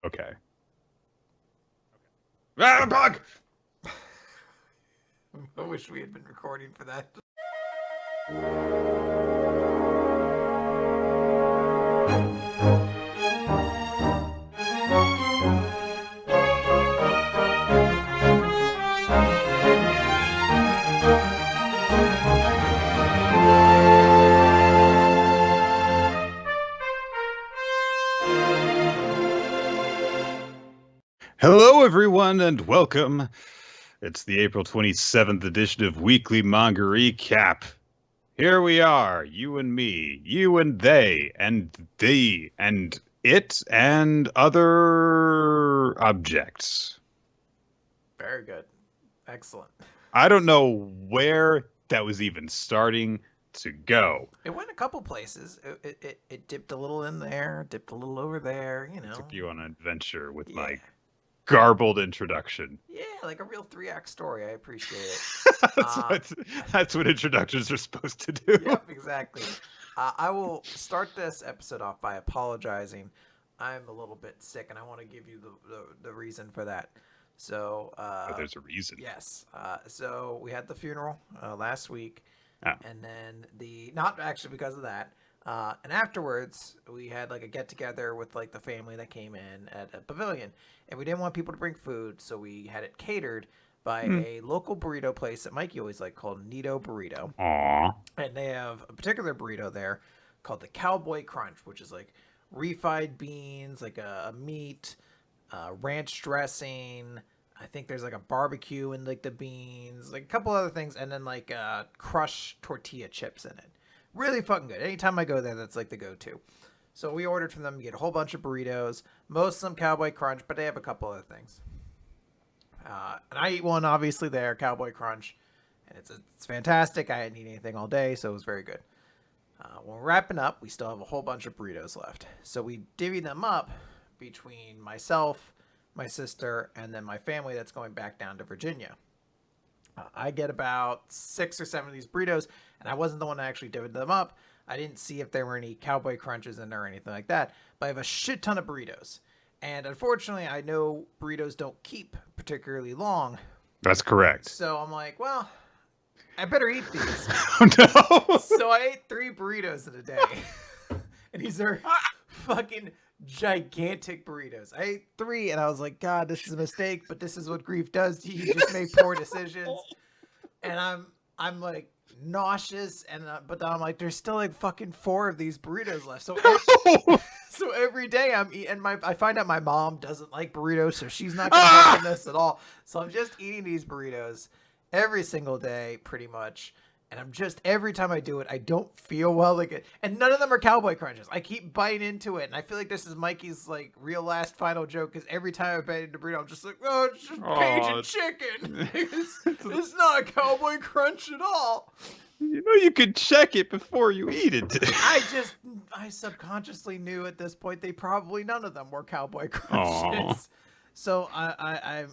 Okay. Ah, bug! I wish we had been recording for that. Hello, everyone, and welcome. It's the April 27th edition of Weekly Manga Recap. Here we are, you and me, you and they, and thee, and it, and other objects. Very good. Excellent. I don't know where that was even starting to go. It went a couple places. It dipped a little in there, dipped a little over there, you know. Took you on an adventure with my Yeah. garbled introduction. Yeah, like a real 3-act story. I appreciate it. That's what introductions are supposed to do. Yep, exactly. I will start this episode off by apologizing. I'm a little bit sick, and I want to give you the reason for that. So, There's a reason. Yes. So we had the funeral last week, Oh. and then not actually because of that. And afterwards, we had like a get together with like the family that came in at a pavilion, and we didn't want people to bring food, so we had it catered by a local burrito place that Mikey always liked called Nito Burrito. Aww. And they have a particular burrito there called the Cowboy Crunch, which is like refried beans, like a meat, ranch dressing. I think there's like a barbecue in like the beans, like a couple other things, and then like crushed tortilla chips in it. Really fucking good. Anytime I go there, that's like the go-to. So we ordered from them. You get a whole bunch of burritos, most of them Cowboy Crunch, but they have a couple other things. And I eat one, obviously, there, Cowboy Crunch. And it's fantastic. I didn't eat anything all day, so it was very good. When we're wrapping up, we still have a whole bunch of burritos left. So we divvy them up between myself, my sister, and then my family that's going back down to Virginia. I get about 6 or 7 of these burritos, and I wasn't the one that actually divvied them up. I didn't see if there were any Cowboy Crunches in there or anything like that, but I have a shit ton of burritos. And unfortunately, I know burritos don't keep particularly long. That's correct. So I'm like, well, I better eat these. Oh, no. So I ate 3 burritos in a day. And these are fucking gigantic burritos. I ate 3 and I was like, God, this is a mistake, but this is what grief does to you. You just make poor decisions. And I'm like nauseous, and but then I'm like, there's still like fucking 4 of these burritos left. So every day I'm eating I find out my mom doesn't like burritos, so she's not gonna help in this at all. So I'm just eating these burritos every single day, pretty much. And I'm just, every time I do it, I don't feel well. Like it, and none of them are Cowboy Crunches. I keep biting into it, and I feel like this is Mikey's like real last final joke, because every time I bite into burrito, I'm just like, oh, it's just Cajun chicken. It's not a Cowboy Crunch at all. You know you could check it before you eat it. I subconsciously knew at this point none of them were Cowboy Crunches. Aww. So I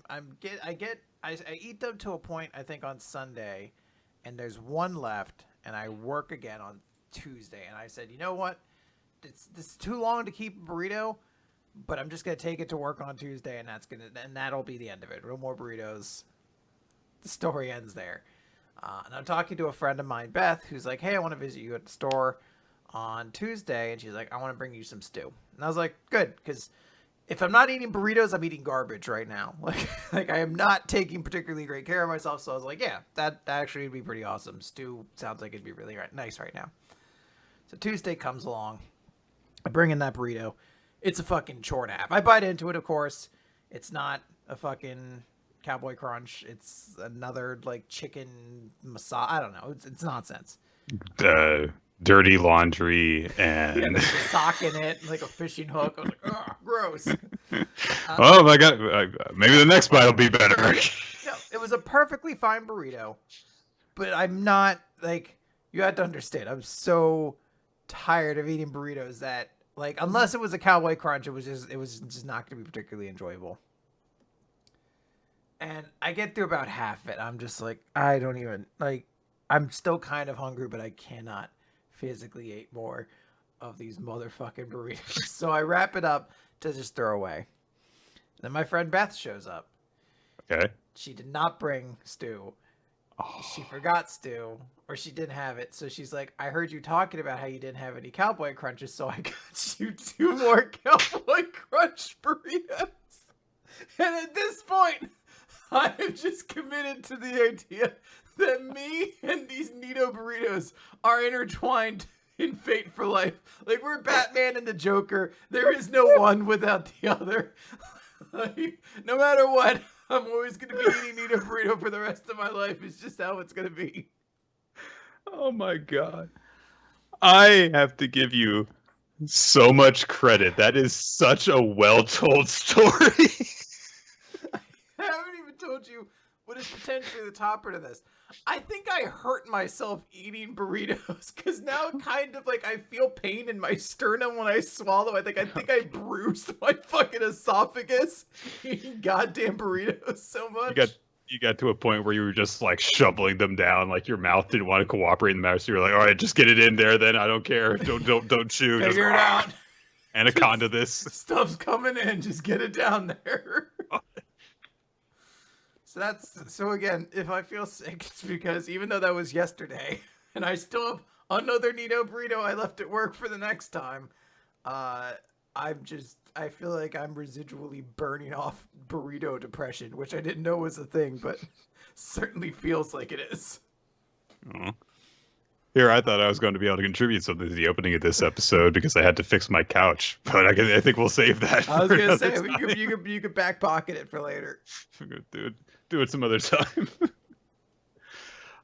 eat them to a point, I think, on Sunday. And there's one left, and I work again on Tuesday. And I said, you know what? It's too long to keep a burrito, but I'm just gonna take it to work on Tuesday, and that'll be the end of it. No more burritos. The story ends there. And I'm talking to a friend of mine, Beth, who's like, hey, I want to visit you at the store on Tuesday, and she's like, I want to bring you some stew. And I was like, good, because if I'm not eating burritos, I'm eating garbage right now. Like I am not taking particularly great care of myself. So I was like, yeah, that actually would be pretty awesome. Stew sounds like it'd be really nice right now. So Tuesday comes along. I bring in that burrito. It's a fucking chore and a half. I bite into it, of course. It's not a fucking Cowboy Crunch. It's another like chicken massage. I don't know. It's nonsense. Dirty laundry and there's a sock in it, like a fishing hook. I was like, oh, gross. Oh my God, maybe the next bite will be better. No, it was a perfectly fine burrito, but I'm not like, you have to understand, I'm so tired of eating burritos that like, unless it was a Cowboy Crunch, it was just not gonna be particularly enjoyable. And I get through about half of it. I'm just like, I don't even like. I'm still kind of hungry, but I cannot physically eat more of these motherfucking burritos. So I wrap it up to just throw away. Then my friend Beth shows up. Okay. She did not bring stew. She forgot stew, or she didn't have it. So she's like, I heard you talking about how you didn't have any cowboy crunches, so I got you 2 more cowboy crunch burritos. And at this point, I have just committed to the idea that me and these Nito burritos are intertwined in fate for life. Like, we're Batman and the Joker. There is no one without the other. Like, no matter what, I'm always going to be eating Nito burrito for the rest of my life. It's just how it's going to be. Oh my god. I have to give you so much credit. That is such a well-told story. I haven't even told you what is potentially the topper to this. I think I hurt myself eating burritos because now kind of like I feel pain in my sternum when I swallow. I think I bruised my fucking esophagus eating goddamn burritos so much. You got to a point where you were just like shoveling them down, like your mouth didn't want to cooperate in the mouth, so you were like, all right, just get it in there then. I don't care. Don't chew. Figure it out. Anaconda this. Stuff's coming in, just get it down there. So again, if I feel sick, it's because even though that was yesterday, and I still have another Nito burrito I left at work for the next time, I feel like I'm residually burning off burrito depression, which I didn't know was a thing, but certainly feels like it is. Oh. Here, I thought I was going to be able to contribute something to the opening of this episode because I had to fix my couch, but I think we'll save that. I was gonna say you could back pocket it for later. Do it some other time.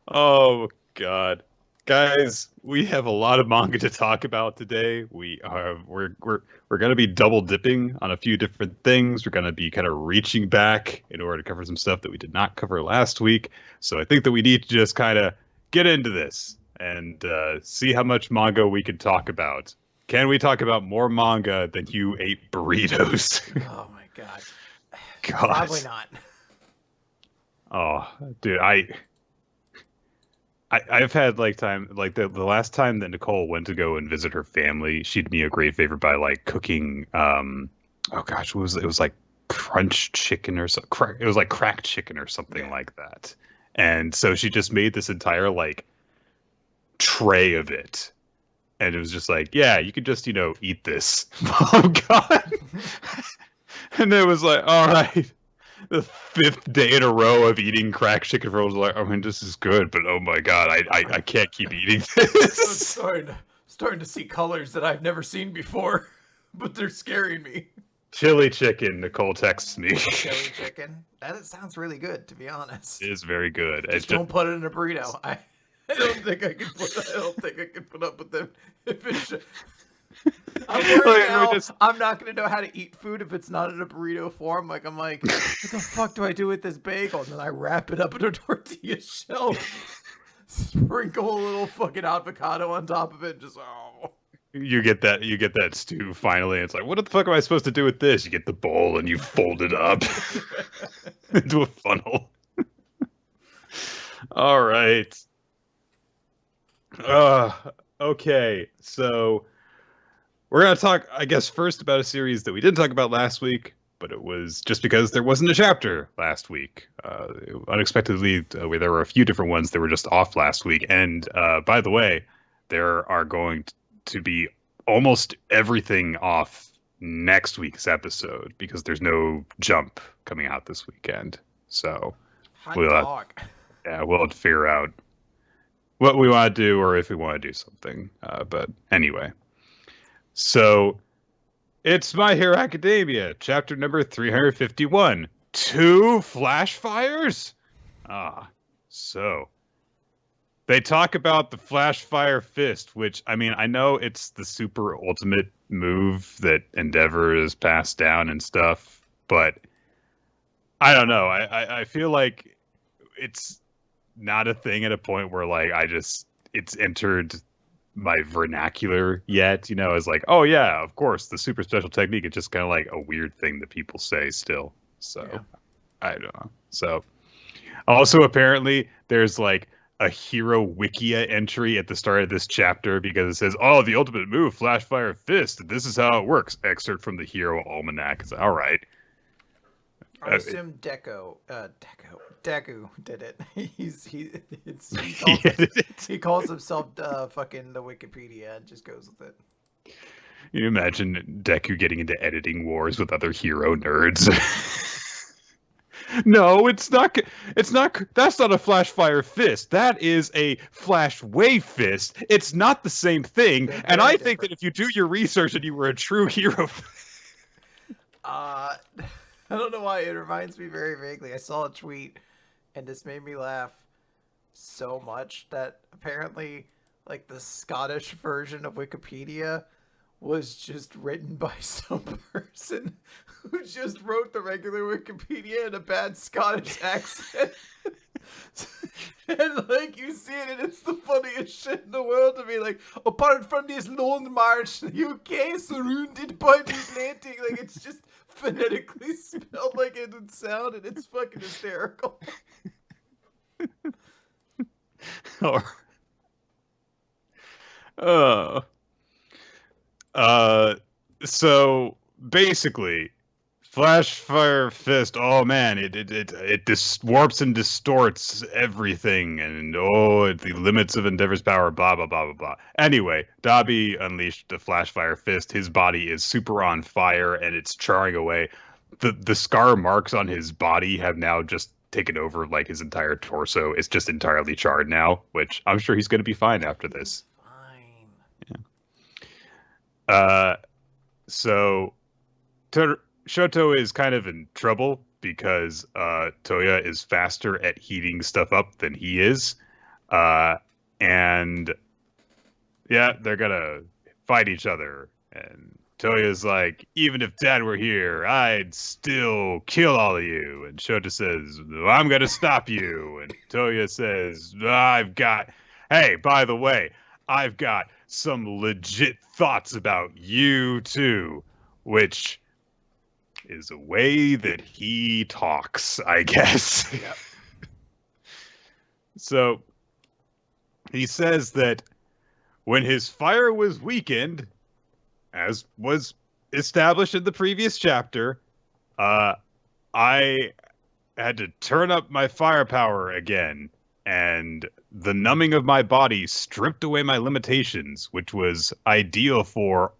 Oh god, guys, we have a lot of manga to talk about today. We're going to be double dipping on a few different things. We're going to be kind of reaching back in order to cover some stuff that we did not cover last week. So I think that we need to just kind of get into this and see how much manga we can talk about. Can we talk about more manga than you ate burritos? Oh my god. Probably not. Oh, dude, I've had like time, like the last time that Nicole went to go and visit her family, she did me a great favor by like cooking. Oh gosh, what was it? It was like crunch chicken or something. It was like cracked chicken or something like that. And so she just made this entire like tray of it, and it was just like, yeah, you could just eat this. Oh god. And it was like, all right. The 5th day in a row of eating cracked chicken rolls, like, I mean, this is good, but oh my god, I can't keep eating this. I'm starting to see colors that I've never seen before, but they're scaring me. Chili chicken, Nicole texts me. Chili chicken? That sounds really good, to be honest. It is very good. Just don't put it in a burrito. I don't think I can put up with them. If it's I'm worried now. I'm not gonna know how to eat food if it's not in a burrito form. I'm like, what the fuck do I do with this bagel? And then I wrap it up in a tortilla shell, sprinkle a little fucking avocado on top of it. Just You get that stew finally. And it's like, what the fuck am I supposed to do with this? You get the bowl and you fold it up into a funnel. All right. Okay, so we're going to talk, I guess, first about a series that we didn't talk about last week, but it was just because there wasn't a chapter last week. Unexpectedly, there were a few different ones that were just off last week. And by the way, there are going to be almost everything off next week's episode because there's no Jump coming out this weekend. So we'll have to figure out what we want to do or if we want to do something. But anyway. So, it's My Hero Academia, chapter number 351. 2 flash fires? So they talk about the flash fire fist, which, I mean, I know it's the super ultimate move that Endeavor has passed down and stuff, but I don't know. I feel like it's not a thing at a point where, like, it's entered my vernacular yet, as like, oh yeah, of course, the super special technique. It's just kind of like a weird thing that people say still. So yeah. I don't know. So also apparently there's like a Hero Wikia entry at the start of this chapter because it says, oh, the ultimate move, Flash Fire Fist. This is how it works. Excerpt from the Hero Almanac. It's all right. I assume Deku did it. He calls himself fucking the Wikipedia and just goes with it. You imagine Deku getting into editing wars with other hero nerds. No, it's not. It's not. That's not a flash fire fist. That is a flash wave fist. It's not the same thing. And I think that if you do your research and you were a true hero, I don't know why it reminds me very vaguely. I saw a tweet, and this made me laugh so much that apparently, like the Scottish version of Wikipedia was just written by some person who just wrote the regular Wikipedia in a bad Scottish accent. And like you see it, and it's the funniest shit in the world to me. Like, apart from this long march, the UK is surrounded by the Atlantic. Like, it's just phonetically spelled like it would sound, and it's fucking hysterical. So basically, Flash Fire Fist. Oh man, it warps and distorts everything, and the limits of Endeavor's power. Blah blah blah blah blah. Anyway, Dabi unleashed the Flash Fire Fist. His body is super on fire, and it's charring away. The scar marks on his body have now just taken over like his entire torso. It's just entirely charred now, which I'm sure he's going to be fine after this. Fine. Yeah. So Shoto is kind of in trouble because Toya is faster at heating stuff up than he is. And yeah, they're gonna fight each other. And Toya's like, even if Dad were here, I'd still kill all of you. And Shoto says, well, I'm gonna stop you. And Toya says, hey, by the way, I've got some legit thoughts about you too, which is a way that he talks, I guess. Yep. So he says that when his fire was weakened, as was established in the previous chapter, I had to turn up my firepower again, and the numbing of my body stripped away my limitations, which was ideal for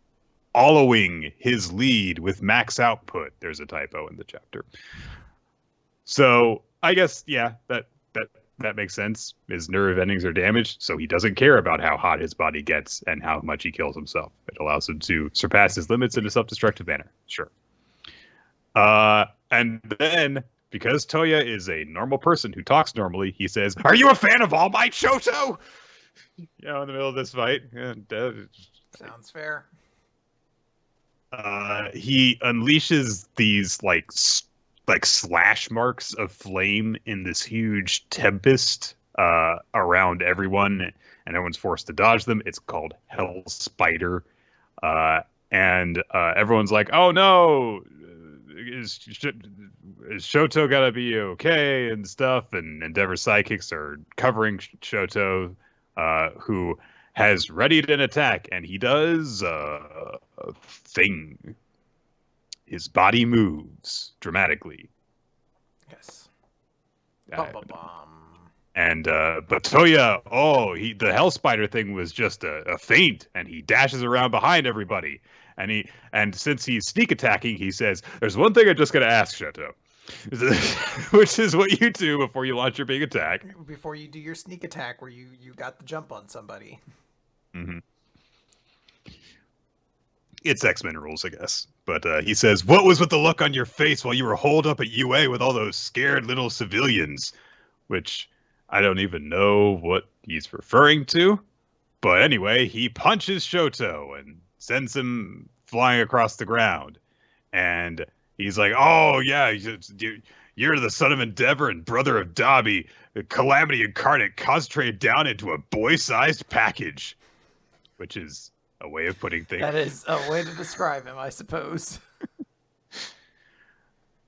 following his lead with max output. There's a typo in the chapter. So I guess, yeah, that makes sense. His nerve endings are damaged, so he doesn't care about how hot his body gets and how much he kills himself. It allows him to surpass his limits in a self-destructive manner. Sure. And then, because Toya is a normal person who talks normally, he says, "Are you a fan of All Might, Shoto?" In the middle of this fight. Sounds fair. He unleashes these like slash marks of flame in this huge tempest around everyone, and everyone's forced to dodge them. It's called Hell Spider, and everyone's like, "Oh no, is Shoto gonna be okay?" and stuff. And Endeavor's sidekicks are covering Shoto, who has readied an attack, and he does a thing. His body moves dramatically. Yes. And but Toya, the Hell Spider thing was just a feint, and he dashes around behind everybody. And since he's sneak attacking, he says, "There's one thing I'm just gonna ask, Shoto," which is what you do before you launch your big attack. Before you do your sneak attack, where you got the jump on somebody. Mm-hmm. It's X-Men rules, I guess. But he says, "What was with the look on your face while you were holed up at UA with all those scared little civilians?" Which I don't even know what he's referring to. But anyway, he punches Shoto and sends him flying across the ground. And he's like, "Oh, yeah, you're the son of Endeavor and brother of Dabi, the Calamity Incarnate concentrated down into a boy-sized package." Which is a way of putting things. That is a way to describe him, I suppose.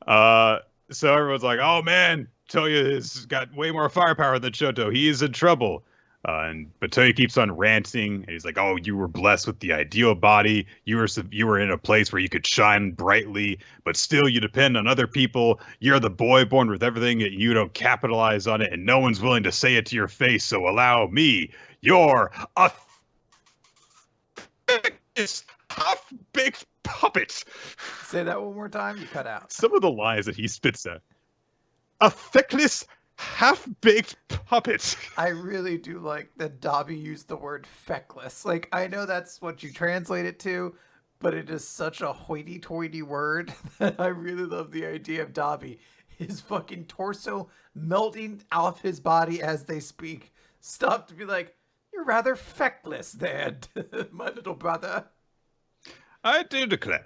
So everyone's like, "Oh man, Toya has got way more firepower than Shoto. He is in trouble." But Toya keeps on ranting, and he's like, "Oh, you were blessed with the ideal body. You were in a place where you could shine brightly, but still you depend on other people. You're the boy born with everything, and you don't capitalize on it, and no one's willing to say it to your face. So allow me. You're a half-baked puppet." Say that one more time. You cut out. Some of the lies that he spits out. A feckless, half-baked puppet. I really do like that Dobby used the word feckless. Like, I know that's what you translate it to, but it is such a hoity-toity word that I really love the idea of Dobby. His fucking torso melting off his body as they speak. Stop to be like, "You're rather feckless there, my little brother." I do declare,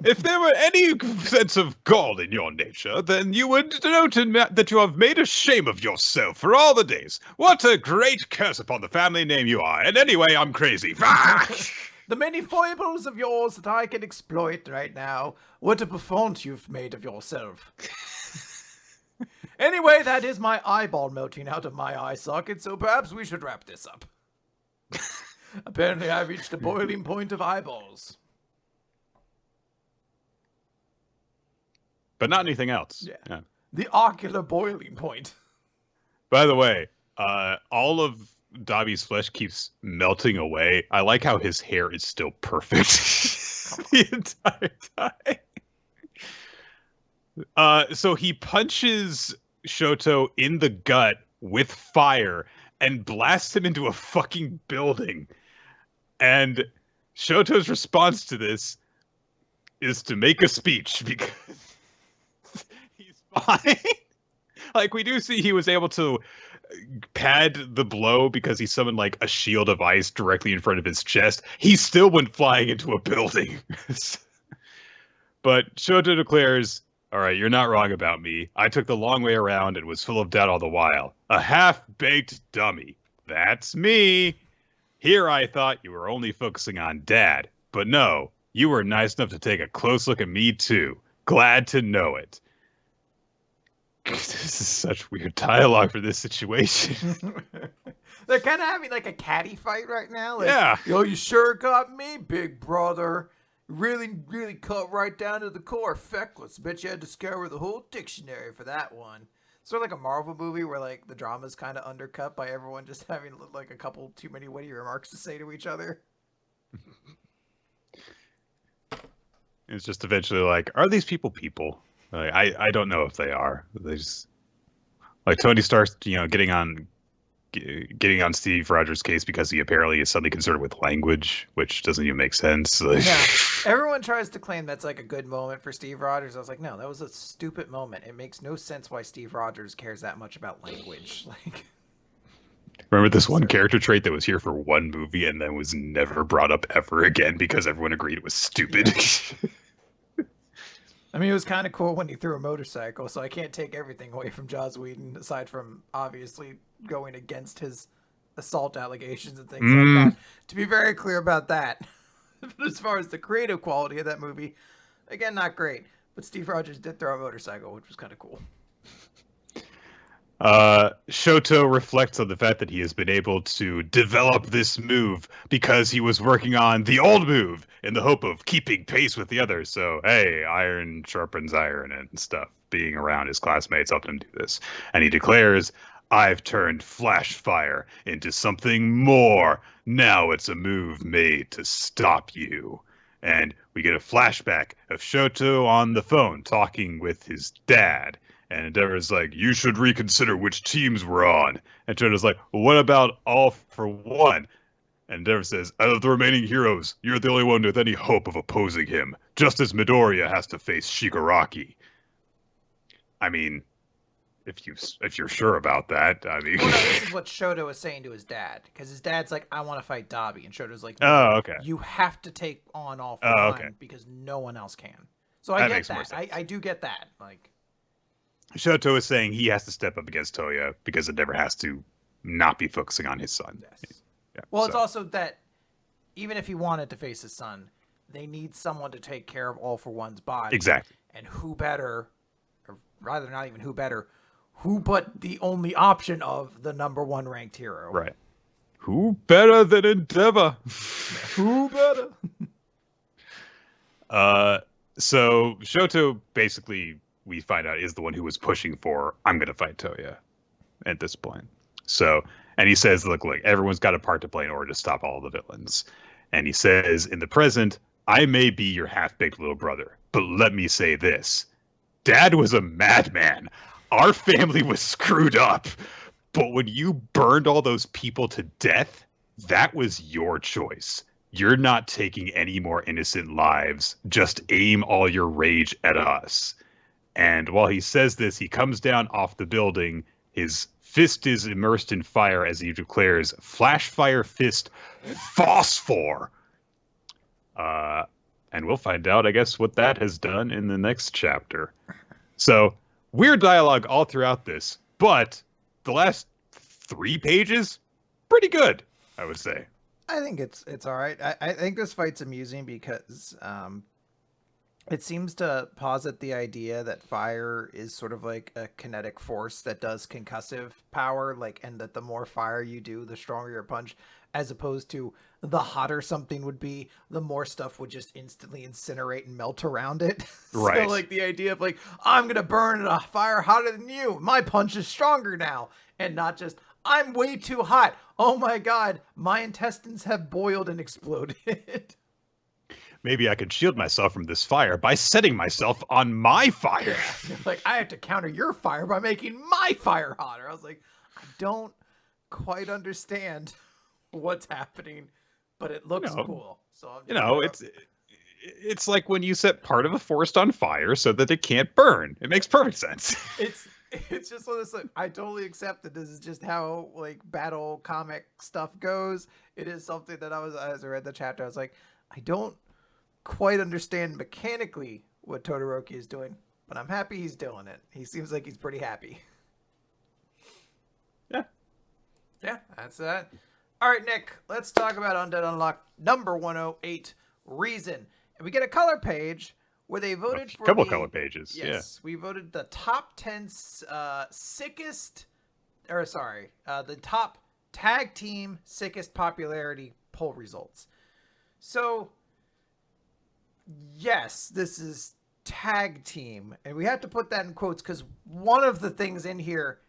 if there were any sense of God in your nature, then you would note that you have made a shame of yourself for all the days. What a great curse upon the family name you are. And anyway, I'm crazy. The many foibles of yours that I can exploit right now. What a buffon you've made of yourself. Anyway, that is my eyeball melting out of my eye socket, so perhaps we should wrap this up. Apparently I reached a boiling point of eyeballs. But not anything else. Yeah. The ocular boiling point. By the way, all of Dobby's flesh keeps melting away. I like how his hair is still perfect the entire time. So he punches Shoto in the gut with fire and blasts him into a fucking building. And Shoto's response to this is to make a speech because he's fine. Like, we do see he was able to pad the blow because he summoned like a shield of ice directly in front of his chest. He still went flying into a building. But Shoto declares, "All right, you're not wrong about me. I took the long way around and was full of doubt all the while. A half-baked dummy. That's me. Here I thought you were only focusing on Dad. But no, you were nice enough to take a close look at me too. Glad to know it." This is such weird dialogue for this situation. They're kind of having like a catty fight right now. Like, Yeah. "Yo, you sure got me, big brother. Really, really cut right down to the core. Feckless. Bet you had to scour the whole dictionary for that one." Sort of like a Marvel movie where like the drama's kind of undercut by everyone just having like a couple too many witty remarks to say to each other. It's just eventually like, are these people? Like, I don't know if they are. They just like Tony starts, getting on Steve Rogers' case because he apparently is suddenly concerned with language, which doesn't even make sense. Like, Yeah, everyone tries to claim that's like a good moment for Steve Rogers. I was like, no, that was a stupid moment. It makes no sense why Steve Rogers cares that much about language. Like, remember this one character trait that was here for one movie and then was never brought up ever again because everyone agreed it was stupid. Yeah. I mean, it was kind of cool when he threw a motorcycle, so I can't take everything away from Joss Whedon, aside from obviously going against his assault allegations and things like that. To be very clear about that. But as far as the creative quality of that movie, again, not great. But Steve Rogers did throw a motorcycle, which was kind of cool. Shoto reflects on the fact that he has been able to develop this move because he was working on the old move in the hope of keeping pace with the others. So, hey, iron sharpens iron and stuff. Being around his classmates helped him do this. And he declares, "I've turned flash fire into something more. Now it's a move made to stop you." And we get a flashback of Shoto on the phone talking with his dad. And Endeavor's like, "You should reconsider which teams we're on." And Shoto's like, "Well, what about all for one?" And Endeavor says, "Out of the remaining heroes, you're the only one with any hope of opposing him, just as Midoriya has to face Shigaraki." I mean, if you're sure about that, I mean. Well, no, this is what Shoto was saying to his dad, because his dad's like, "I want to fight Dobby," and Shoto's like, "No, Oh, okay. you have to take on all for one okay. because no one else can." So I That get makes more that. sense. I do get that. Like, Shoto is saying he has to step up against Toya because Endeavor has to not be focusing on his son. yes. Yeah, Well, it's so. also that even if he wanted to face his son, they need someone to take care of All for One's body. Exactly. And who better, or rather not even who better, who but the only option of the number one ranked hero. Right. Who better than Endeavor? Who better? So Shoto basically, we find out, is the one who was pushing for, I'm going to fight Toya at this point. So, and he says, look, everyone's got a part to play in order to stop all the villains. And he says, in the present, I may be your half-baked little brother, but let me say this. Dad was a madman. Our family was screwed up. But when you burned all those people to death, that was your choice. You're not taking any more innocent lives. Just aim all your rage at us. And while he says this, he comes down off the building. His fist is immersed in fire as he declares, Flash Fire Fist Phosphor. And we'll find out, I guess, what that has done in the next chapter. So, weird dialogue all throughout this, but the last 3 pages, pretty good, I would say. I think it's all right. I think this fight's amusing because it seems to posit the idea that fire is sort of like a kinetic force that does concussive power, and that the more fire you do, the stronger your punch, as opposed to the hotter something would be, the more stuff would just instantly incinerate and melt around it. Right. So the idea of I'm going to burn a fire hotter than you. My punch is stronger now. And not just, I'm way too hot. Oh my God, my intestines have boiled and exploded. Maybe I could shield myself from this fire by setting myself on my fire. I have to counter your fire by making my fire hotter. I was like, I don't quite understand what's happening, but it looks cool. So I'm just it's like when you set part of a forest on fire so that it can't burn. It makes perfect sense. It's just one of this, I totally accept that this is just how battle comic stuff goes. It is something that as I read the chapter, I was like, I don't quite understand mechanically what Todoroki is doing, but I'm happy he's doing it. He seems like he's pretty happy. Yeah, that's that. All right, Nick, let's talk about Undead Unluck number 108, Reason. And we get a color page where they voted for couple color pages. Yes, we voted the top 10 the top tag team sickest popularity poll results. So, yes, this is tag team, and we have to put that in quotes because one of the things in here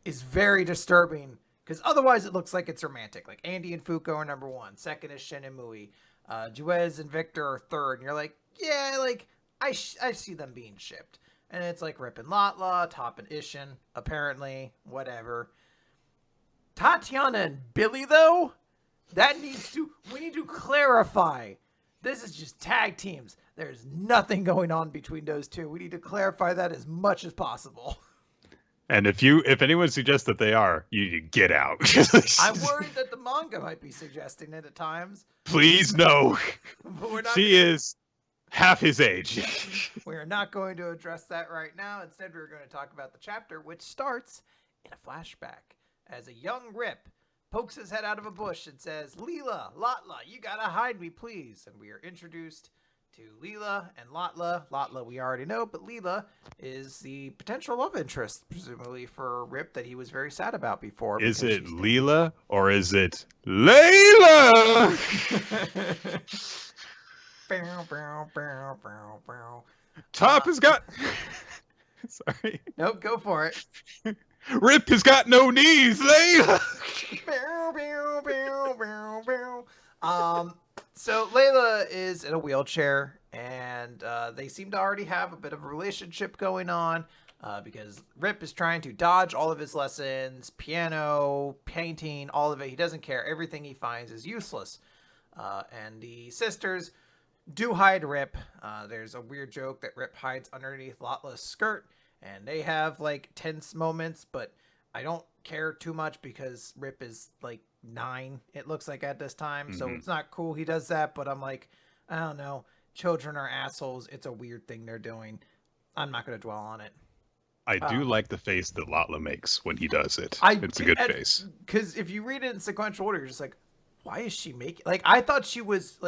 is very disturbing, because otherwise it looks like it's romantic. Andy and Fuko are number 1, second is Shin and Mui, Juez and Victor are third, and you're like, yeah, I see them being shipped. And it's Rip and Latla, Top and Ishin, apparently, whatever. Tatiana and Billy, though, we need to clarify. This is just tag teams. There's nothing going on between those two. We need to clarify that as much as possible. And if anyone suggests that they are, you get out. I'm worried that the manga might be suggesting it at times. Please no. But we're not is half his age. We are not going to address that right now. Instead, we're going to talk about the chapter, which starts in a flashback as a young Rip pokes his head out of a bush and says, Leela, Latla, you gotta hide me, please. And we are introduced to Leela and Latla. Latla we already know, but Leela is the potential love interest, presumably, for Rip that he was very sad about before. Is it Leela or is it Layla? Top has got... Sorry. Nope, go for it. Rip has got no knees, Layla. So Layla is in a wheelchair, and they seem to already have a bit of a relationship going on, because Rip is trying to dodge all of his lessons, piano, painting, all of it. He doesn't care. Everything he finds is useless. And the sisters do hide Rip. There's a weird joke that Rip hides underneath Latla's skirt, and they have tense moments, but I don't care too much because Rip is 9, it looks like, at this time. Mm-hmm. So it's not cool he does that, but I'm I don't know. Children are assholes. It's a weird thing they're doing. I'm not going to dwell on it. I do like the face that Latla makes when he does it. It's a good face. Because if you read it in sequential order, you're just why is she making... I thought she was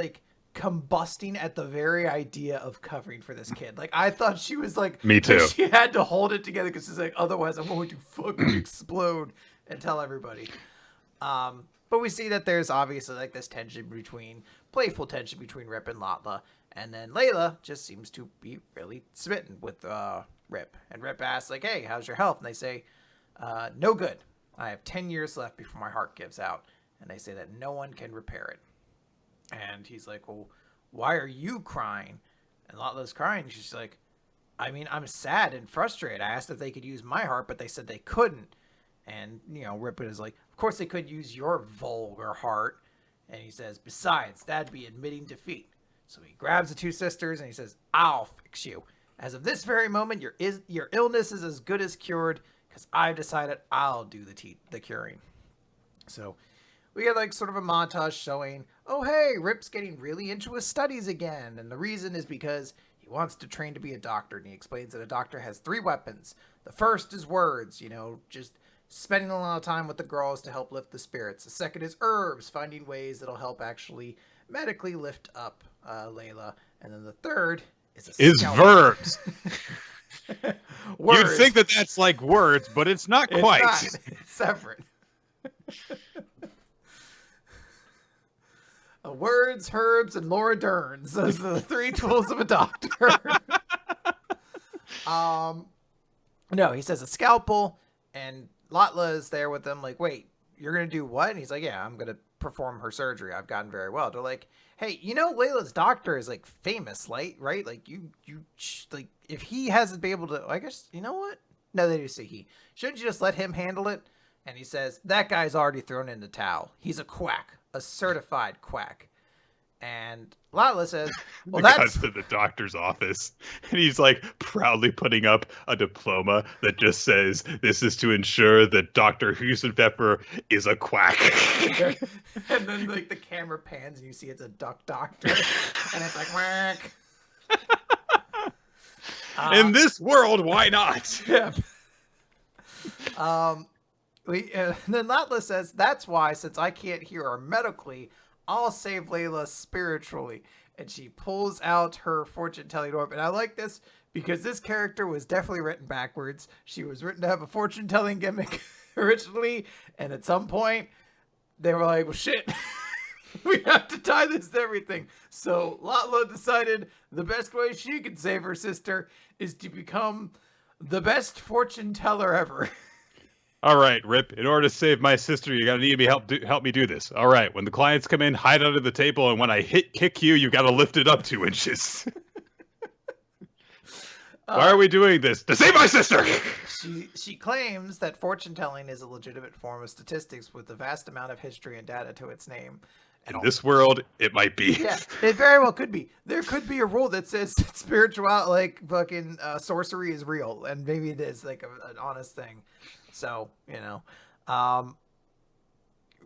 combusting at the very idea of covering for this kid. I thought she was me too. She had to hold it together because she's otherwise I'm going to fucking explode and tell everybody. But But we see that there's obviously like this playful tension between Rip and Latla. And then Layla just seems to be really smitten with Rip. And Rip asks, like, hey, how's your health? And they say, no good. I have 10 years left before my heart gives out. And they say that no one can repair it. And he's like, well, why are you crying? And Latla's crying. She's like, I mean, I'm sad and frustrated. I asked if they could use my heart, but they said they couldn't. And, Rip is like, of course they could use your vulgar heart. And he says, besides, that'd be admitting defeat. So he grabs the two sisters and he says, I'll fix you. As of this very moment, your illness is as good as cured because I've decided I'll do the curing. So we get like sort of a montage showing, oh, hey, Rip's getting really into his studies again. And the reason is because he wants to train to be a doctor. And he explains that a doctor has 3 weapons. The first is words, just spending a lot of time with the girls to help lift the spirits. The second is herbs, finding ways that'll help actually medically lift up Layla. And then the third is verbs. Words. You'd think that that's like words, but it's not quite. It's not. It's separate. Words, herbs, and Laura Dern's. Those are the 3 tools of a doctor. No, he says a scalpel, and Latla is there with them, like, wait, you're going to do what? And he's like, yeah, I'm going to perform her surgery. I've gotten very well. They're like, hey, Layla's doctor is, like, famous, right? Like, like, if he hasn't been able to, I guess, you know what? No, they do say he. Shouldn't you just let him handle it? And he says, that guy's already thrown in the towel. He's a quack, a certified quack. And Latla says, well, that's to the doctor's office, and he's like proudly putting up a diploma that just says, this is to ensure that Dr. Husenpfeffer is a quack. And then like the camera pans and you see it's a duck doctor, and it's like, quack. In this world, why not? Yeah. And then Latla says, that's why, since I can't hear her medically, I'll save Layla spiritually. And she pulls out her fortune-telling orb. And I like this because this character was definitely written backwards. She was written to have a fortune-telling gimmick originally. And at some point, they were like, well, shit, we have to tie this to everything. So Latla decided the best way she could save her sister is to become the best fortune teller ever. All right, Rip, in order to save my sister, you're going to need me help me do this. All right, when the clients come in, hide under the table, and when I kick you, you got to lift it up 2 inches. Why are we doing this? To save my sister! She claims that fortune-telling is a legitimate form of statistics with a vast amount of history and data to its name. In this world, it might be. Yeah, it very well could be. There could be a rule that says spiritual, like fucking sorcery is real, and maybe it is like an honest thing. So,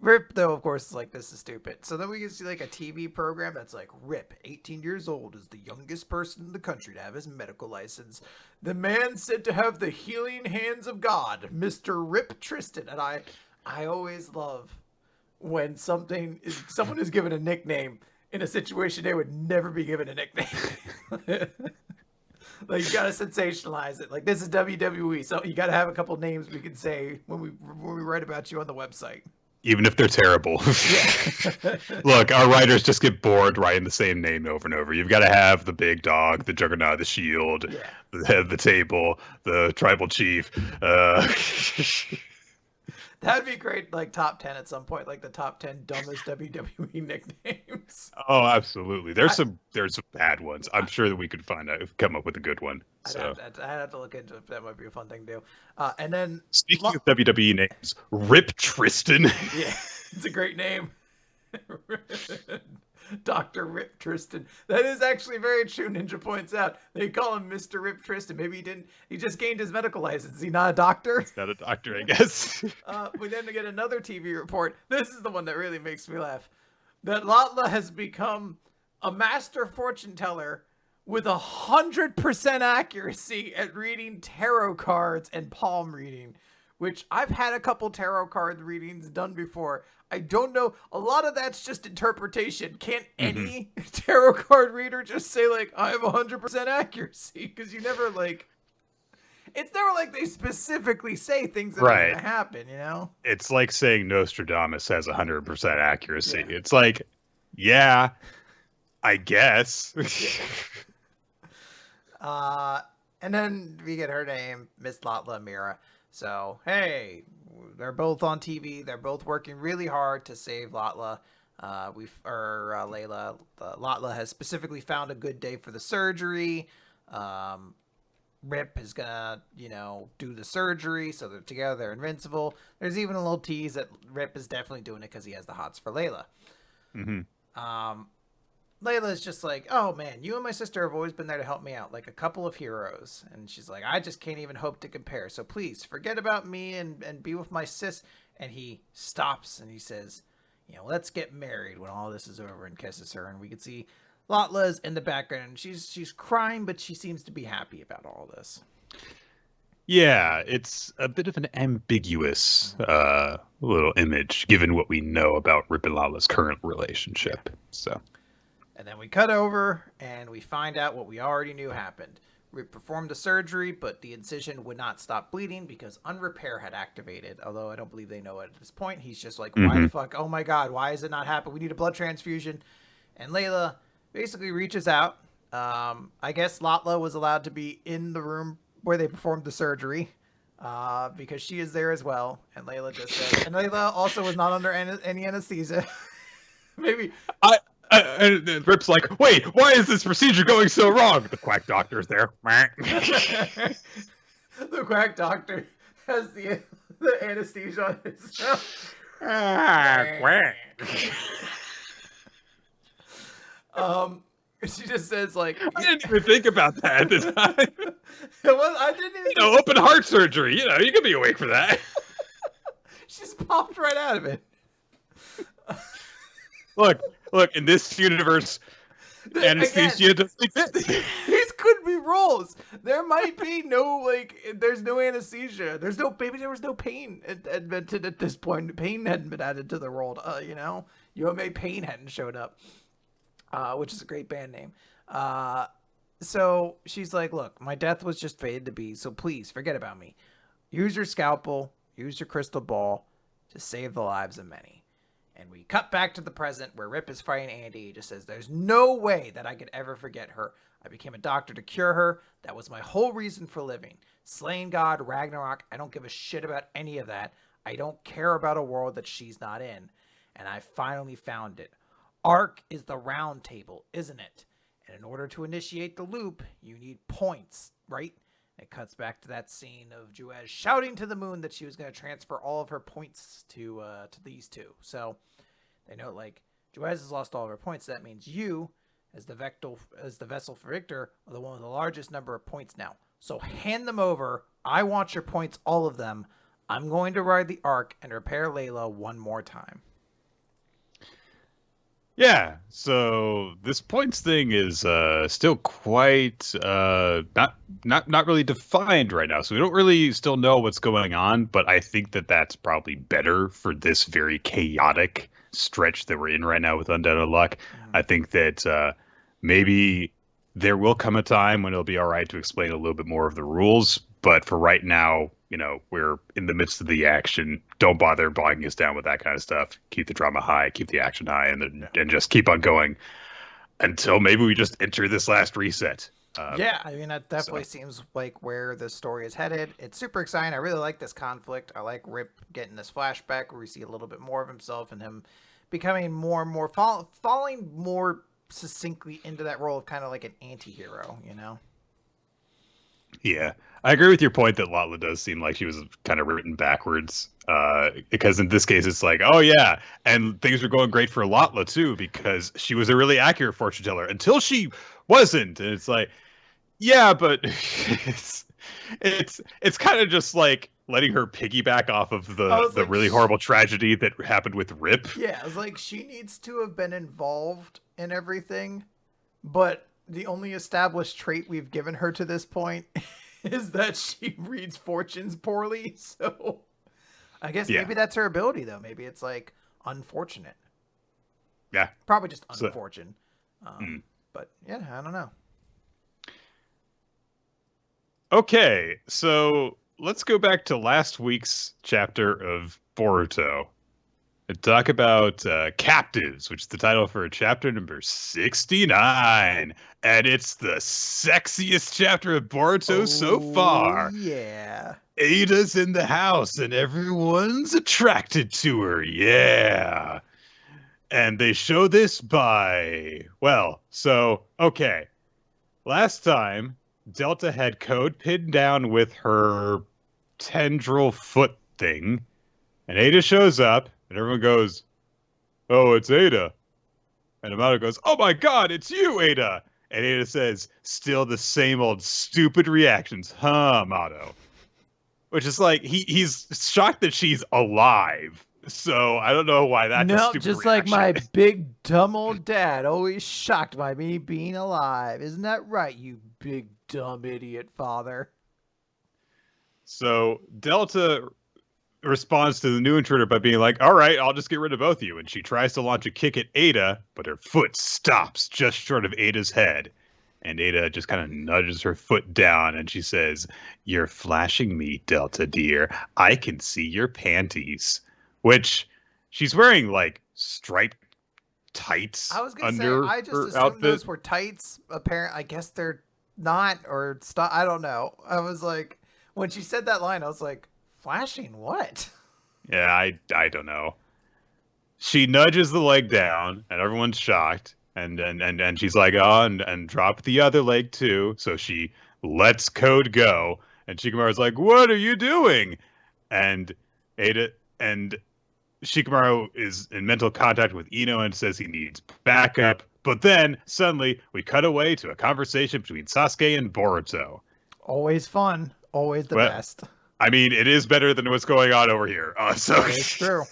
Rip, though, of course, is like, this is stupid. So then we can see like a TV program that's like, Rip, 18 years old, is the youngest person in the country to have his medical license. The man said to have the healing hands of God, Mr. Rip Tristan. And I always love when someone is given a nickname in a situation they would never be given a nickname. Like, you gotta sensationalize it. Like, this is WWE, so you gotta have a couple names we can say when we write about you on the website. Even if they're terrible. Yeah. Look, our writers just get bored writing the same name over and over. You've got to have the big dog, the juggernaut, the shield, the head of the table, the tribal chief. That'd be great, like top 10 at some point, like the top 10 dumbest WWE nicknames. Oh, absolutely. There's some bad ones. I'm sure that we could come up with a good one. So. I'd have to look into it. That might be a fun thing to do. And then speaking of WWE names, Rip Tristan. Yeah, it's a great name. Dr. Rip Tristan. That is actually very true, Ninja points out. They call him Mr. Rip Tristan. Maybe he just gained his medical license. Is he not a doctor? He's not a doctor, I guess. We then get another TV report. This is the one that really makes me laugh. That Latla has become a master fortune teller with 100% accuracy at reading tarot cards and palm reading, which I've had a couple tarot card readings done before. I don't know. A lot of that's just interpretation. Can't any tarot card reader just say, like, I have 100% accuracy? Because you never, like... It's never like they specifically say things that are Right. going to happen, you know? It's like saying Nostradamus has 100% accuracy. Yeah. It's like, yeah, I guess. And then we get her name, Miss Latla Mira. So, hey, they're both on TV. They're both working really hard to save Latla. Layla. Latla has specifically found a good day for the surgery. Rip is gonna, do the surgery, so they're together. They're invincible. There's even a little tease that Rip is definitely doing it because he has the hots for Layla. Mm-hmm. Layla is just like, oh man, you and my sister have always been there to help me out, like a couple of heroes. And she's like, I just can't even hope to compare. So please forget about me and be with my sis. And he stops and he says, let's get married when all this is over, and kisses her. And we can see Latla's in the background. And she's crying, but she seems to be happy about all this. Yeah, it's a bit of an ambiguous little image, given what we know about Rip and Lala's current relationship. Yeah. So. And then we cut over, and we find out what we already knew happened. Rip performed the surgery, but the incision would not stop bleeding because Unrepair had activated. Although I don't believe they know it at this point. He's just like, why the fuck? Oh my god, why is it not happening? We need a blood transfusion. And Layla basically reaches out. I guess Latla was allowed to be in the room where they performed the surgery because she is there as well. And Layla just says, and Layla also was not under any anesthesia. Maybe. And Rip's like, wait, why is this procedure going so wrong? The quack doctor's there. The quack doctor has the anesthesia on himself. Quack. She just says like, I didn't even think about that at the time. I didn't even open heart surgery. You could be awake for that. She just popped right out of it. Look, in this universe, anesthesia doesn't exist. These could be roles. There might be there's no anesthesia. Maybe there was no pain invented at this point. Pain hadn't been added to the role. UMA Pain hadn't showed up, which is a great band name. So she's like, look, my death was just fated to be, so please forget about me. Use your scalpel, use your crystal ball to save the lives of many. And we cut back to the present where Rip is fighting Andy. He just says, there's no way that I could ever forget her. I became a doctor to cure her. That was my whole reason for living. Slaying God, Ragnarok, I don't give a shit about any of that. I don't care about a world that she's not in. And I finally found it. Arc is the round table, isn't it? And in order to initiate the loop, you need points, right? It cuts back to that scene of Juez shouting to the moon that she was going to transfer all of her points to these two. So they note like Juez has lost all of her points. So that means you, as the vessel for Victor, are the one with the largest number of points now. So hand them over. I want your points, all of them. I'm going to ride the Ark and repair Layla one more time. Yeah, so this points thing is still quite not really defined right now. So we don't really still know what's going on, but I think that that's probably better for this very chaotic stretch that we're in right now with Undead Unluck. I think that maybe there will come a time when it'll be all right to explain a little bit more of the rules, but for right now, we're in the midst of the action. Don't bother bogging us down with that kind of stuff. Keep the drama high, keep the action high, and just keep on going until maybe we just enter this last reset. That definitely seems like where the story is headed. It's super exciting. I really like this conflict. I like Rip getting this flashback where we see a little bit more of himself and him becoming more and more falling more succinctly into that role of kind of like an anti-hero, Yeah, I agree with your point that Latla does seem like she was kind of written backwards. Because in this case, it's like, oh yeah, and things were going great for Latla too because she was a really accurate fortune teller until she wasn't, and it's like, yeah, but it's kind of just like letting her piggyback off of the really horrible tragedy that happened with Rip. Yeah, I was like, she needs to have been involved in everything, but the only established trait we've given her to this point is that she reads fortunes poorly. So I guess maybe that's her ability, though. Maybe it's like unfortunate. Yeah. Probably just unfortunate. But yeah, I don't know. Okay, so let's go back to last week's chapter of Boruto and talk about Captives, which is the title for chapter number 69. And it's the sexiest chapter of Boruto so Oh, far. yeah. Ada's in the house and everyone's attracted to her. Yeah. And they show this by, well, so, okay. Last time, Delta had code pinned down with her tendril foot thing, and Ada shows up, and everyone goes, "Oh, it's Ada." And Amato goes, "Oh my God, it's you, Ada." And Ada says, "Still the same old stupid reactions, huh, Amato?" Which is like he's shocked that she's alive. So I don't know why that's a Nope, stupid just reaction. like my big dumb old dad, always shocked by me being alive. Isn't that right, you big dumb idiot father? So Delta responds to the new intruder by being like, "All right, I'll just get rid of both of you." And she tries to launch a kick at Ada, but her foot stops just short of Ada's head. And Ada just kind of nudges her foot down and she says, "You're flashing me, Delta dear. I can see your panties." Which she's wearing like striped tights I was gonna say, under I just her assumed outfit. those were tights. I guess they're not, or stop. I don't know. I was like, when she said that line, I was like, flashing what? Yeah, I don't know. She nudges the leg down and everyone's shocked. And she's like, "Oh, and drop the other leg too." So she lets code go. And Shikamaru's like, "What are you doing?" And Ada and Shikamaru is in mental contact with Ino and says he needs backup. But then suddenly we cut away to a conversation between Sasuke and Boruto. Always fun. Always the Well, best. I mean, it is better than what's going on over here. That is true.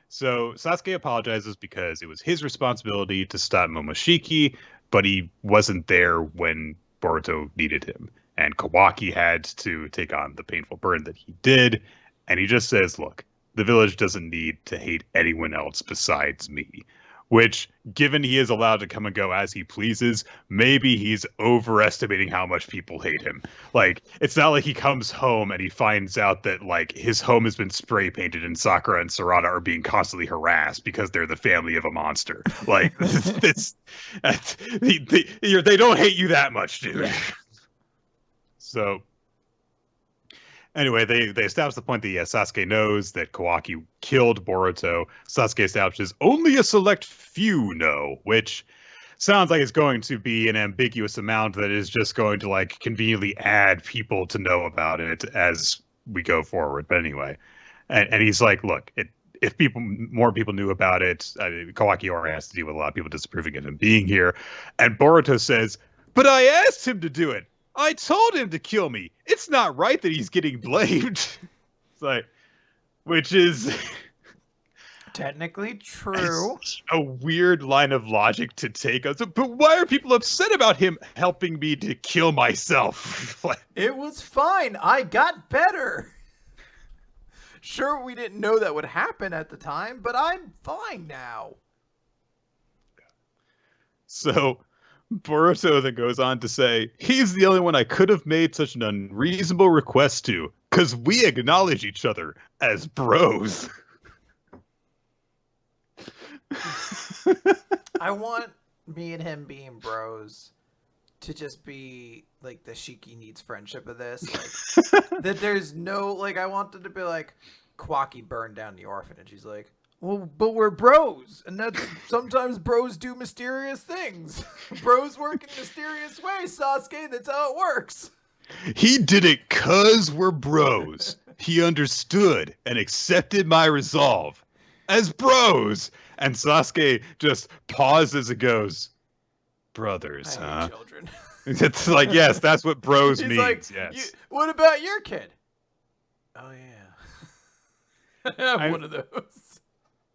So Sasuke apologizes because it was his responsibility to stop Momoshiki, but he wasn't there when Boruto needed him. And Kawaki had to take on the painful burden that he did. And he just says, "Look, the village doesn't need to hate anyone else besides me." Which, given he is allowed to come and go as he pleases, maybe he's overestimating how much people hate him. Like, it's not like he comes home and he finds out that, like, his home has been spray painted and Sakura and Sarada are being constantly harassed because they're the family of a monster. Like, they don't hate you that much, dude. Yeah. So, anyway, they establish the point that Sasuke knows that Kawaki killed Boruto. Sasuke establishes only a select few know, which sounds like it's going to be an ambiguous amount that is just going to like conveniently add people to know about it as we go forward. But anyway, and he's like, "Look, if more people knew about it, Kawaki already has to deal with a lot of people disapproving of him being here." And Boruto says, "But I asked him to do it. I told him to kill me. It's not right that he's getting blamed." It's like, which is Technically true. a weird line of logic to take. But why are people upset about him helping me to kill myself? It was fine. I got better. Sure, we didn't know that would happen at the time, but I'm fine now. So Boruto then goes on to say, "He's the only one I could have made such an unreasonable request to, because we acknowledge each other as bros." I want me and him being bros to just be like the Shiki needs friendship of this. Like, that there's no, like, I want it to be like, Kawaki burned down the orphanage. He's like, well, but we're bros. And that's, sometimes bros do mysterious things. Bros work in mysterious ways, Sasuke. That's how it works. He did it 'cause we're bros. He understood and accepted my resolve. As bros. And Sasuke just pauses and goes, "Brothers, I huh?" hate children. It's like, yes, that's what bros He's means. like, Yes. what about your kid? Oh, yeah. I have I- one of those.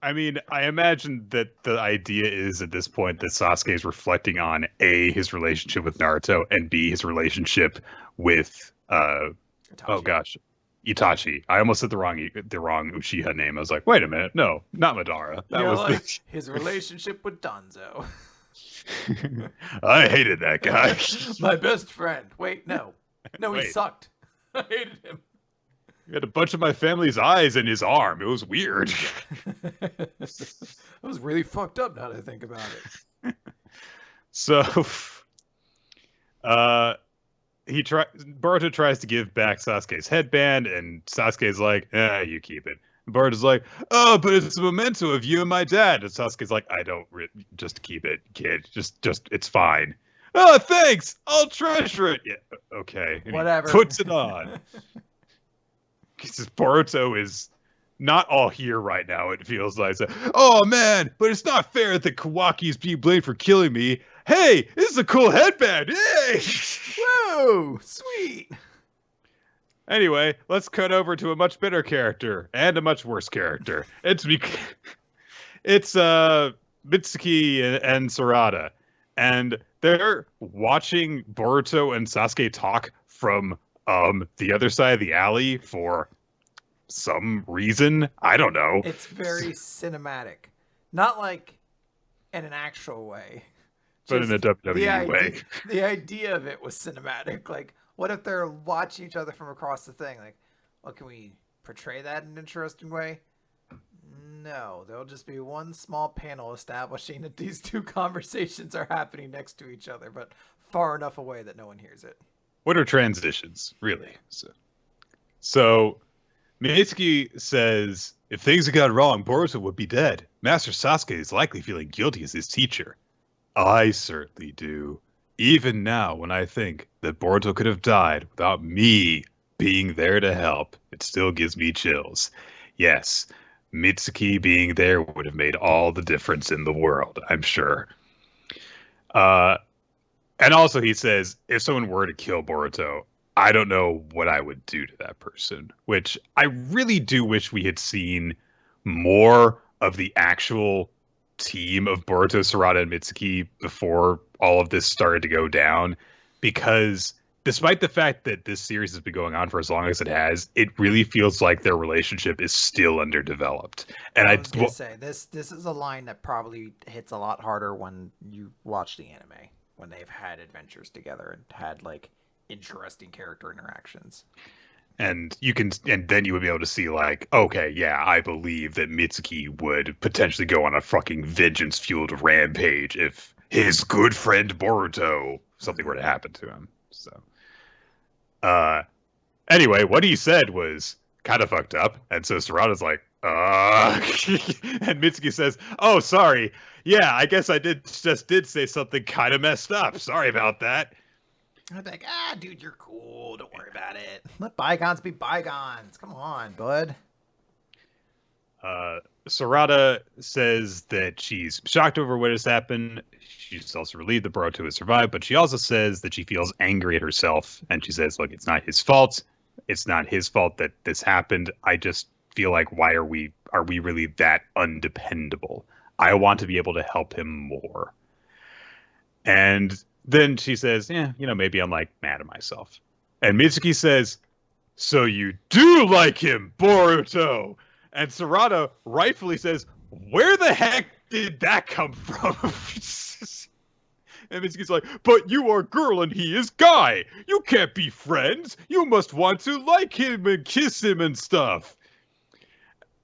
I mean, I imagine that the idea is at this point that Sasuke is reflecting on A, his relationship with Naruto, and B, his relationship with oh gosh, Itachi. I almost said the wrong Uchiha name. I was like, wait a minute, no, not Madara. That was like, his relationship with Danzo. I hated that guy. My best friend. Wait, no. No, he Wait, sucked. I hated him. he had a bunch of my family's eyes in his arm. It was weird. That was really fucked up now that I think about it. So, uh, Boruto tries to give back Sasuke's headband, and Sasuke's like, you keep it. And Boruto's like, oh, but it's a memento of you and my dad. And Sasuke's like, I don't, just keep it, kid. Just, it's fine. Oh, thanks. I'll treasure it. Yeah, okay. And Whatever. he puts it on. Because Boruto is not all here right now, it feels like. So, oh, man, but it's not fair that Kawaki is being blamed for killing me. Hey, this is a cool headband. Hey! Whoa, sweet. Anyway, let's cut over to a much better character and a much worse character. It's Mitsuki and Sarada, and they're watching Boruto and Sasuke talk from the other side of the alley for some reason. I don't know. It's very cinematic, not like in an actual way, but in a WWE way. The idea of it was cinematic. Like, what if they're watching each other from across the thing? Like, well, can we portray that in an interesting way? No, there'll just be one small panel establishing that these two conversations are happening next to each other, but far enough away that no one hears it. What are transitions, really? So Mitsuki says, if things had gone wrong, Boruto would be dead. Master Sasuke is likely feeling guilty as his teacher. I certainly do. Even now, when I think that Boruto could have died without me being there to help, it still gives me chills. Yes, Mitsuki being there would have made all the difference in the world, I'm sure. And also he says, if someone were to kill Boruto, I don't know what I would do to that person, which I really do wish we had seen more of the actual team of Boruto, Sarada, and Mitsuki before all of this started to go down, because despite the fact that this series has been going on for as long as it has, it really feels like their relationship is still underdeveloped. And I was gonna say, this is a line that probably hits a lot harder when you watch the anime, when they've had adventures together and had like interesting character interactions. And then you would be able to see like, okay, yeah, I believe that Mitsuki would potentially go on a fucking vengeance-fueled rampage if his good friend Boruto, something were to happen to him. So, anyway, what he said was kind of fucked up. And so Sarada's like, and Mitsuki says, oh, sorry. Yeah, I guess I did say something kind of messed up. Sorry about that. I'd be like, dude, you're cool. Don't worry about it. Let bygones be bygones. Come on, bud. Sarada says that she's shocked over what has happened. She's also relieved that Boruto has survived, but she also says that she feels angry at herself. And she says, look, it's not his fault. It's not his fault that this happened. I just feel like, why are we really that undependable? I want to be able to help him more. And then she says, maybe I'm like mad at myself. And Mitsuki says, so you do like him, Boruto. And Sarada rightfully says, where the heck did that come from? And Mitsuki's like, but you are girl and he is guy. You can't be friends. You must want to like him and kiss him and stuff.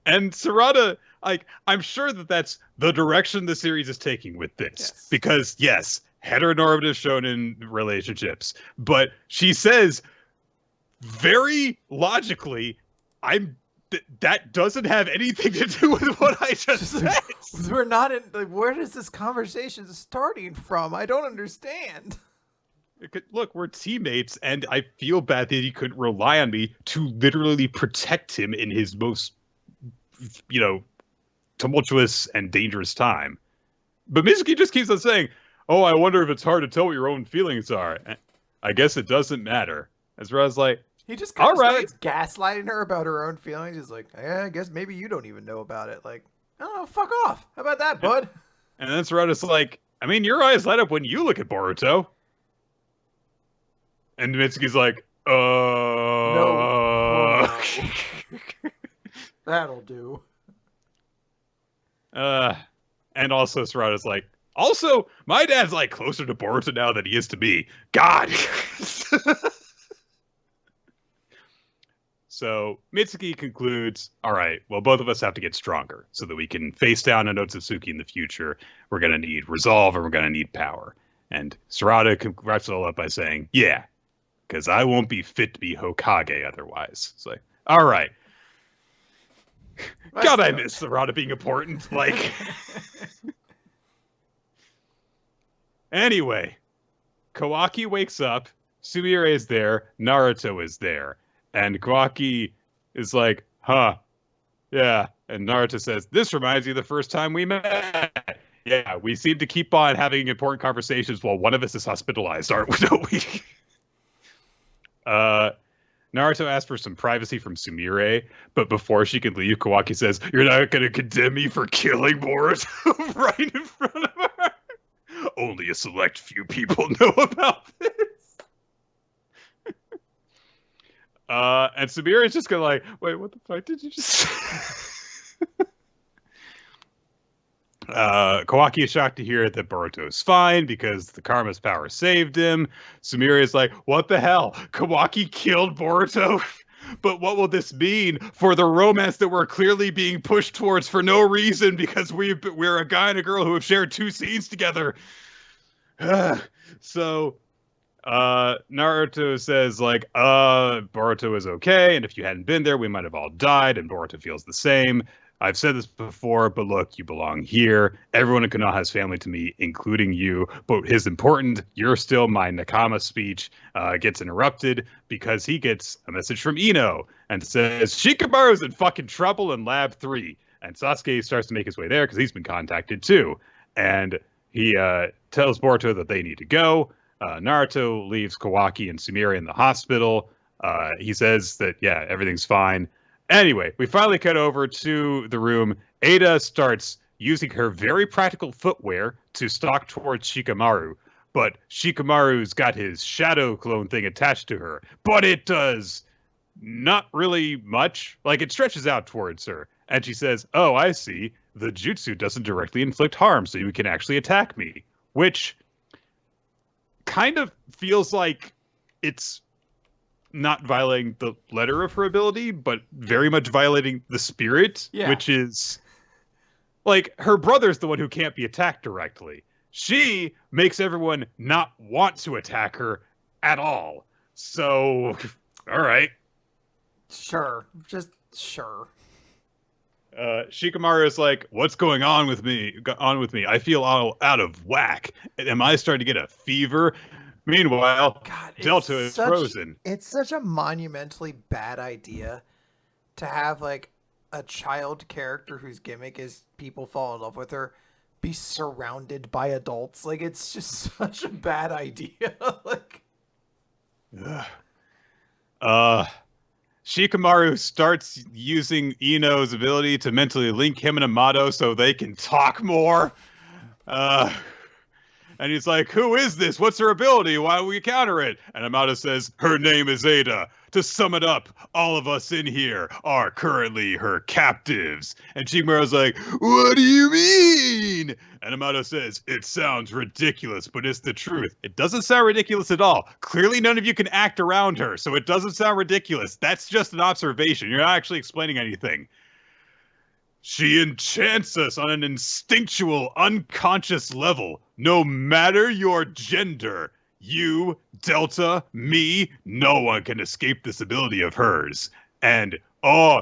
And Sarada, like, I'm sure that that's the direction the series is taking with this. Yes. Because, yes, heteronormative shonen relationships. But she says, very logically, that doesn't have anything to do with what I just said. We're not in, like, where is this conversation starting from? I don't understand. Look, we're teammates, and I feel bad that he couldn't rely on me to literally protect him in his most, tumultuous and dangerous time. But Mizuki just keeps on saying, oh, I wonder if it's hard to tell what your own feelings are. I guess it doesn't matter. As Ra's like, he just kind of starts gaslighting her about her own feelings. He's like, I guess maybe you don't even know about it. Like, I don't know, fuck off. How about that, bud? And then Sarada's like, I mean, your eyes light up when you look at Boruto. And Mitsuki's like, No. That'll do. And also Sarada's like, also, my dad's like closer to Boruto now than he is to me. God. So Mitsuki concludes, all right, well, both of us have to get stronger so that we can face down Otsutsuki in the future. We're going to need resolve and we're going to need power. And Sarada wraps it all up by saying, yeah, because I won't be fit to be Hokage otherwise. It's like, all right. God, I miss Sarada being important. Like, anyway, Kawaki wakes up. Sumire is there. Naruto is there. And Kawaki is like, huh, yeah. And Naruto says, this reminds you of the first time we met. Yeah, we seem to keep on having important conversations while one of us is hospitalized, aren't we? Naruto asks for some privacy from Sumire, but before she can leave, Kawaki says, you're not going to condemn me for killing Boruto right in front of her? Only a select few people know about this. And Sumire is just gonna like, wait, what the fuck did you just say? Kawaki is shocked to hear that Boruto is fine because the Karma's power saved him. Sumire is like, what the hell? Kawaki killed Boruto? But what will this mean for the romance that we're clearly being pushed towards for no reason because we're a guy and a girl who have shared 2 scenes together? So Naruto says, like, Boruto is okay, and if you hadn't been there, we might have all died, and Boruto feels the same. I've said this before, but look, you belong here. Everyone in Konoha has family to me, including you, but his important, you're still my Nakama speech gets interrupted because he gets a message from Ino and says, Shikamaru's in fucking trouble in Lab 3. And Sasuke starts to make his way there because he's been contacted too. And he tells Boruto that they need to go. Naruto leaves Kawaki and Sumire in the hospital. He says that, yeah, everything's fine. Anyway, we finally cut over to the room. Ada starts using her very practical footwear to stalk towards Shikamaru. But Shikamaru's got his shadow clone thing attached to her. But it does not really much. Like, it stretches out towards her. And she says, oh, I see. The jutsu doesn't directly inflict harm, so you can actually attack me. Which kind of feels like it's not violating the letter of her ability, but very much violating the spirit, which is like her brother's the one who can't be attacked directly. She makes everyone not want to attack her at all. So, all right. Sure. Just sure. Shikamaru is like, what's going on with me? I feel all out of whack. Am I starting to get a fever? Meanwhile, God, Delta is frozen. It's such a monumentally bad idea to have like a child character whose gimmick is people fall in love with her be surrounded by adults. Like, it's just such a bad idea. Like, Shikamaru starts using Ino's ability to mentally link him and Amato so they can talk more. And he's like, who is this? What's her ability? Why do we counter it? And Amato says, her name is Ada. To sum it up, all of us in here are currently her captives. And Shikamaru's like, what do you mean? And Amato says, it sounds ridiculous, but it's the truth. It doesn't sound ridiculous at all. Clearly none of you can act around her, so it doesn't sound ridiculous. That's just an observation. You're not actually explaining anything. She enchants us on an instinctual, unconscious level, no matter your gender. You, Delta, me, no one can escape this ability of hers. And,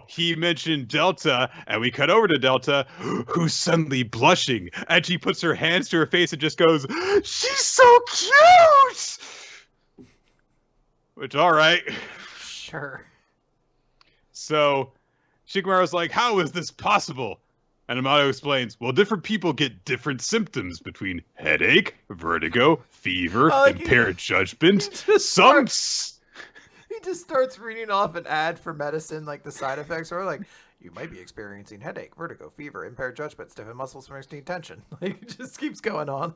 he mentioned Delta, and we cut over to Delta, who's suddenly blushing, and she puts her hands to her face and just goes, she's so cute! Which, all right. Sure. So Shikamaru's like, how is this possible? And Amato explains, well, different people get different symptoms between headache, vertigo, fever, impaired judgment. He just starts reading off an ad for medicine, like the side effects are like, you might be experiencing headache, vertigo, fever, impaired judgment, stiffened muscles from extreme tension. Like, it just keeps going on.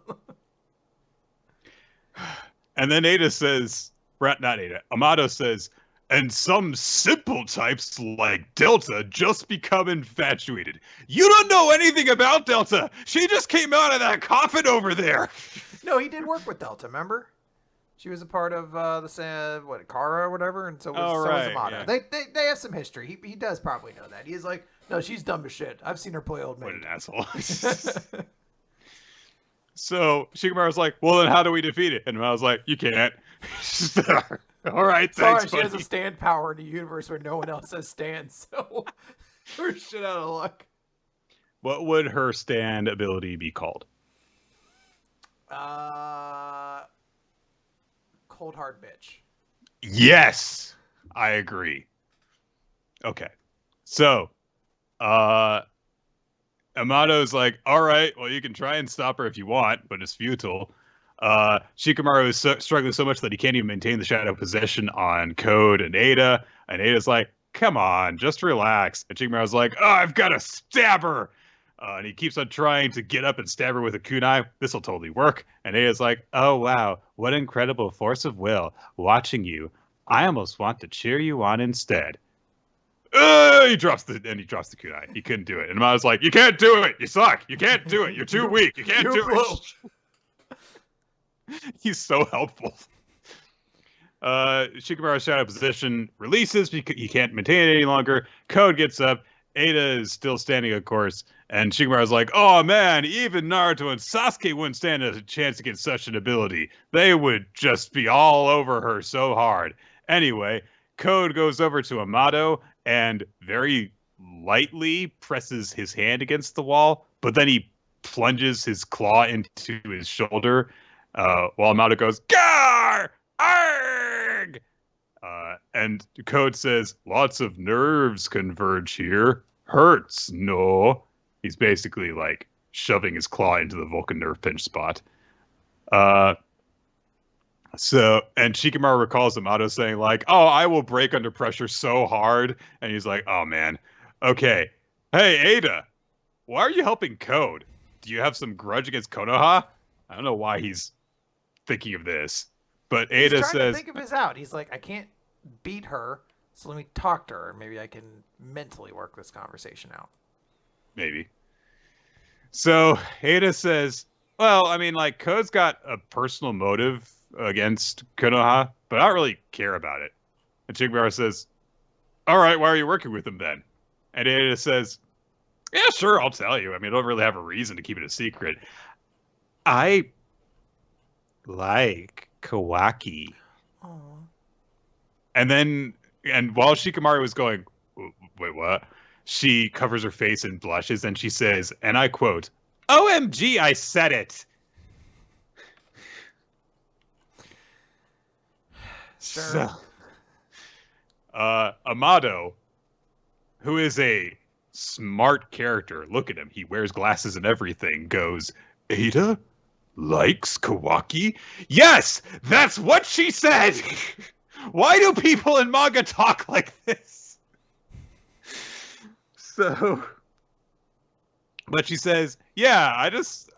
And then Amato says, and some simple types like Delta just become infatuated. You don't know anything about Delta. She just came out of that coffin over there. No, he did work with Delta, remember? She was a part of Kara or whatever, and so was Amato. Yeah. They have some history. He does probably know that. He's like, no, she's dumb as shit. I've seen her play old maid. What an asshole. So Shikamaru's like, well, then how do we defeat it? And I was like, you can't. All right, Sorry, thanks, she buddy. has a stand power in a universe where no one else has stands, so we're shit out of luck. What would her stand ability be called? Cold hard bitch. Yes, I agree. Okay, so Amato's like, all right, well, you can try and stop her if you want, but it's futile. Shikamaru is struggling so much that he can't even maintain the shadow possession on Code and Ada. And Ada's like, come on, just relax. And Shikamaru's like, oh, I've got to stab her. And he keeps on trying to get up and stab her with a kunai. This will totally work. And Ada's like, oh, wow, what incredible force of will. Watching you, I almost want to cheer you on instead. He drops the kunai. He couldn't do it. And Amato's like, you can't do it. You suck. You can't do it. You're too weak. You can't do it. He's so helpful. Shikamaru's shadow position releases because he can't maintain it any longer. Code gets up. Ada is still standing, of course. And Shikamaru's like, oh man, even Naruto and Sasuke wouldn't stand a chance against such an ability. They would just be all over her so hard. Anyway, Code goes over to Amato and very lightly presses his hand against the wall, but then he plunges his claw into his shoulder while Amato goes, Gar! Arg! And Code says, lots of nerves converge here. Hurts, no. He's basically like shoving his claw into the Vulcan nerve pinch spot. And Shikamaru recalls Amato saying like, oh, I will break under pressure so hard. And he's like, oh man. Okay. Hey, Ada, why are you helping Code? Do you have some grudge against Konoha? I don't know why he's thinking of this. But Ada he's trying says, to think of his out. He's like, I can't beat her, so let me talk to her. Maybe I can mentally work this conversation out. Maybe. So Ada says, well, I mean, like, Code's got a personal motive against Konoha, but I don't really care about it. And Shikamaru says, all right, why are you working with him then? And Ada says, yeah, sure, I'll tell you. I mean, I don't really have a reason to keep it a secret. I like Kawaki. Aww. And while Shikamaru was going, wait, what? She covers her face and blushes, and she says, and I quote, OMG, I said it. Sure. So, Amato, who is a smart character, look at him, he wears glasses and everything, goes, Ada likes Kawaki? Yes, that's what she said. Why do people in manga talk like this? So, but she says, yeah,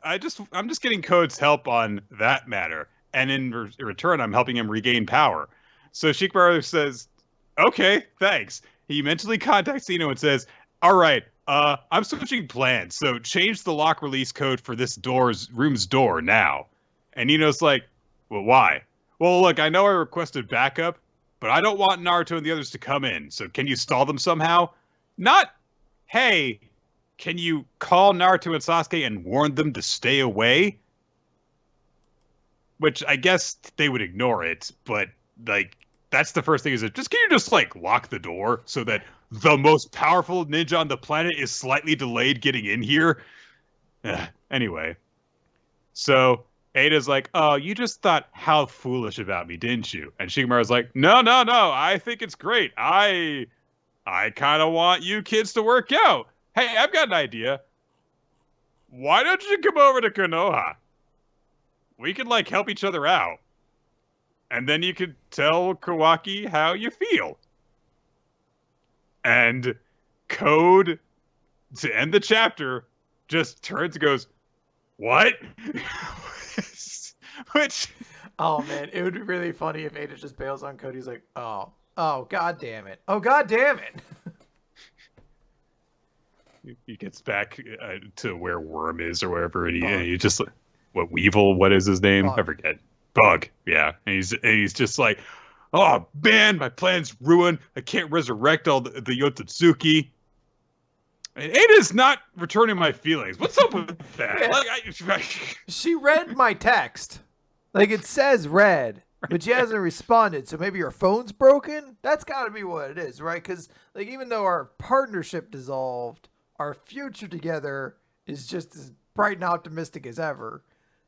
I'm just getting Code's help on that matter. And in return, I'm helping him regain power. So Shikamaru says, okay, thanks. He mentally contacts Ino and says, all right, I'm switching plans. So change the lock release code for this room's door now. And Ino's like, well, why? Well, look, I know I requested backup, but I don't want Naruto and the others to come in. So can you stall them somehow? Not, hey, can you call Naruto and Sasuke and warn them to stay away? Which I guess they would ignore it, but like that's the first thing is can you just like lock the door so that the most powerful ninja on the planet is slightly delayed getting in here? Anyway, so Ada's like, oh, you just thought how foolish about me, didn't you? And Shikamaru's like, no, I think it's great. I kind of want you kids to work out. Hey, I've got an idea. Why don't you come over to Konoha? We could like help each other out. And then you could tell Kawaki how you feel. And Code, to end the chapter, just turns and goes, what? Which... Oh, man, it would be really funny if Ada just bails on Code. He's like, oh, god damn it. Oh, god damn it. He gets back to where Worm is or wherever, and he just... What, Weevil? What is his name? I forget. Bug, yeah. And he's just like, oh man, my plan's ruined. I can't resurrect all the Yotsuki. And Ada's not returning my feelings. What's up with that? Yeah. Like, She read my text. Like, it says read, but she hasn't responded. So maybe her phone's broken? That's got to be what it is, right? Because, like, even though our partnership dissolved, our future together is just as bright and optimistic as ever.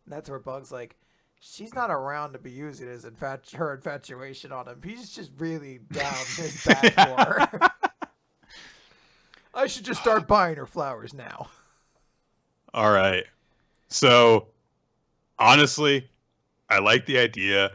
And that's where Bug's like, she's not around to be using her infatuation on him. He's just really down his bad for her. I should just start buying her flowers now. all right. So, honestly, I like the idea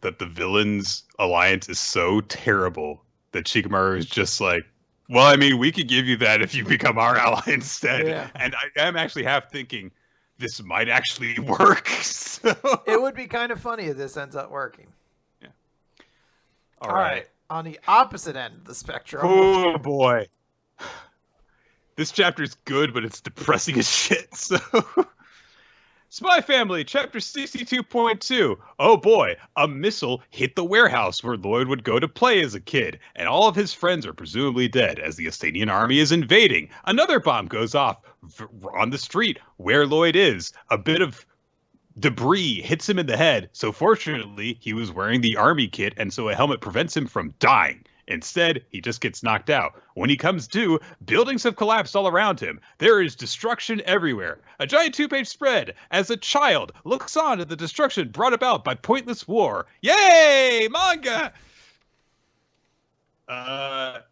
that the villains' alliance is so terrible that Shikamaru is just like, well, I mean, we could give you that if you become our ally instead. Yeah. And I am actually half thinking this might actually work. So. It would be kind of funny if this ends up working. Yeah. All right. On the opposite end of the spectrum. Oh, boy. This chapter is good, but it's depressing as shit. So, Spy Family, chapter 62.2. Oh boy, a missile hit the warehouse where Lloyd would go to play as a kid, and all of his friends are presumably dead as the Estonian army is invading. Another bomb goes off on the street where Lloyd is. A bit of debris hits him in the head, so fortunately he was wearing the army kit, and so a helmet prevents him from dying. Instead, he just gets knocked out. When he comes to, buildings have collapsed all around him. There is destruction everywhere. A giant 2-page spread as a child looks on at the destruction brought about by pointless war. Yay! Manga!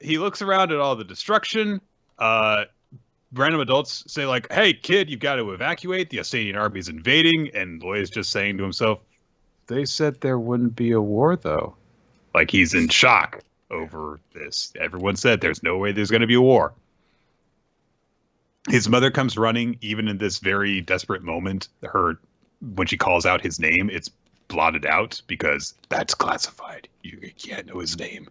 He looks around at all the destruction. Random adults say, like, hey, kid, you've got to evacuate. The Estonian army is invading. And Lloyd is just saying to himself, they said there wouldn't be a war, though. Like, he's in shock over this. Everyone said there's no way there's going to be a war. His mother comes running, even in this very desperate moment. When she calls out his name, it's blotted out because that's classified. You can't know his name.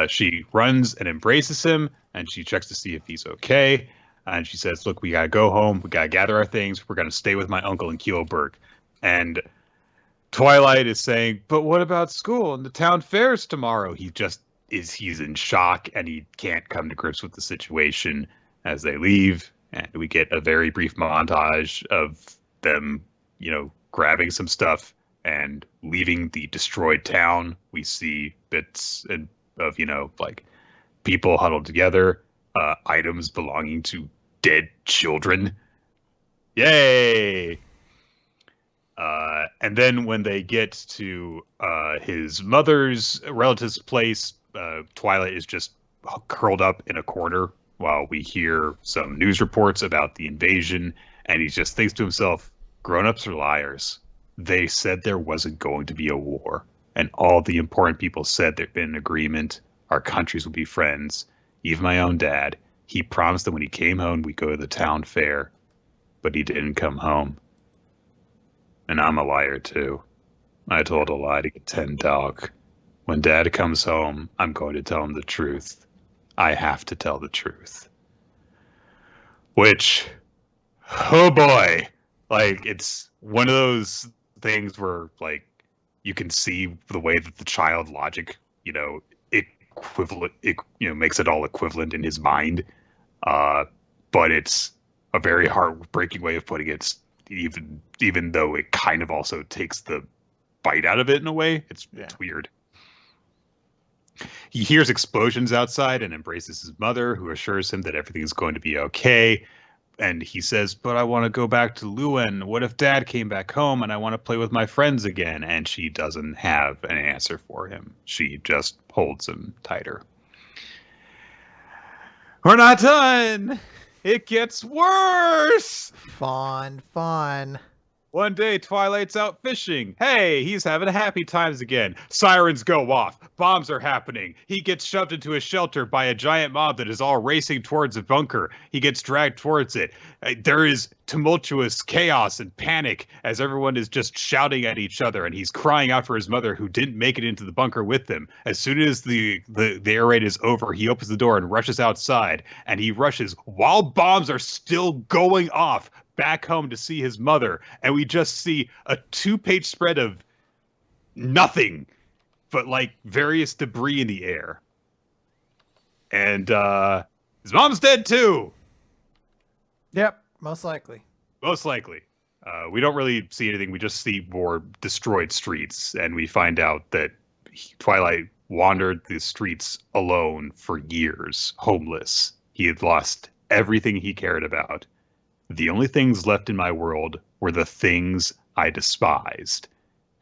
She runs and embraces him, and she checks to see if he's okay. And she says, look, we got to go home. We got to gather our things. We're going to stay with my uncle in Kielburg. And Twilight is saying, but what about school and the town fairs tomorrow? He's in shock, and he can't come to grips with the situation as they leave. And we get a very brief montage of them, grabbing some stuff and leaving the destroyed town. We see bits of, like people huddled together, items belonging to dead children. Yay! And then when they get to his mother's relative's place, Twilight is just curled up in a corner while we hear some news reports about the invasion, and he just thinks to himself, grown-ups are liars. They said there wasn't going to be a war, and all the important people said there'd been an agreement. Our countries would be friends. Even my own dad, he promised that when he came home, we'd go to the town fair, but he didn't come home. And I'm a liar, too. I told a lie to get 10 dog. When Dad comes home, I'm going to tell him the truth. I have to tell the truth. Which, oh boy, like, it's one of those things where, like, you can see the way that the child logic, makes it all equivalent in his mind. But it's a very heartbreaking way of putting it. Even though it kind of also takes the bite out of it in a way. It's weird. He hears explosions outside and embraces his mother, who assures him that everything is going to be okay. And he says, but I want to go back to Luen. What if Dad came back home and I want to play with my friends again? And she doesn't have an answer for him. She just holds him tighter. We're not done! It gets worse! Fun. One day, Twilight's out fishing. Hey, he's having happy times again. Sirens go off. Bombs are happening. He gets shoved into a shelter by a giant mob that is all racing towards a bunker. He gets dragged towards it. There is tumultuous chaos and panic as everyone is just shouting at each other, and he's crying out for his mother who didn't make it into the bunker with them. As soon as the air raid is over, he opens the door and rushes outside, and he rushes while bombs are still going off back home to see his mother, and we just see a 2-page spread of nothing but like various debris in the air. And his mom's dead too. Yep, most likely. Most likely. We don't really see anything. We just see more destroyed streets, and we find out that Twilight wandered the streets alone for years, homeless. He had lost everything he cared about. The only things left in my world were the things I despised.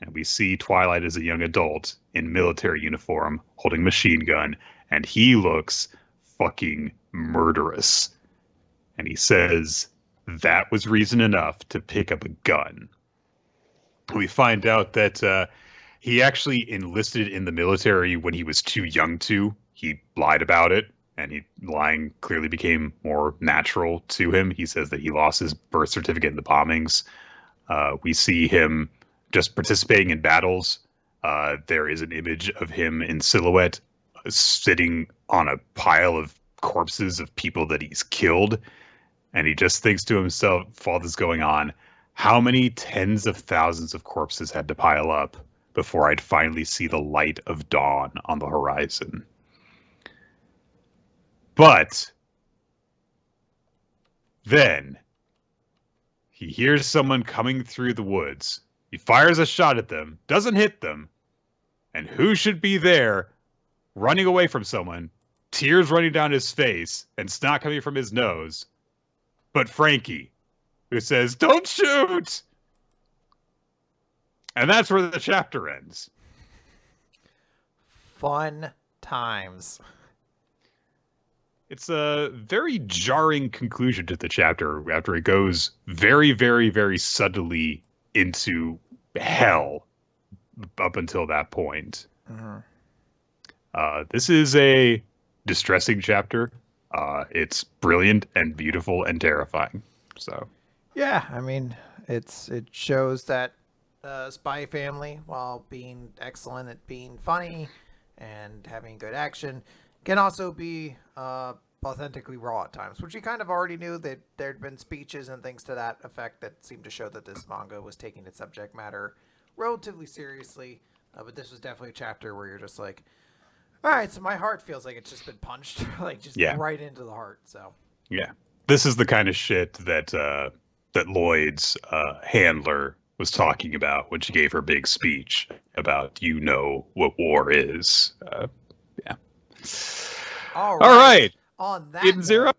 And we see Twilight as a young adult in military uniform, holding a machine gun, and he looks fucking murderous. And he says that was reason enough to pick up a gun. We find out that he actually enlisted in the military when he was too young to. He lied about it, and lying clearly became more natural to him. He says that he lost his birth certificate in the bombings. We see him just participating in battles. There is an image of him in silhouette sitting on a pile of corpses of people that he's killed. And he just thinks to himself, while this is going on, how many tens of thousands of corpses had to pile up before I'd finally see the light of dawn on the horizon? But then he hears someone coming through the woods. He fires a shot at them, doesn't hit them. And who should be there running away from someone, tears running down his face and snot coming from his nose, but Frankie, who says, "Don't shoot!" And that's where the chapter ends. Fun times. It's a very jarring conclusion to the chapter after it goes very, very, very subtly into hell up until that point. This is a distressing chapter. It's brilliant and beautiful and terrifying. So, yeah, I mean, it shows that Spy Family, while being excellent at being funny and having good action, can also be authentically raw at times, which we kind of already knew. That there'd been speeches and things to that effect that seemed to show that this manga was taking its subject matter relatively seriously. But this was definitely a chapter where you're just like, all right, so my heart feels like it's just been punched, like just right into the heart. So yeah, this is the kind of shit that that Lloyd's handler was talking about when she gave her big speech about what war is. Yeah. All right. On that In Zero,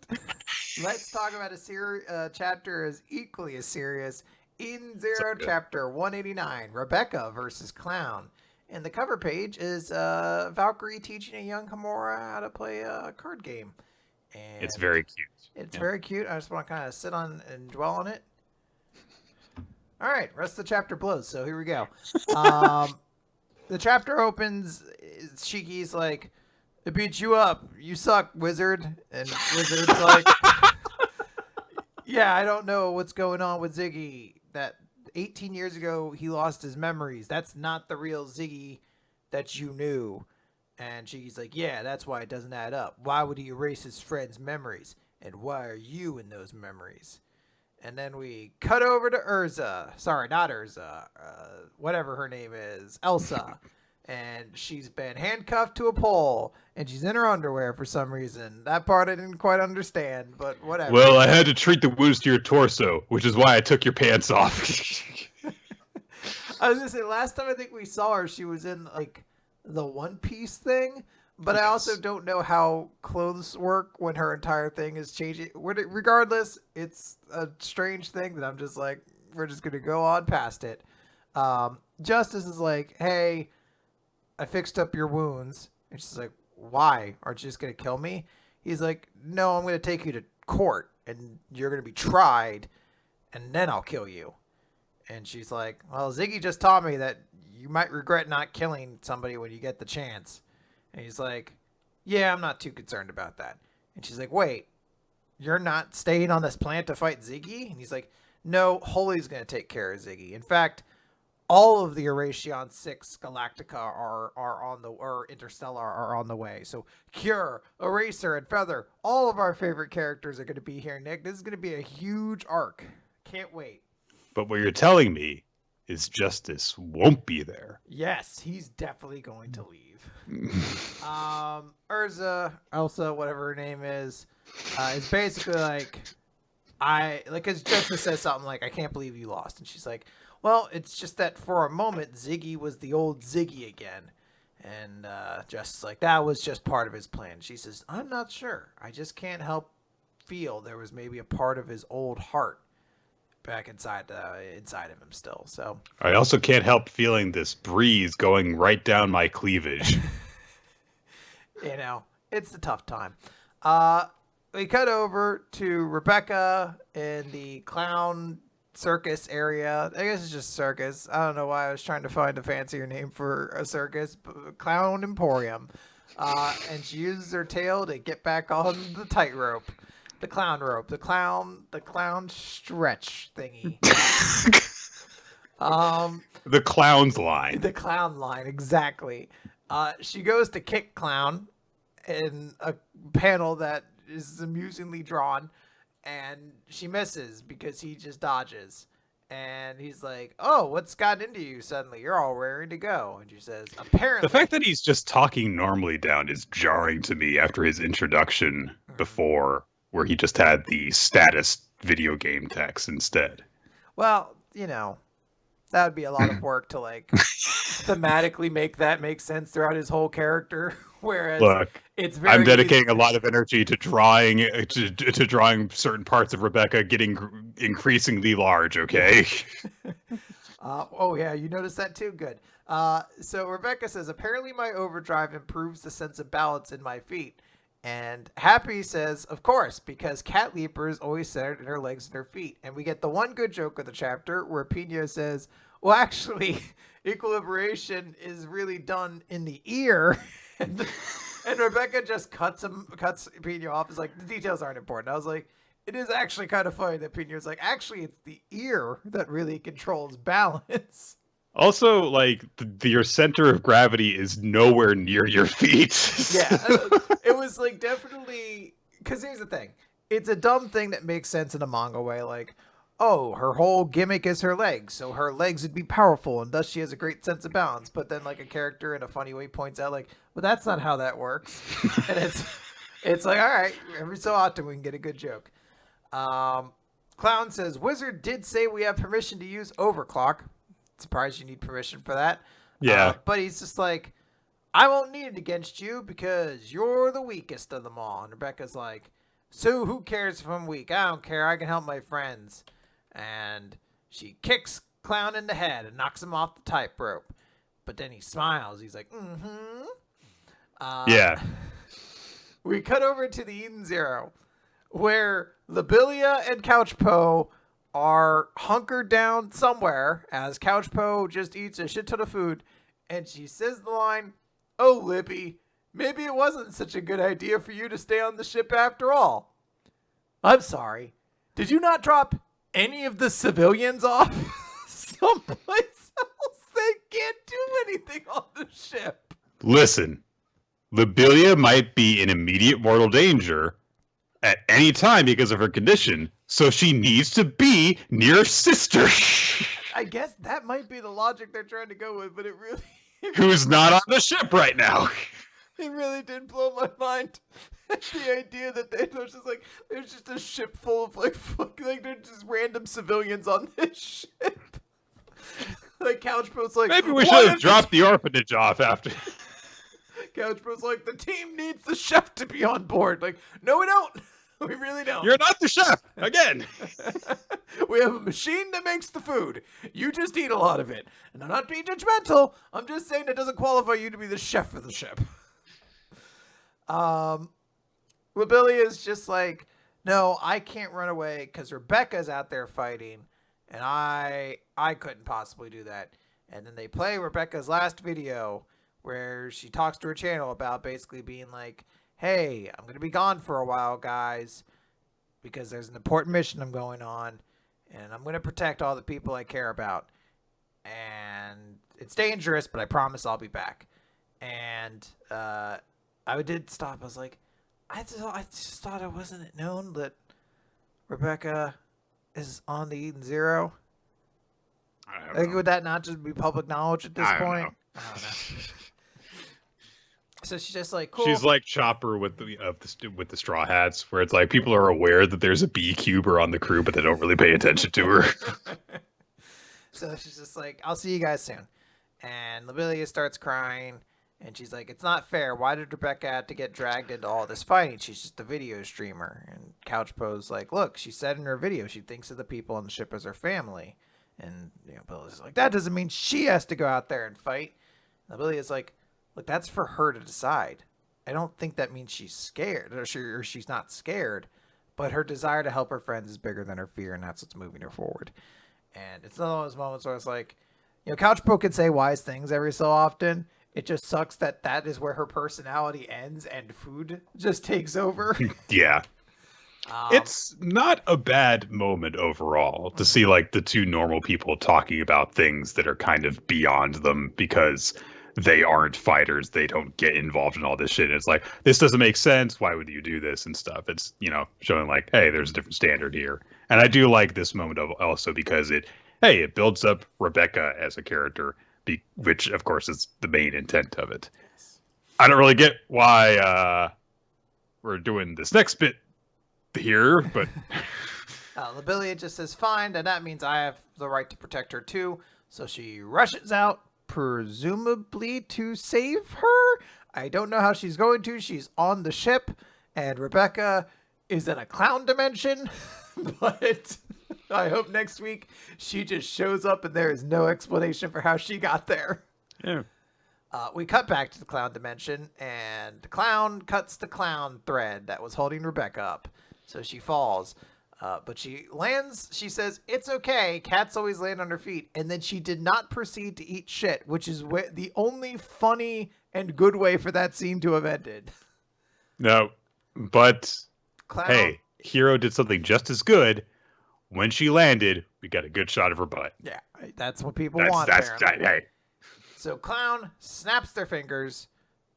let's talk about a chapter as equally as serious. In Zero, chapter 189, Rebecca versus Clown. And the cover page is Valkyrie teaching a young Homura how to play a card game. And it's very cute. It's very cute. I just want to kind of sit on and dwell on it. All right, rest of the chapter blows. So here we go. The chapter opens. Shiki's like, "I beat you up. You suck, wizard." And Wizard's like, "Yeah, I don't know what's going on with Ziggy. That 18 years ago, he lost his memories. That's not the real Ziggy that you knew." And Shiki's like, "Yeah, that's why it doesn't add up. Why would he erase his friend's memories? And why are you in those memories?" And then we cut over to Urza. Sorry, not Urza. Whatever her name is. Elsa. And she's been handcuffed to a pole. And she's in her underwear for some reason. That part I didn't quite understand, but whatever. Well, I had to treat the wounds to your torso, which is why I took your pants off. I was going to say, last time I think we saw her, she was in like the One Piece thing. But I also don't know how clothes work when her entire thing is changing. Regardless, it's a strange thing that I'm just like, we're just going to go on past it. Justice is like, "Hey, I fixed up your wounds." And she's like, "Why? Aren't you just going to kill me?" He's like, "No, I'm going to take you to court and you're going to be tried and then I'll kill you." And she's like, "Well, Ziggy just taught me that you might regret not killing somebody when you get the chance." And he's like, "Yeah, I'm not too concerned about that." And she's like, "Wait, you're not staying on this planet to fight Ziggy?" And he's like, "No, Holy's going to take care of Ziggy. In fact, all of the Eration 6 Galactica or Interstellar are on the way. So Cure, Eraser, and Feather, all of our favorite characters are going to be here, Nick. This is going to be a huge arc. can't wait. But what you're telling me is justice won't be there. Yes, he's definitely going to leave. Elsa, whatever her name is basically like, because Justice says something like, I can't believe you lost. And she's like, well, it's just that for a moment, Ziggy was the old Ziggy again. And Justice like, that was just part of his plan. She says, I'm not sure. I just can't help feel there was maybe a part of his old heart back inside of him still. So I also can't help feeling this breeze going right down my cleavage. It's a tough time. We cut over to Rebecca in the clown circus area. I guess it's just circus. I don't know why I was trying to find a fancier name for a circus. Clown Emporium. And she uses her tail to get back on the tightrope. The clown rope. The clown stretch thingy. The clown's line. The clown line, exactly. She goes to kick Clown in a panel that is amusingly drawn, and she misses because he just dodges. And he's like, oh, what's gotten into you suddenly? You're all raring to go. And she says, apparently. The fact that he's just talking normally down is jarring to me after his introduction before, where he just had the status video game text instead. Well, that would be a lot of work to thematically make that make sense throughout his whole character. Whereas look, it's very I'm dedicating a lot of energy to drawing certain parts of Rebecca getting increasingly large. Okay. Oh yeah, you noticed that too. Good. So Rebecca says, apparently my overdrive improves the sense of balance in my feet. And Happy says, of course, because Cat Leaper is always centered in her legs and her feet. And we get the one good joke of the chapter where Pino says, well, actually, equilibration is really done in the ear. and Rebecca just cuts Pino off. It's like, the details aren't important. I was like, it is actually kind of funny that Pino's like, actually, it's the ear that really controls balance. Also, your center of gravity is nowhere near your feet. Yeah, it was definitely, because here's the thing. It's a dumb thing that makes sense in a manga way. Like, oh, her whole gimmick is her legs, so her legs would be powerful, and thus she has a great sense of balance. But then, a character in a funny way points out, well, that's not how that works. And it's like, all right, every so often we can get a good joke. Clown says, Wizard did say we have permission to use overclock. Surprised you need permission for that. Yeah. But he's just like, I won't need it against you because you're the weakest of them all. And Rebecca's like, so who cares if I'm weak? I don't care. I can help my friends. And she kicks Clown in the head and knocks him off the tightrope. But then he smiles. He's like, mm-hmm. Yeah. We cut over to the Eden Zero, where Labilia and Couchpo are hunkered down somewhere as Couchpo just eats a shit ton of food, and she says the line, oh, Libby, maybe it wasn't such a good idea for you to stay on the ship after all. I'm sorry. Did you not drop any of the civilians off someplace else? They can't do anything on the ship. Listen, Labilia might be in immediate mortal danger at any time because of her condition, so she needs to be near sister. I guess that might be the logic they're trying to go with, but who's not on the ship right now. It really did blow my mind. The idea that there's just a ship full of they're just random civilians on this ship. Couchpo's like, maybe we should have dropped the orphanage off after. Couchpo's like, the team needs the chef to be on board. No, we don't. We really don't. You're not the chef again. We have a machine that makes the food. You just eat a lot of it. And I'm not being judgmental. I'm just saying it doesn't qualify you to be the chef of the ship. Labilia is just like, no, I can't run away because Rebecca's out there fighting, and I couldn't possibly do that. And then they play Rebecca's last video where she talks to her channel about basically being like, hey, I'm going to be gone for a while, guys, because there's an important mission I'm going on, and I'm going to protect all the people I care about. And it's dangerous, but I promise I'll be back. And I did stop. I was like, I just thought it wasn't known that Rebecca is on the Eden Zero? I Like, don't know. would that not just be public knowledge at this I don't point? know. I don't know. So she's just like, She's cool. like Chopper with with the straw hats, where it's like people are aware that there's a beekeeper on the crew, but they don't really pay attention to her. So she's just like, I'll see you guys soon. And Lobelia starts crying, and she's like, it's not fair. Why did Rebecca have to get dragged into all this fighting? She's just a video streamer. And Couchpo's like, look, she said in her video she thinks of the people on the ship as her family. And Lobelia's like, that doesn't mean she has to go out there and fight. Lobelia's like, look, that's for her to decide. I don't think that means she's scared, or she's not scared, but her desire to help her friends is bigger than her fear, and that's what's moving her forward. And it's one of those moments where it's like, Couchpo can say wise things every so often. It just sucks that that is where her personality ends and food just takes over. Yeah. It's not a bad moment overall to see like the two normal people talking about things that are kind of beyond them because they aren't fighters. They don't get involved in all this shit. And it's like, this doesn't make sense. Why would you do this and stuff? It's, showing like, hey, there's a different standard here. And I do like this moment also because it builds up Rebecca as a character, which of course is the main intent of it. I don't really get why we're doing this next bit here, but Lobelia just says fine, and that means I have the right to protect her too. So she rushes out, presumably to save her. I don't know how she's going to. She's on the ship, and Rebecca is in a clown dimension. But I hope next week she just shows up and there is no explanation for how she got there. Yeah. We cut back to the clown dimension, and the clown cuts the clown thread that was holding Rebecca up. So she falls. But she lands, she says, it's okay. Cats always land on her feet. And then she did not proceed to eat shit, which is the only funny and good way for that scene to have ended. No, but Clown. Hey, Hero did something just as good. When she landed, we got a good shot of her butt. Yeah, that's what people want. Hey. So Clown snaps their fingers.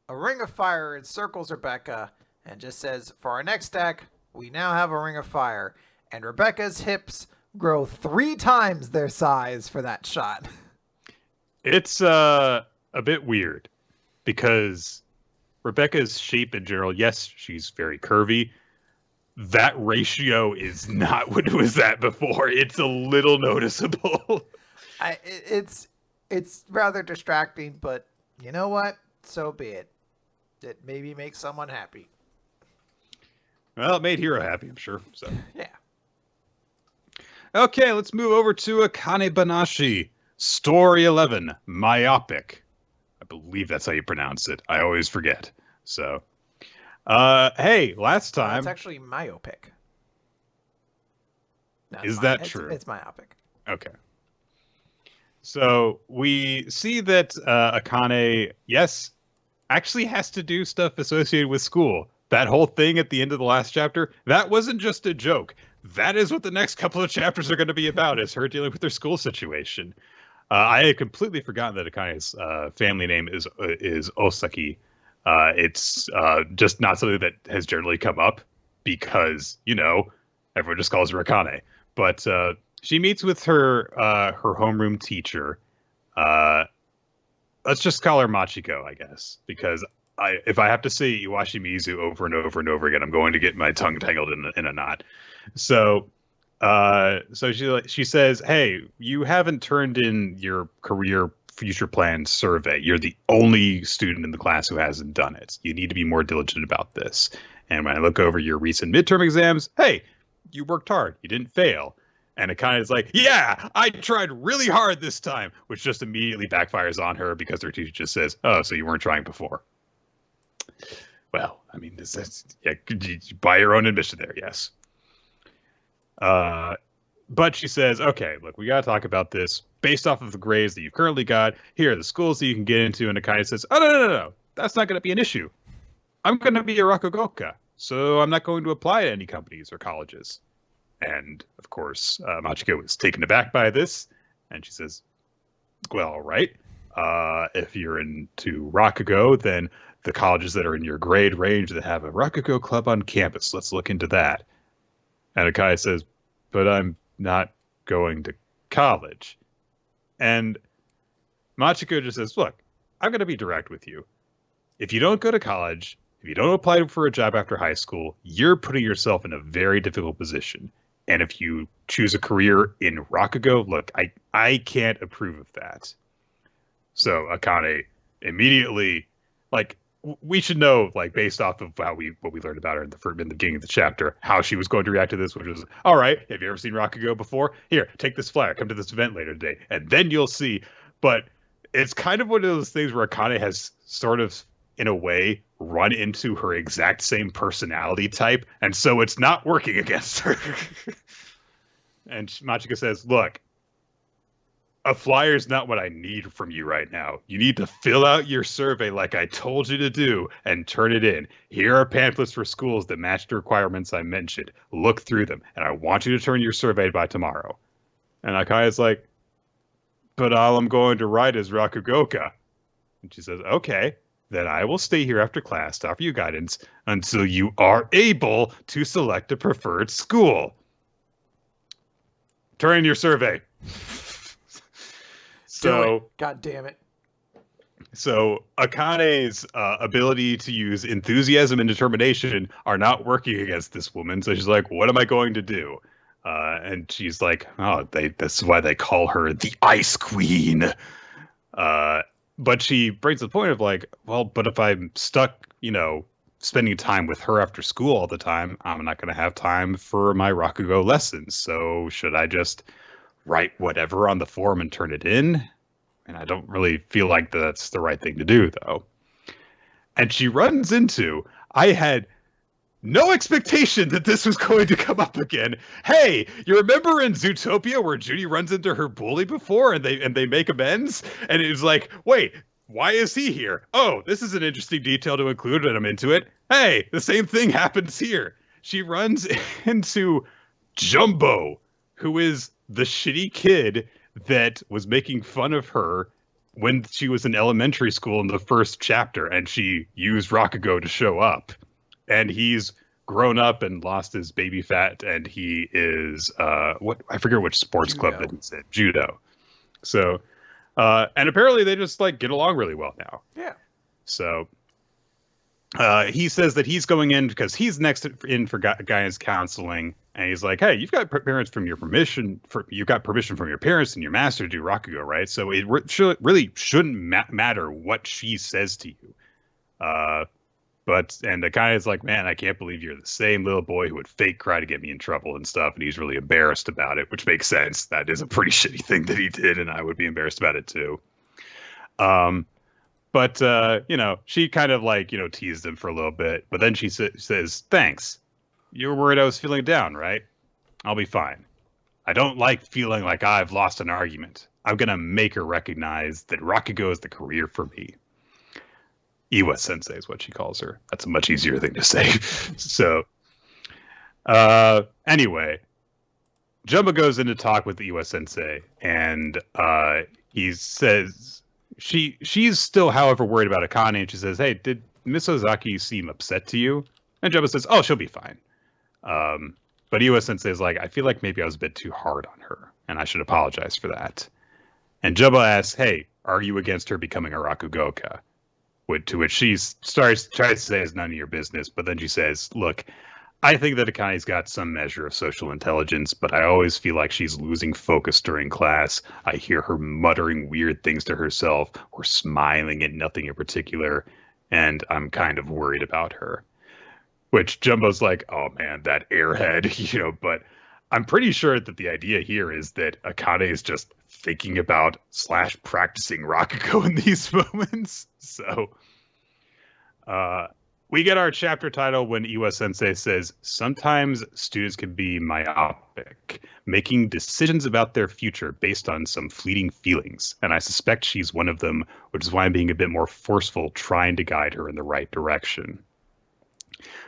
A ring of fire encircles Rebecca and just says, for our next deck, we now have a ring of fire. And Rebecca's hips grow 3 times their size for that shot. It's a bit weird because Rebecca's shape in general, yes, she's very curvy. That ratio is not what it was at before. It's a little noticeable. It's rather distracting, but you know what? So be it. It maybe makes someone happy. Well, it made Hero happy, I'm sure. So yeah. Okay, let's move over to Akane-banashi. Story 11, Myopic. I believe that's how you pronounce it. I always forget. So, hey, last time... It's actually myopic. No, is that true? It's myopic. Okay. So, we see that Akane, yes, actually has to do stuff associated with school. That whole thing at the end of the last chapter, that wasn't just a joke. That is what the next couple of chapters are going to be about, is her dealing with her school situation. I had completely forgotten that Akane's family name is Osaki. It's just not something that has generally come up because, everyone just calls her Akane. But she meets with her homeroom teacher. Let's just call her Machiko, I guess, because if I have to say Iwashi Mizu over and over and over again, I'm going to get my tongue tangled in a knot. So she says, hey, you haven't turned in your career future plan survey. You're the only student in the class who hasn't done it. You need to be more diligent about this. And when I look over your recent midterm exams, hey, you worked hard. You didn't fail. And it kind of is like, yeah, I tried really hard this time, which just immediately backfires on her because her teacher just says, oh, so you weren't trying before. Well, I mean, by your own admission there, yes. But she says, okay, look, we got to talk about this based off of the grades that you've currently got. Here are the schools that you can get into. And Akane says, oh, no. That's not going to be an issue. I'm going to be a Rakugoka, so I'm not going to apply to any companies or colleges. And, of course, Machiko is taken aback by this. And she says, well, all right. If you're into Rakugo, then the colleges that are in your grade range that have a Rakugo club on campus, let's look into that. And Akane says, but I'm not going to college. And Machiko just says, look, I'm going to be direct with you. If you don't go to college, if you don't apply for a job after high school, you're putting yourself in a very difficult position. And if you choose a career in Rakugo, look, I can't approve of that. So Akane immediately, like, we should know, like, based off of what we learned about her in the beginning of the chapter, how she was going to react to this, which was, all right, have you ever seen Rakugo before? Here, take this flyer, come to this event later today, and then you'll see. But it's kind of one of those things where Akane has sort of, in a way, run into her exact same personality type, and so it's not working against her. And Machiko says, look, a flyer's not what I need from you right now. You need to fill out your survey like I told you to do and turn it in. Here are pamphlets for schools that match the requirements I mentioned. Look through them, and I want you to turn your survey by tomorrow. And Akaya's like, but all I'm going to write is Rakugoka. And she says, okay, then I will stay here after class to offer you guidance until you are able to select a preferred school. Turn in your survey. So, God damn it. So Akane's ability to use enthusiasm and determination are not working against this woman. So she's like, what am I going to do? And she's like, oh, that's why they call her the Ice Queen. But she brings the point of like, well, but if I'm stuck, spending time with her after school all the time, I'm not going to have time for my Rakugo lessons. So should I just write whatever on the form and turn it in? And I don't really feel like that's the right thing to do, though. And she runs into, I had no expectation that this was going to come up again. Hey, you remember in Zootopia where Judy runs into her bully before and they make amends? And it's like, wait, why is he here? Oh, this is an interesting detail to include, and I'm into it. Hey, the same thing happens here. She runs into Jumbo, who is the shitty kid that was making fun of her when she was in elementary school in the first chapter, and she used Rakugo to show up. And he's grown up and lost his baby fat, and he is I forget which sports club that he's in, judo. So, and apparently they just like get along really well now. Yeah. So, he says that he's going in because he's next in for guidance counseling. And he's like, hey, you've got permission from your parents and your master to do Rakugo, right? So it really shouldn't matter what she says to you. And the guy is like, man, I can't believe you're the same little boy who would fake cry to get me in trouble and stuff. And he's really embarrassed about it, which makes sense. That is a pretty shitty thing that he did, and I would be embarrassed about it too. But she kind of like, teased him for a little bit. But then she says, thanks. You were worried I was feeling down, right? I'll be fine. I don't like feeling like I've lost an argument. I'm going to make her recognize that Rakugo is the career for me. Iwa Sensei is what she calls her. That's a much easier thing to say. So, anyway, Jumbo goes in to talk with Iwa Sensei, and he says she's still, however, worried about Akane, and she says, hey, did Miss Ozaki seem upset to you? And Jumbo says, oh, she'll be fine. But Iwa Sensei is like, I feel like maybe I was a bit too hard on her, and I should apologize for that. And Jumbo asks, hey, are you against her becoming a Rakugoka? To which she tries to say it's none of your business, but then she says, look, I think that Akane's got some measure of social intelligence, but I always feel like she's losing focus during class. I hear her muttering weird things to herself or smiling at nothing in particular, and I'm kind of worried about her. Which Jumbo's like, oh man, that airhead, but I'm pretty sure that the idea here is that Akane is just thinking about / practicing Rakugo in these moments. So we get our chapter title when Iwa Sensei says, sometimes students can be myopic, making decisions about their future based on some fleeting feelings. And I suspect she's one of them, which is why I'm being a bit more forceful, trying to guide her in the right direction.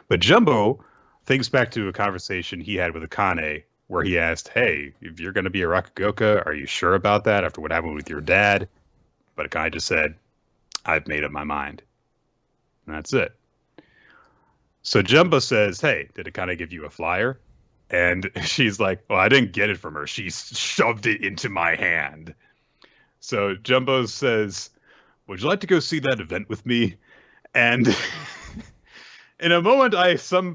But Jumbo thinks back to a conversation he had with Akane where he asked, hey, if you're going to be a Rakugoka, are you sure about that after what happened with your dad? But Akane just said, I've made up my mind. And that's it. So Jumbo says, hey, did Akane give you a flyer? And she's like, well, I didn't get it from her. She shoved it into my hand. So Jumbo says, would you like to go see that event with me? And in a moment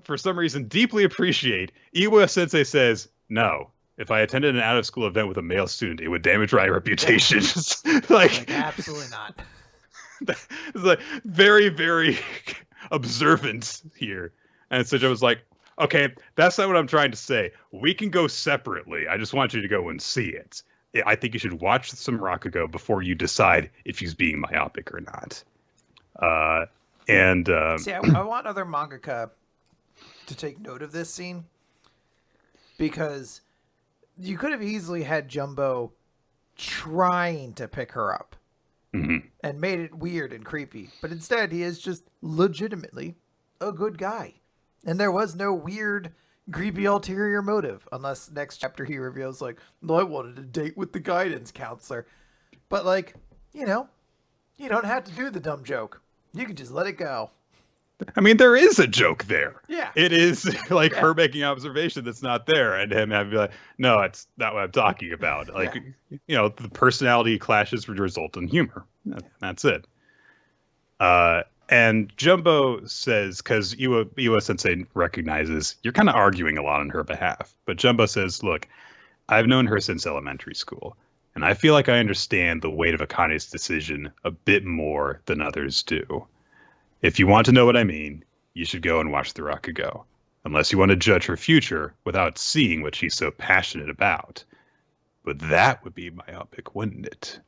for some reason, deeply appreciate, Iwa Sensei says, no. If I attended an out-of-school event with a male student, it would damage my reputation. Like, absolutely not. It's like very, very observant here. And so Joe was like, okay, that's not what I'm trying to say. We can go separately. I just want you to go and see it. I think you should watch some Rakugo before you decide if he's being myopic or not. See, I want other mangaka to take note of this scene, because you could have easily had Jumbo trying to pick her up and made it weird and creepy, but instead he is just legitimately a good guy, and there was no weird, creepy ulterior motive, unless next chapter he reveals like, no, I wanted a date with the guidance counselor. But like, you know, you don't have to do the dumb joke. You can just let it go. I mean, there is a joke there. Yeah. It is like her making observation that's not there, and him having to be like, no, it's not what I'm talking about. Like, you know, the personality clashes would result in humor. That's it. And Jumbo says, because Iwa Sensei recognizes you're kind of arguing a lot on her behalf, but Jumbo says, look, I've known her since elementary school, and I feel like I understand the weight of Akane's decision a bit more than others do. If you want to know what I mean, you should go and watch the Rakugo, unless you want to judge her future without seeing what she's so passionate about. But that would be myopic, wouldn't it?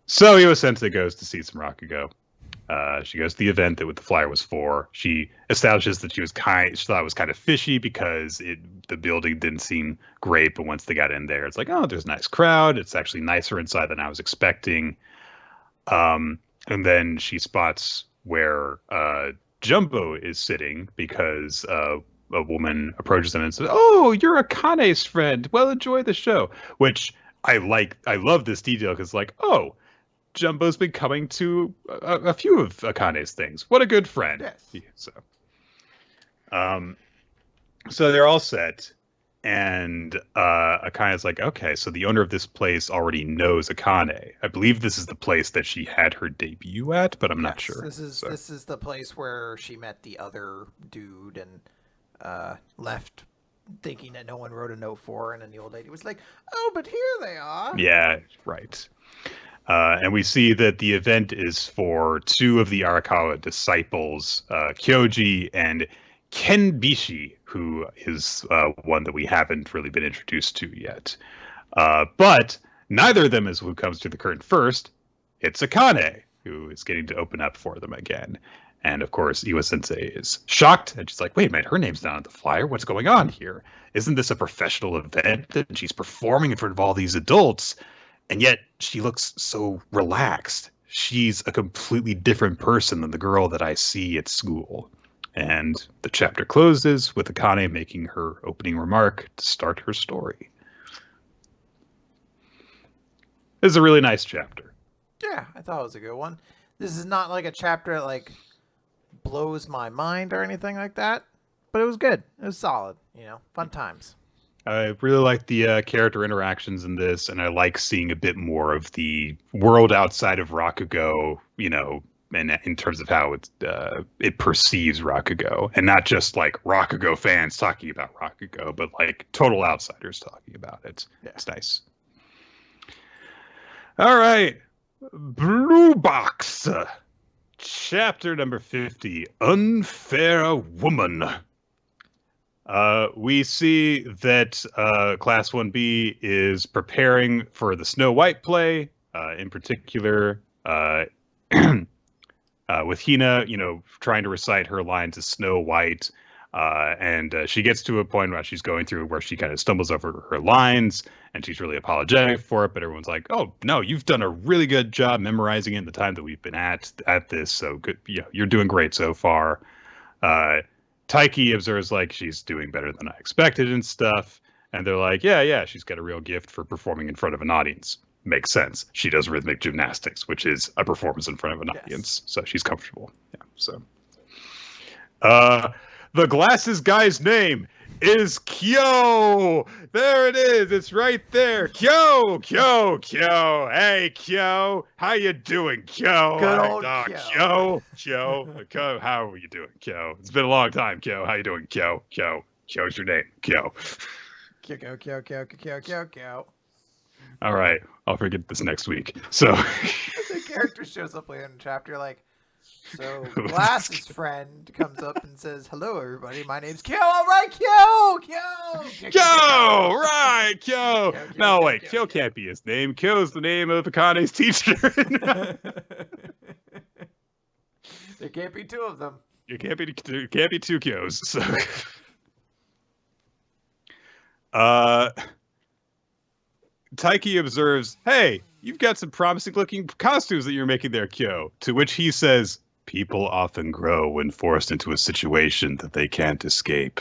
So Iwa Sensei goes to see some Rakugo. She goes to the event that what the flyer was for. She establishes that she thought it was kind of fishy because the building didn't seem great, but once they got in there, it's like, oh, there's a nice crowd. It's actually nicer inside than I was expecting. And then she spots where Jumbo is sitting because a woman approaches him and says, oh, you're Akane's friend. Well, enjoy the show. Which I like. I love this detail because, like, oh, Jumbo's been coming to a few of Akane's things. What a good friend. Yes. So they're all set. And Akane's like, okay, so the owner of this place already knows Akane. I believe this is the place that she had her debut at, but I'm not sure. This is the place where she met the other dude and left thinking that no one wrote a note for her, and then the old lady was like, oh, but here they are. Yeah, right. And we see that the event is for two of the Arakawa disciples, Kyoji and Kenbishi, who is one that we haven't really been introduced to yet. But neither of them is who comes to the current first. It's Akane, who is getting to open up for them again. And of course, Iwa Sensei is shocked. And she's like, wait a minute, her name's not on the flyer. What's going on here? Isn't this a professional event? And she's performing in front of all these adults. And yet she looks so relaxed. She's a completely different person than the girl that I see at school. And the chapter closes with Akane making her opening remark to start her story. This is a really nice chapter. Yeah, I thought it was a good one. This is not like a chapter that like blows my mind or anything like that, but it was good. It was solid, you know, fun times. I really like the character interactions in this, and I like seeing a bit more of the world outside of Rakugo, you know, and in terms of how it perceives Rakugo, and not just like Rakugo fans talking about Rakugo, but like total outsiders talking about it. Yeah. It's nice. All right, Blue Box, chapter number 50, Unfair Woman. We see that Class 1B is preparing for the Snow White play, in particular, with Hina, you know, trying to recite her lines as Snow White. And she gets to a point where she's going through where she kind of stumbles over her lines, and she's really apologetic for it. But everyone's like, "Oh no, you've done a really good job memorizing it in the time that we've been at this. So good, you know, you're doing great so far." Taiki observes like she's doing better than I expected and stuff, and they're like, "Yeah, she's got a real gift for performing in front of an audience. Makes sense. She does rhythmic gymnastics, which is a performance in front of an audience, so she's comfortable." Yeah. So, the glasses guy's name is Kyo. There it is. It's right there. Kyo, Kyo, Kyo. Hey, Kyo. How you doing, Kyo? Good Hey, old dog, Kyo. Kyo. How are you doing, Kyo? It's been a long time, Kyo. How you doing, Kyo? Kyo's your name, Kyo. Kyo. All right. I'll forget this next week. So The character shows up later in the chapter, like, so Glass's friend comes up and says, "Hello, everybody. My name's Kyo. All right, Kyo. Kyo, right, Kyo. No, wait, Kyo can't be his name. Kyo's the name of Akane's teacher. There can't be two of them. It can't be two Kyos. So, Taiki observes, "Hey, you've got some promising-looking costumes that you're making there, Kyo." To which he says, "People often grow when forced into a situation that they can't escape."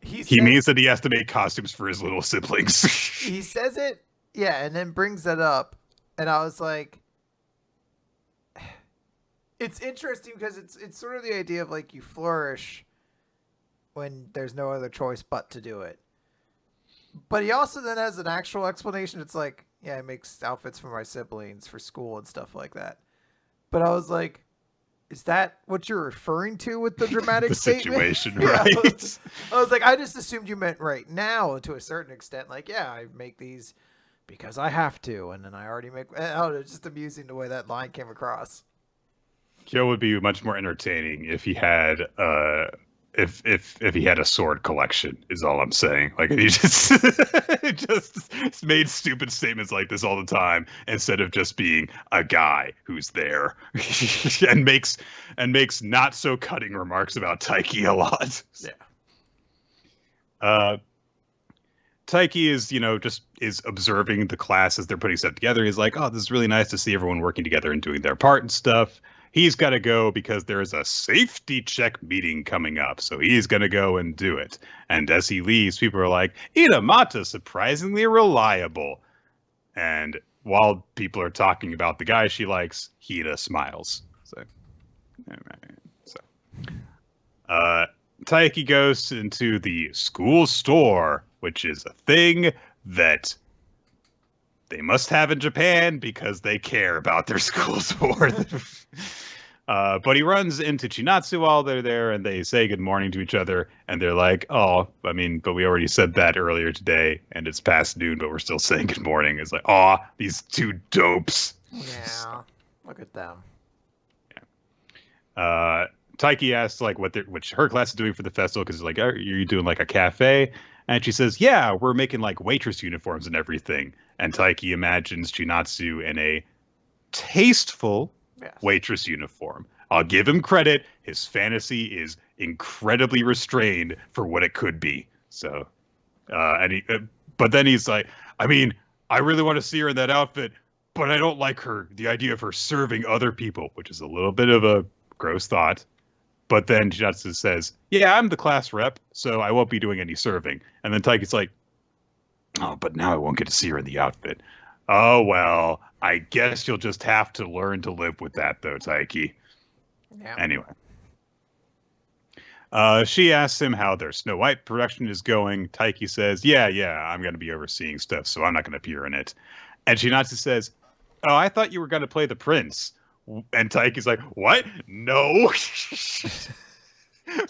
He means that he has to make costumes for his little siblings. He says it, yeah, and then brings that up, and I was like, it's interesting because it's sort of the idea of like you flourish when there's no other choice but to do it. But he also then has an actual explanation. It's like, yeah, he makes outfits for my siblings for school and stuff like that. But I was like, is that what you're referring to with the dramatic the statement? situation, right? I was like, I just assumed you meant right now to a certain extent. Like, yeah, I make these because I have to, and then I already make. Oh, it's just amusing the way that line came across. Kyo would be much more entertaining if he had if he had a sword collection, is all I'm saying. Like, if he just made stupid statements like this all the time instead of just being a guy who's there and makes not so cutting remarks about Taiki a lot. Yeah. Taiki is observing the class as they're putting stuff together. He's like, "Oh, this is really nice to see everyone working together and doing their part and stuff." He's got to go because there is a safety check meeting coming up. So he's going to go and do it. And as he leaves, people are like, "Inamata, surprisingly reliable." And while people are talking about the guy she likes, Hina smiles. So, Taiki goes into the school store, which is a thing that they must have in Japan because they care about their school store. But he runs into Chinatsu while they're there, and they say good morning to each other, and they're like, "Oh, I mean, but we already said that earlier today, and it's past noon, but we're still saying good morning." It's like, "Oh, these two dopes." Yeah, look at them. Yeah. Taiki asks like what her class is doing for the festival, because like, "Are you doing like a cafe?" And she says, "Yeah, we're making like waitress uniforms and everything." And Taiki imagines Chinatsu in a tasteful waitress uniform. I'll give him credit. His fantasy is incredibly restrained for what it could be. So, but then he's like, "I mean, I really want to see her in that outfit, but I don't like the idea of her serving other people," which is a little bit of a gross thought. But then Chinatsu says, "Yeah, I'm the class rep, so I won't be doing any serving." And then Taiki's like, "Oh, but now I won't get to see her in the outfit." "Oh, well, I guess you'll just have to learn to live with that, though, Taiki." Yeah. Anyway. She asks him how their Snow White production is going. Taiki says, yeah, I'm going to be overseeing stuff, so I'm not going to appear in it. And Chinatsu says, "Oh, I thought you were going to play the prince." And Taiki's like, "What? No."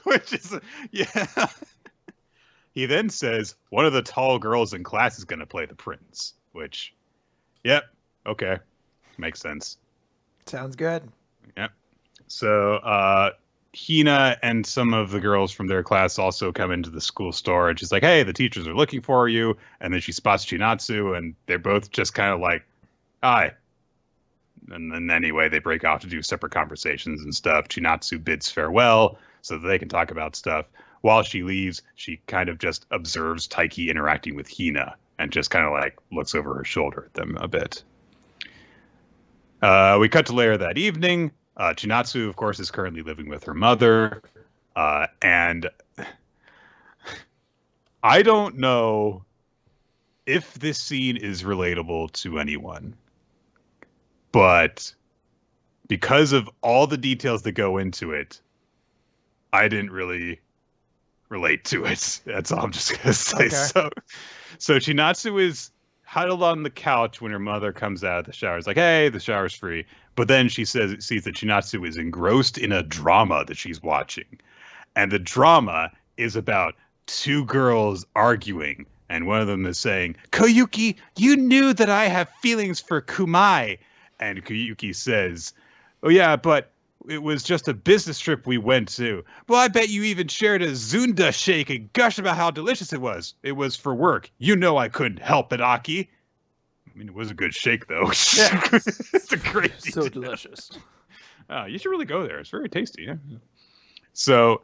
Which is, yeah. He then says, "One of the tall girls in class is going to play the prince," which, yep, okay, makes sense. Sounds good. Yep. So, Hina and some of the girls from their class also come into the school store, and she's like, "Hey, the teachers are looking for you." And then she spots Chinatsu, and they're both just kind of like, "Hi." And then anyway, they break off to do separate conversations and stuff. Chinatsu bids farewell so that they can talk about stuff. While she leaves, she kind of just observes Taiki interacting with Hina and just kind of like looks over her shoulder at them a bit. We cut to later that evening. Chinatsu, of course, is currently living with her mother. And I don't know if this scene is relatable to anyone. But because of all the details that go into it, I didn't really relate to it. That's all I'm just gonna say. Okay. So Chinatsu is huddled on the couch when her mother comes out of the shower. It's like, hey, the shower's free. But then she sees that Chinatsu is engrossed in a drama that she's watching. And the drama is about two girls arguing. And one of them is saying, Koyuki, you knew that I have feelings for Kumai. And Koyuki says, oh, yeah, but it was just a business trip we went to. Well, I bet you even shared a Zunda shake and gushed about how delicious it was. It was for work. You know I couldn't help it, Aki. I mean, it was a good shake, though. Yeah. It's a great So detail. delicious. You should really go there. It's very tasty. Yeah. So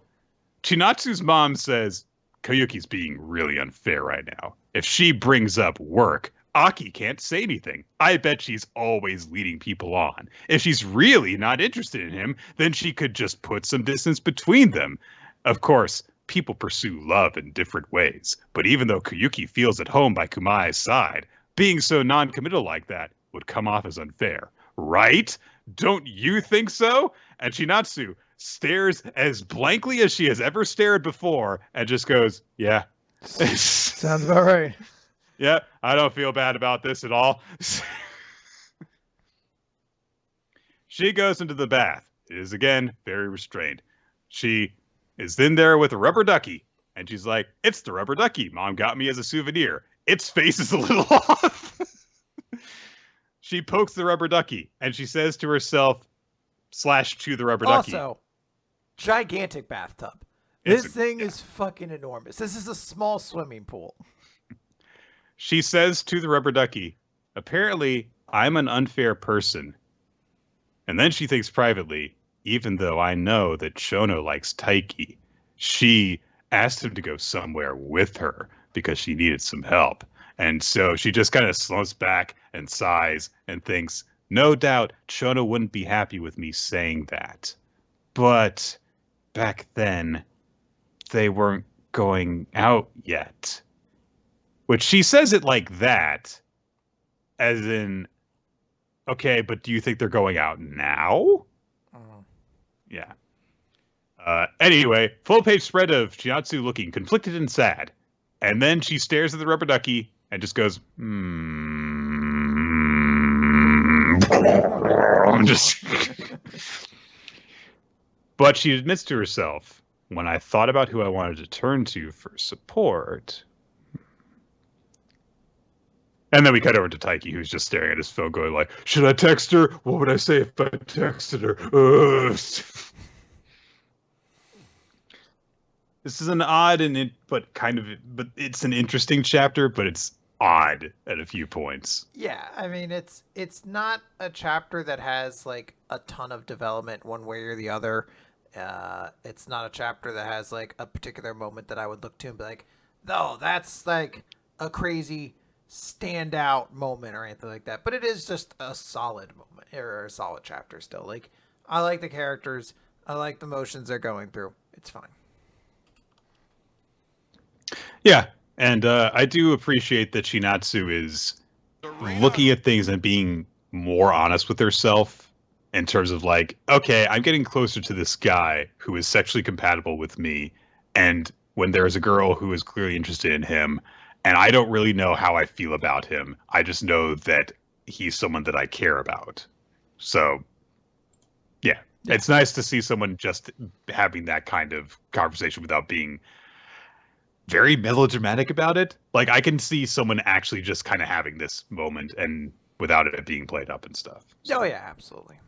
Chinatsu's mom says, Koyuki's being really unfair right now. If she brings up work, Aki can't say anything. I bet she's always leading people on. If she's really not interested in him, then she could just put some distance between them. Of course, people pursue love in different ways. But even though Koyuki feels at home by Kumai's side, being so non-committal like that would come off as unfair. Right? Don't you think so? And Chinatsu stares as blankly as she has ever stared before and just goes, yeah. Sounds about right. Yeah, I don't feel bad about this at all. She goes into the bath. It is, again, very restrained. She is in there with a rubber ducky, and she's like, it's the rubber ducky Mom got me as a souvenir. Its face is a little off. She pokes the rubber ducky, and she says to herself, /to the rubber ducky. Also, gigantic bathtub. This thing is fucking enormous. This is a small swimming pool. She says to the rubber ducky, apparently, I'm an unfair person. And then she thinks privately, even though I know that Shono likes Taiki, she asked him to go somewhere with her because she needed some help. And so she just kind of slumps back and sighs and thinks, no doubt Shono wouldn't be happy with me saying that. But back then, they weren't going out yet. Which she says it like that, as in, okay, but do you think they're going out now? Yeah. Anyway, full page spread of Chinatsu looking conflicted and sad. And then she stares at the rubber ducky and just goes, just. But she admits to herself, when I thought about who I wanted to turn to for support. And then we cut over to Taiki, who's just staring at his phone going like, should I text her? What would I say if I texted her? This is an odd but it's an interesting chapter, but it's odd at a few points. Yeah, I mean, it's not a chapter that has like a ton of development one way or the other. It's not a chapter that has like a particular moment that I would look to and be like, no, that's like a crazy standout moment or anything like that, but it is just a solid moment or a solid chapter still. Like, I like the characters, I like the motions they're going through. It's fine. Yeah, and I do appreciate that Chinatsu is looking at things and being more honest with herself in terms of like, okay, I'm getting closer to this guy who is sexually compatible with me, and when there is a girl who is clearly interested in him, and I don't really know how I feel about him. I just know that he's someone that I care about. So, yeah. It's nice to see someone just having that kind of conversation without being very melodramatic about it. Like, I can see someone actually just kind of having this moment and without it being played up and stuff. So. Oh, yeah, absolutely.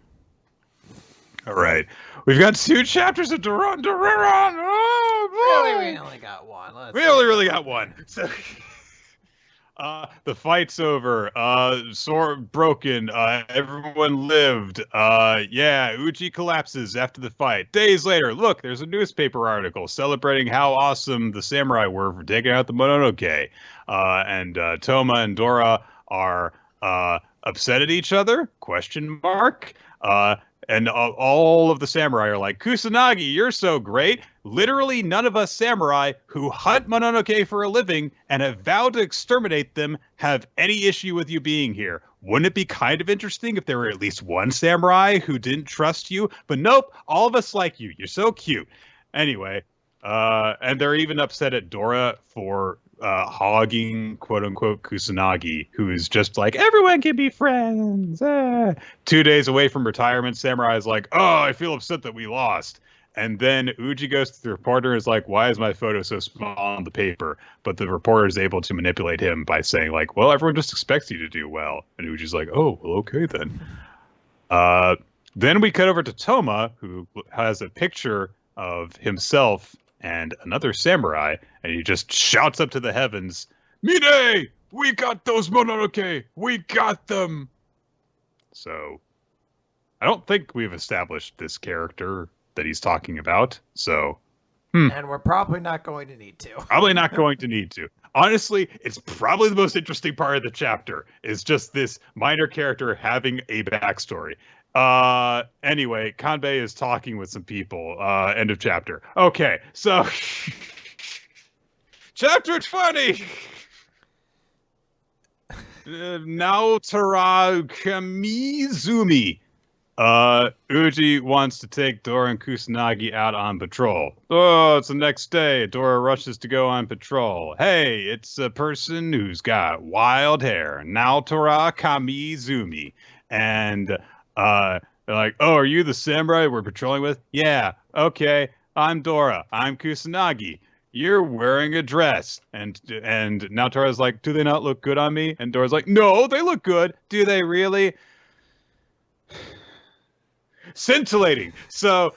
All right. We've got 2 chapters of Doron Dororon. Oh, boy. Really, we only got one. We only got one. So, the fight's over. Sword broken. Everyone lived. Yeah, Uchi collapses after the fight. Days later, look, there's a newspaper article celebrating how awesome the samurai were for taking out the Mononoke. And Toma and Dora are upset at each other? Question mark. And all of the samurai are like, Kusanagi, you're so great. Literally none of us samurai who hunt Mononoke for a living and have vowed to exterminate them have any issue with you being here. Wouldn't it be kind of interesting if there were at least one samurai who didn't trust you? But nope, all of us like you. You're so cute. Anyway, And they're even upset at Dora for hogging, quote unquote, Kusanagi, who is just like, everyone can be friends. 2 days away from retirement, Samurai is like, oh, I feel upset that we lost. And then Uji goes to the reporter and is like, why is my photo so small on the paper? But the reporter is able to manipulate him by saying, like, well, everyone just expects you to do well. And Uji's like, oh, well, okay then. Then we cut over to Toma, who has a picture of himself and another samurai, and he just shouts up to the heavens, Mine! We got those Mononoke! We got them! So, I don't think we've established this character that he's talking about, so... And we're probably not going to need to. Probably not going to need to. Honestly, it's probably the most interesting part of the chapter, is just this minor character having a backstory. Anyway, Kanbei is talking with some people. End of chapter. Okay, so chapter 20. Naotara Kamizumi. Uji wants to take Dora and Kusanagi out on patrol. Oh, it's the next day. Dora rushes to go on patrol. Hey, it's a person who's got wild hair. Naotora Kamizumi. And, they're like, oh, are you the samurai we're patrolling with? Yeah, okay. I'm Dora. I'm Kusanagi. You're wearing a dress. And Naotora's like, do they not look good on me? And Dora's like, no, they look good. Do they really? Scintillating. So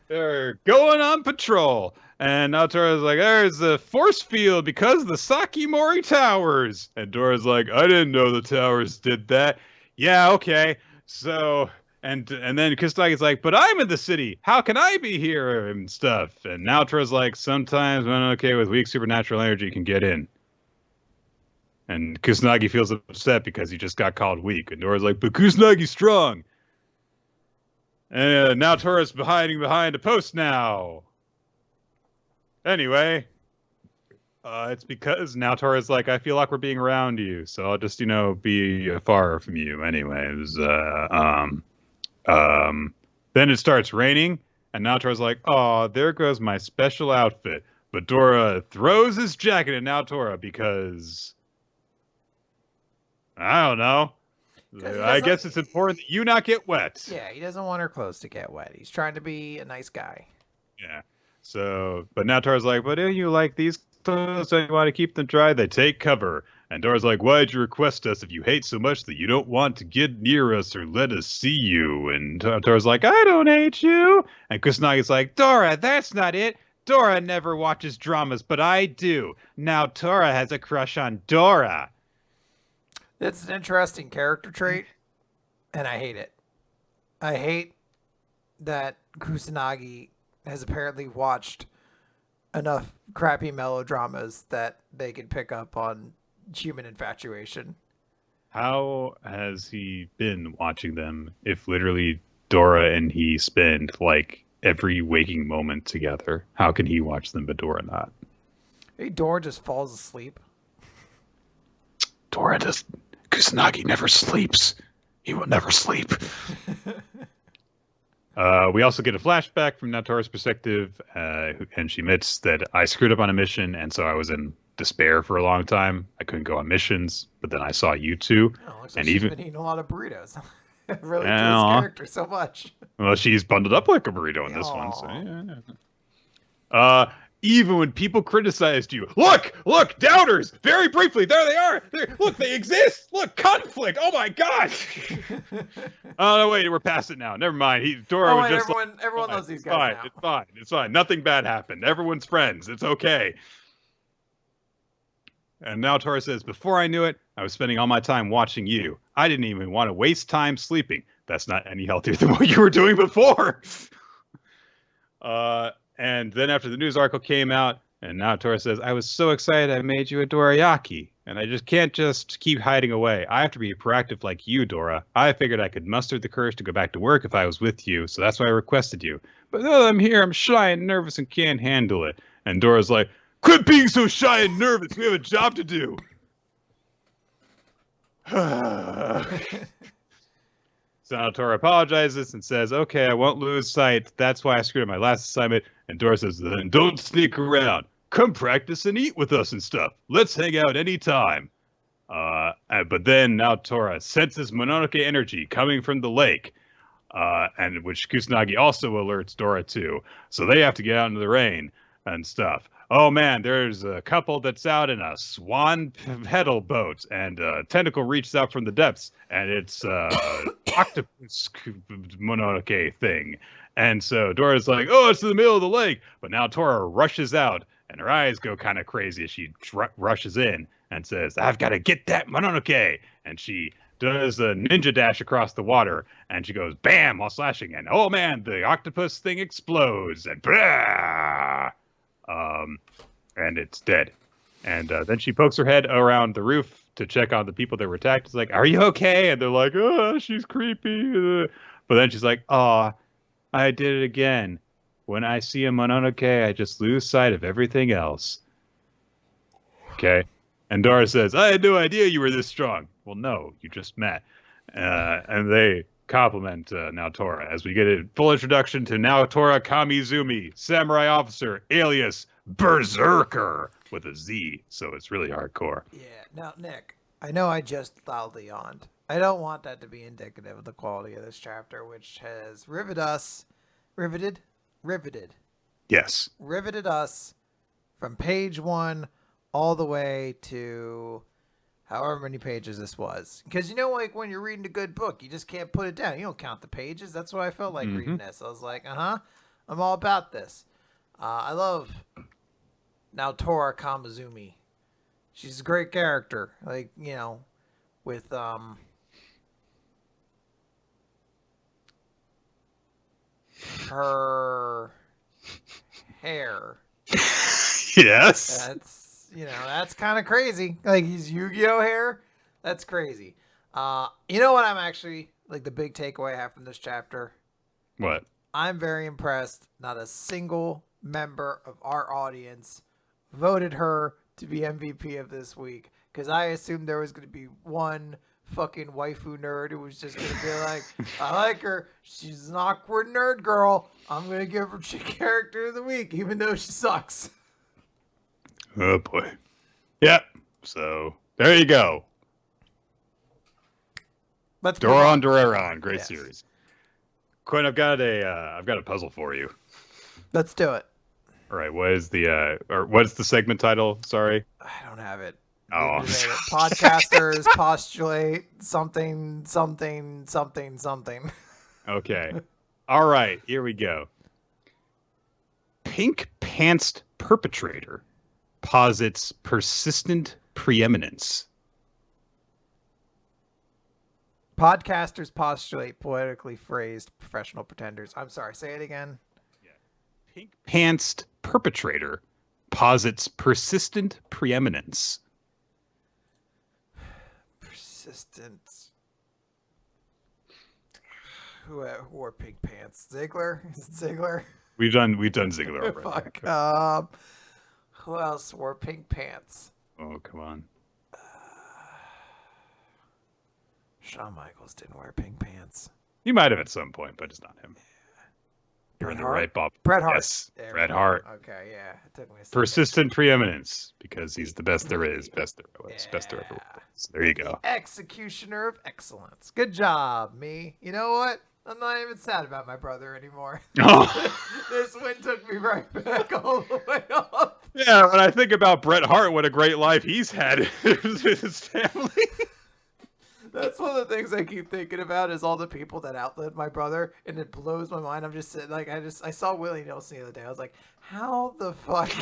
they're going on patrol, and Naotora's like, "There's a force field because of the Sakimori Towers." And Dora's like, "I didn't know the towers did that." Yeah, okay. So and then Kusagi's like, "But I'm in the city. How can I be here and stuff?" And Naotora's like, "Sometimes Mononoke with weak supernatural energy can get in." And Kusanagi feels upset because he just got called weak. And Dora's like, but Kusanagi's strong. And now Tora's hiding behind a post now. Anyway, it's because now Tora's like, I feel awkward being around you. So I'll just, be far from you. Anyways, then it starts raining. And now Tora's like, oh, there goes my special outfit. But Dora throws his jacket at Naotora because... I don't know. I guess it's important that you not get wet. Yeah, he doesn't want her clothes to get wet. He's trying to be a nice guy. Yeah. So, but now Dora's like, but do you like these clothes? Do you want to keep them dry? They take cover. And Dora's like, why'd you request us if you hate so much that you don't want to get near us or let us see you? And Dora's like, I don't hate you. And Kusanagi's like, Dora, that's not it. Dora never watches dramas, but I do. Now Tora has a crush on Dora. It's an interesting character trait, and I hate it. I hate that Kusanagi has apparently watched enough crappy melodramas that they can pick up on human infatuation. How has he been watching them if literally Dora and he spend like every waking moment together? How can he watch them but Dora not? Hey, Dora just falls asleep. Dora does. Kusanagi never sleeps. He will never sleep. We also get a flashback from Naotora's perspective, and she admits that I screwed up on a mission, and so I was in despair for a long time. I couldn't go on missions, but then I saw you two. Oh, looks like she's been eating a lot of burritos. Really to this character so much. Well, she's bundled up like a burrito in this one. So yeah. Even when people criticized you, look, doubters. Very briefly, there they are. Look, they exist. Look, conflict. Oh my god. Oh no, wait, we're past it now. Never mind. Dora was just everyone knows these guys now. It's fine. Nothing bad happened. Everyone's friends. It's okay. And now Tora says, before I knew it, I was spending all my time watching you. I didn't even want to waste time sleeping. That's not any healthier than what you were doing before. And then after the news article came out, and now Tora says, I was so excited I made you a dorayaki. And I just can't keep hiding away. I have to be proactive like you, Dora. I figured I could muster the courage to go back to work if I was with you, so that's why I requested you. But now I'm here, I'm shy and nervous and can't handle it. And Dora's like, quit being so shy and nervous. We have a job to do. So now Tora apologizes and says, okay, I won't lose sight. That's why I screwed up my last assignment. And Dora says, then don't sneak around. Come practice and eat with us and stuff. Let's hang out anytime. But then now Tora senses Mononoke energy coming from the lake, and which Kusanagi also alerts Dora to. So they have to get out into the rain and stuff. Oh man, there's a couple that's out in a swan pedal boat, and tentacle reaches out from the depths, and it's octopus Mononoke thing. And so Dora's like, oh, it's in the middle of the lake. But now Tora rushes out, and her eyes go kind of crazy as she rushes in and says, I've got to get that Mononoke. And she does a ninja dash across the water, and she goes, bam, while slashing. And oh man, the octopus thing explodes, and blah! And it's dead. And then she pokes her head around the roof to check on the people that were attacked. It's like, are you okay? And they're like, oh, she's creepy. But then she's like, oh, I did it again. When I see a Mononoke, I just lose sight of everything else. Okay. And Dora says, I had no idea you were this strong. Well, no, you just met. And they compliment now Tora as we get a full introduction to now Tora Kamizumi, samurai officer, alias Berserker with a Z. So it's really hardcore. Yeah. Now, Nick, I know I just loudly yawned. I don't want that to be indicative of the quality of this chapter, which has riveted Yes. riveted us from page 1 all the way to however many pages this was. Because you know, like when you're reading a good book, you just can't put it down. You don't count the pages. That's what I felt like reading this. I was like, I'm all about this. I love now Tora Kamizumi. She's a great character. Like, you know, with her hair. Yes. That's kind of crazy. Like, he's Yu-Gi-Oh hair. That's crazy. You know what I'm actually, like, the big takeaway I have from this chapter? What? I'm very impressed. Not a single member of our audience voted her to be MVP of this week. Because I assumed there was going to be one fucking waifu nerd who was just going to be like, I like her. She's an awkward nerd girl. I'm going to give her character of the week, even though she sucks. Oh boy. Yep. So there you go. Doron Dororon, great series. Quinn, I've got a puzzle for you. Let's do it. All right. What's the segment title? Sorry. I don't have it. Oh. Podcasters postulate something. Okay. All right. Here we go. Pink Pantsed Perpetrator posits persistent preeminence. Podcasters postulate poetically phrased professional pretenders. I'm sorry, say it again. Yeah. Pink Pantsed Perpetrator posits persistent preeminence. Persistent. Who wore pink pants? Ziggler? Is it Ziggler? We've done Ziggler already. Fuck. Who else wore pink pants? Oh, come on. Shawn Michaels didn't wear pink pants. He might have at some point, but it's not him. You're in the right ball. Bret Hart. Yes, Bret Hart. Okay, yeah. It took me a second. Persistent preeminence, because he's the best there is, best there was, best there ever was. There you go. The executioner of excellence. Good job, me. You know what? I'm not even sad about my brother anymore. Oh. This win took me right back all the way up. Yeah, when I think about Bret Hart, what a great life he's had with his family. That's one of the things I keep thinking about is all the people that outlived my brother, and it blows my mind. I'm just sitting like I saw Willie Nelson the other day. I was like, how the fuck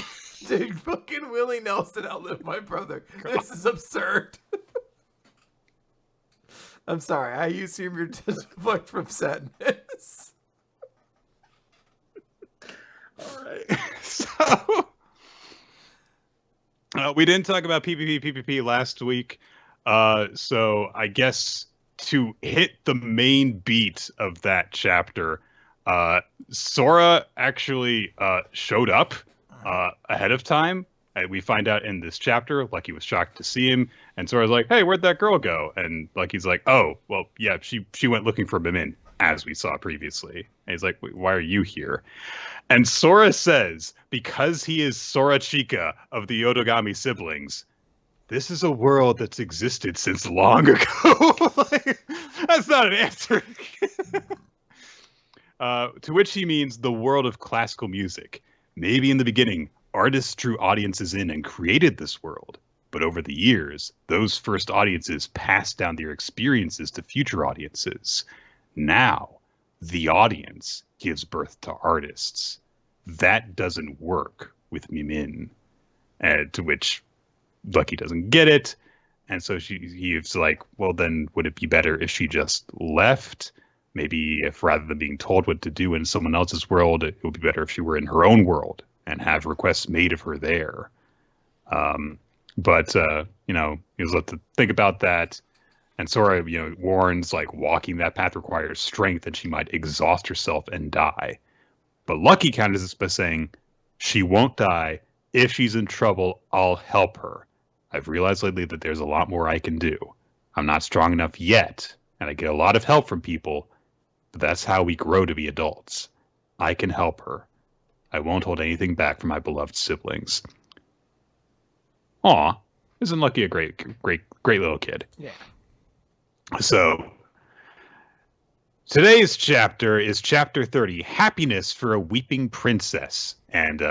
did fucking Willie Nelson outlive my brother? This is absurd. I'm sorry. I assume you're just fucked from sadness. All right. So we didn't talk about PPPPP last week. So I guess to hit the main beat of that chapter, Sora actually showed up ahead of time And we find out in this chapter, Lucky was shocked to see him, and Sora's like, "Hey, where'd that girl go?" And Lucky's like, "Oh, well, yeah, she went looking for Mimin, as we saw previously." And he's like, "Why are you here?" And Sora says, because he is Sora Chika of the Yodogami siblings, this is a world that's existed since long ago. Like, that's not an answer. To which he means the world of classical music. Maybe in the beginning, artists drew audiences in and created this world. But over the years, those first audiences passed down their experiences to future audiences. Now, the audience gives birth to artists. That doesn't work with Mimin. To which Lucky doesn't get it. And so he's like, well, then would it be better if she just left? Maybe if rather than being told what to do in someone else's world, it would be better if she were in her own world and have requests made of her there. But he was left to think about that. And Sora, warns like walking that path requires strength and she might exhaust herself and die. But Lucky counters this by saying, she won't die. If she's in trouble, I'll help her. I've realized lately that there's a lot more I can do. I'm not strong enough yet, and I get a lot of help from people, but that's how we grow to be adults. I can help her. I won't hold anything back from my beloved siblings. Aw, isn't Lucky a great little kid? Yeah. So, today's chapter is chapter 30, Happiness for a Weeping Princess. And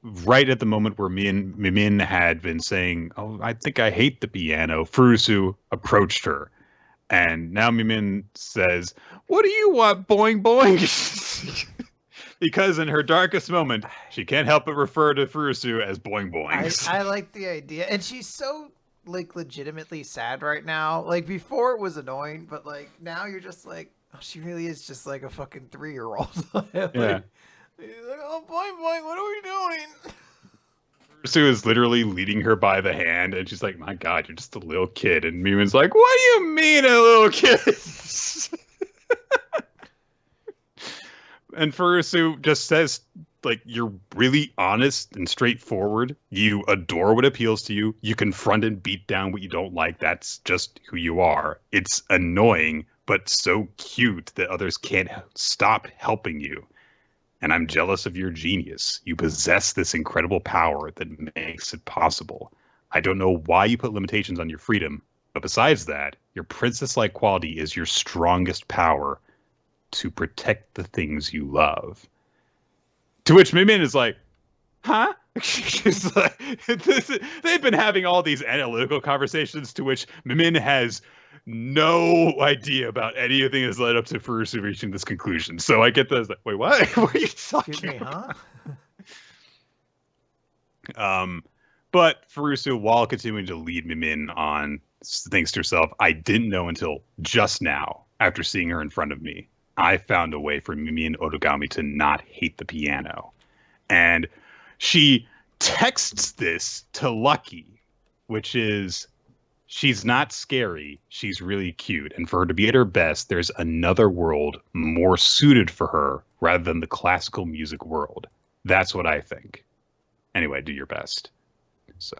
right at the moment where Mimin had been saying, "Oh, I think I hate the piano," Furusu approached her. And now Mimin says, "What do you want, boing boing?" Because in her darkest moment, she can't help but refer to Furusu as boing boing. I like the idea. And she's so like legitimately sad right now. Like before it was annoying, but like now you're just like, oh, she really is just like a fucking 3-year-old. Yeah. He's like, oh, boing, boing, what are we doing? Sue is literally leading her by the hand, and she's like, "My God, you're just a little kid." And Mimin's like, "What do you mean, a little kid?" And Furusu just says, like, you're really honest and straightforward. You adore what appeals to you. You confront and beat down what you don't like. That's just who you are. It's annoying, but so cute that others can't stop helping you. And I'm jealous of your genius. You possess this incredible power that makes it possible. I don't know why you put limitations on your freedom, but besides that, your princess-like quality is your strongest power to protect the things you love. To which Mimin is like, huh? She's like, they've been having all these analytical conversations to which Mimin has no idea about anything that's led up to Furusu reaching this conclusion. So I get this, like, wait, what? What are you talking about? But Furusu, while continuing to lead Mimin on, thinks to herself, I didn't know until just now, after seeing her in front of me, I found a way for Mimin Otogami to not hate the piano. And she texts this to Lucky, which is, she's not scary, she's really cute. And for her to be at her best, there's another world more suited for her rather than the classical music world. That's what I think. Anyway, do your best. So,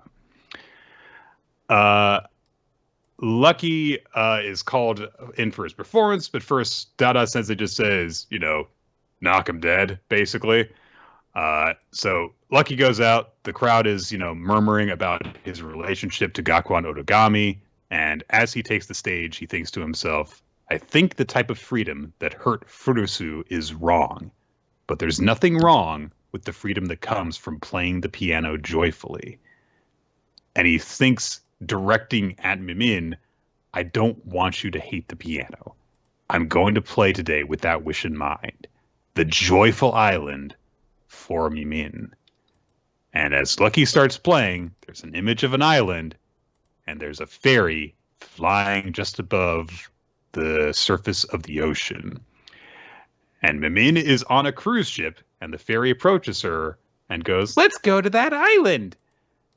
Lucky is called in for his performance, but first Dada Sensei just says, knock him dead, basically. So Lucky goes out. The crowd is, murmuring about his relationship to Gakuan Otogami. And as he takes the stage, he thinks to himself, I think the type of freedom that hurt Furusu is wrong. But there's nothing wrong with the freedom that comes from playing the piano joyfully. And he thinks, directing at Mimin, I don't want you to hate the piano. I'm going to play today with that wish in mind. The joyful island for Mimin. And as Lucky starts playing, there's an image of an island, and there's a fairy flying just above the surface of the ocean. And Mimin is on a cruise ship, and the fairy approaches her and goes, let's go to that island.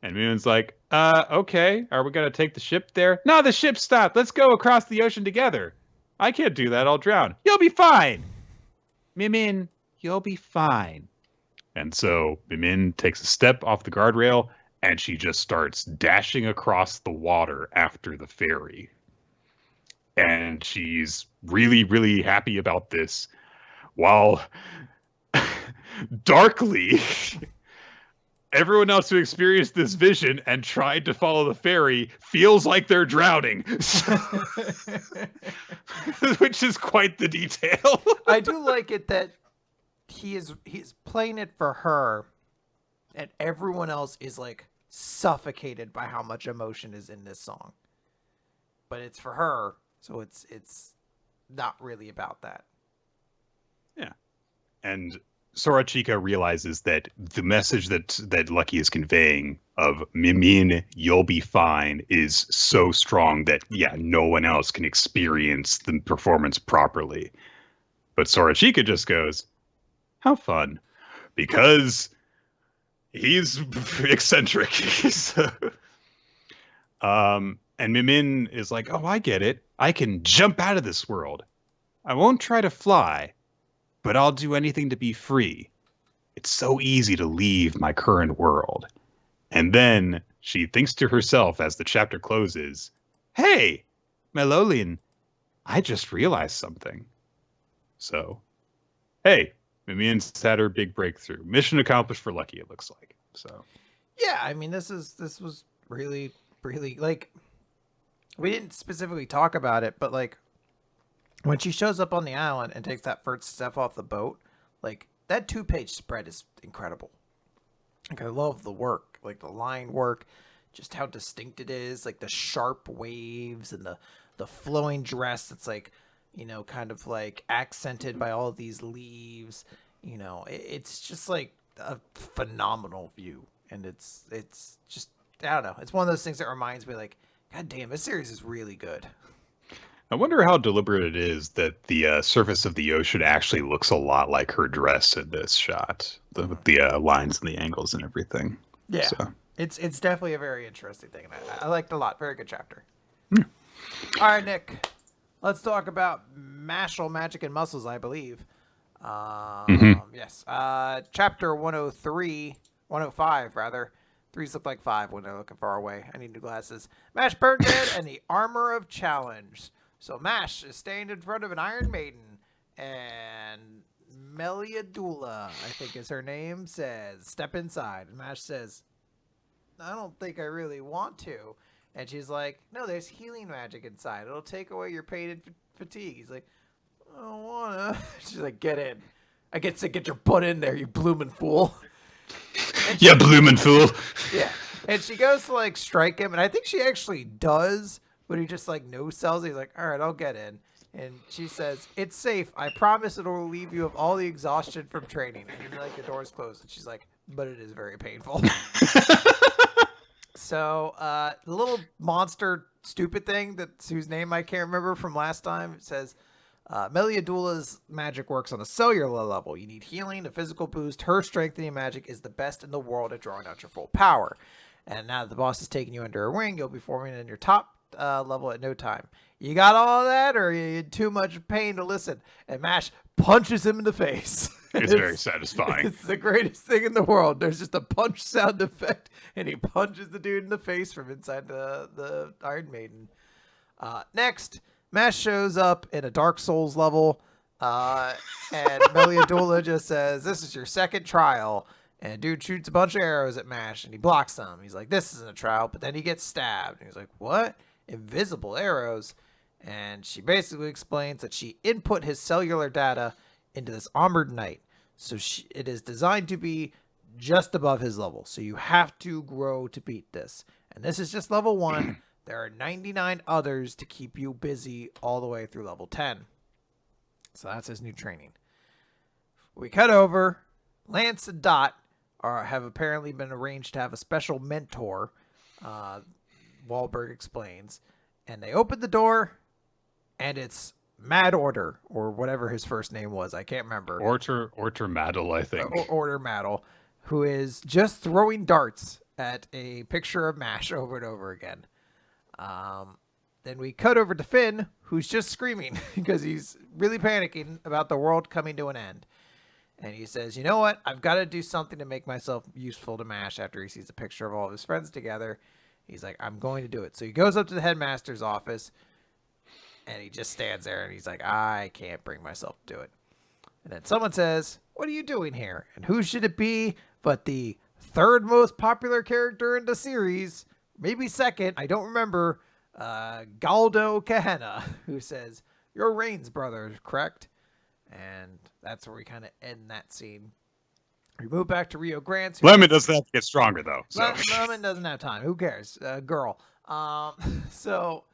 And Mimin's like, okay, are we going to take the ship there? No, the ship stopped. Let's go across the ocean together. I can't do that. I'll drown. You'll be fine. Mimin, you'll be fine. And so Mimin takes a step off the guardrail and she just starts dashing across the water after the fairy. And she's really, really happy about this, while darkly, everyone else who experienced this vision and tried to follow the fairy feels like they're drowning. Which is quite the detail. I do like it that he's playing it for her, and everyone else is like suffocated by how much emotion is in this song. But it's for her, so it's not really about that. Yeah. And Sora Chica realizes that the message that Lucky is conveying of Mimin, you'll be fine, is so strong that, yeah, no one else can experience the performance properly. But Sora Chica just goes, how fun. Because he's eccentric. And Mimin is like, oh, I get it. I can jump out of this world. I won't try to fly, but I'll do anything to be free. It's so easy to leave my current world. And then she thinks to herself as the chapter closes, hey, Melolian, I just realized something. So, hey, Mimian's had her big breakthrough. Mission accomplished for Lucky, it looks like. So, yeah, I mean, this was really, really, like, we didn't specifically talk about it, but like, when she shows up on the island and takes that first step off the boat, like, that 2-page spread is incredible. Like, I love the work, like the line work, just how distinct it is, like the sharp waves and the flowing dress that's like, you know, kind of like accented by all of these leaves. You know, it's just like a phenomenal view. And it's just, I don't know. It's one of those things that reminds me, like, God damn, this series is really good. I wonder how deliberate it is that the surface of the ocean actually looks a lot like her dress in this shot, with the lines and the angles and everything. Yeah, so. It's definitely a very interesting thing, and I liked it a lot. Very good chapter. Yeah. All right, Nick, let's talk about Mashle, Magic, and Muscles, I believe. Yes. Chapter 103, 105, rather. 3s look like 5 when they're looking far away. I need new glasses. Mash Burn Dead and the Armor of Challenge. So Mash is standing in front of an Iron Maiden, and Meliadula, I think is her name, says, step inside. And Mash says, I don't think I really want to. And she's like, no, there's healing magic inside. It'll take away your pain and fatigue. He's like, I don't wanna. She's like, get in. I get to get your butt in there, you bloomin' fool. Yeah, bloomin' fool. Yeah. And she goes to like strike him, and I think she actually does, but he just like no sells. He's like, all right, I'll get in. And she says, it's safe. I promise it will relieve you of all the exhaustion from training. And then, like, the door's closed. And she's like, but it is very painful. So the little monster stupid thing whose name I can't remember from last time, it says, Meliadula's magic works on a cellular level. You need healing, a physical boost. Her strengthening magic is the best in the world at drawing out your full power. And now that the boss is taking you under her wing, you'll be forming in your top level at no time. You got all of that, or are you in too much pain to listen? And Mash punches him in the face. It's very satisfying. It's the greatest thing in the world. There's just a punch sound effect, and he punches the dude in the face from inside the Iron Maiden. Next, Mash shows up in a Dark Souls level, and Meliadula just says, this is your second trial. And dude shoots a bunch of arrows at Mash, and he blocks them. He's like, this isn't a trial, but then he gets stabbed. And he's like, what? Invisible arrows? And she basically explains that she input his cellular data into this armored knight. So it is designed to be just above his level. So you have to grow to beat this. And this is just level 1. There are 99 others to keep you busy all the way through level 10. So that's his new training. We cut over. Lance and Dot have apparently been arranged to have a special mentor. Wahlberg explains. And they open the door, and it's Mad Order, or whatever his first name was. I can't remember. Order Maddle, I think. Order Maddle, who is just throwing darts at a picture of Mash over and over again. Then we cut over to Finn, who's just screaming because he's really panicking about the world coming to an end. And he says, you know what? I've got to do something to make myself useful to MASH after he sees a picture of all of his friends together. He's like, I'm going to do it. So he goes up to the headmaster's office and he just stands there and he's like, I can't bring myself to do it. And then someone says, what are you doing here? And who should it be but the third most popular character in the series, maybe second, I don't remember, Galdo Kahena, who says, you're Rain's brother, correct? And that's where we kind of end that scene. We move back to Rio Grande. Lemon doesn't have to get stronger, though. So. Lemon doesn't have time. Who cares? Girl. So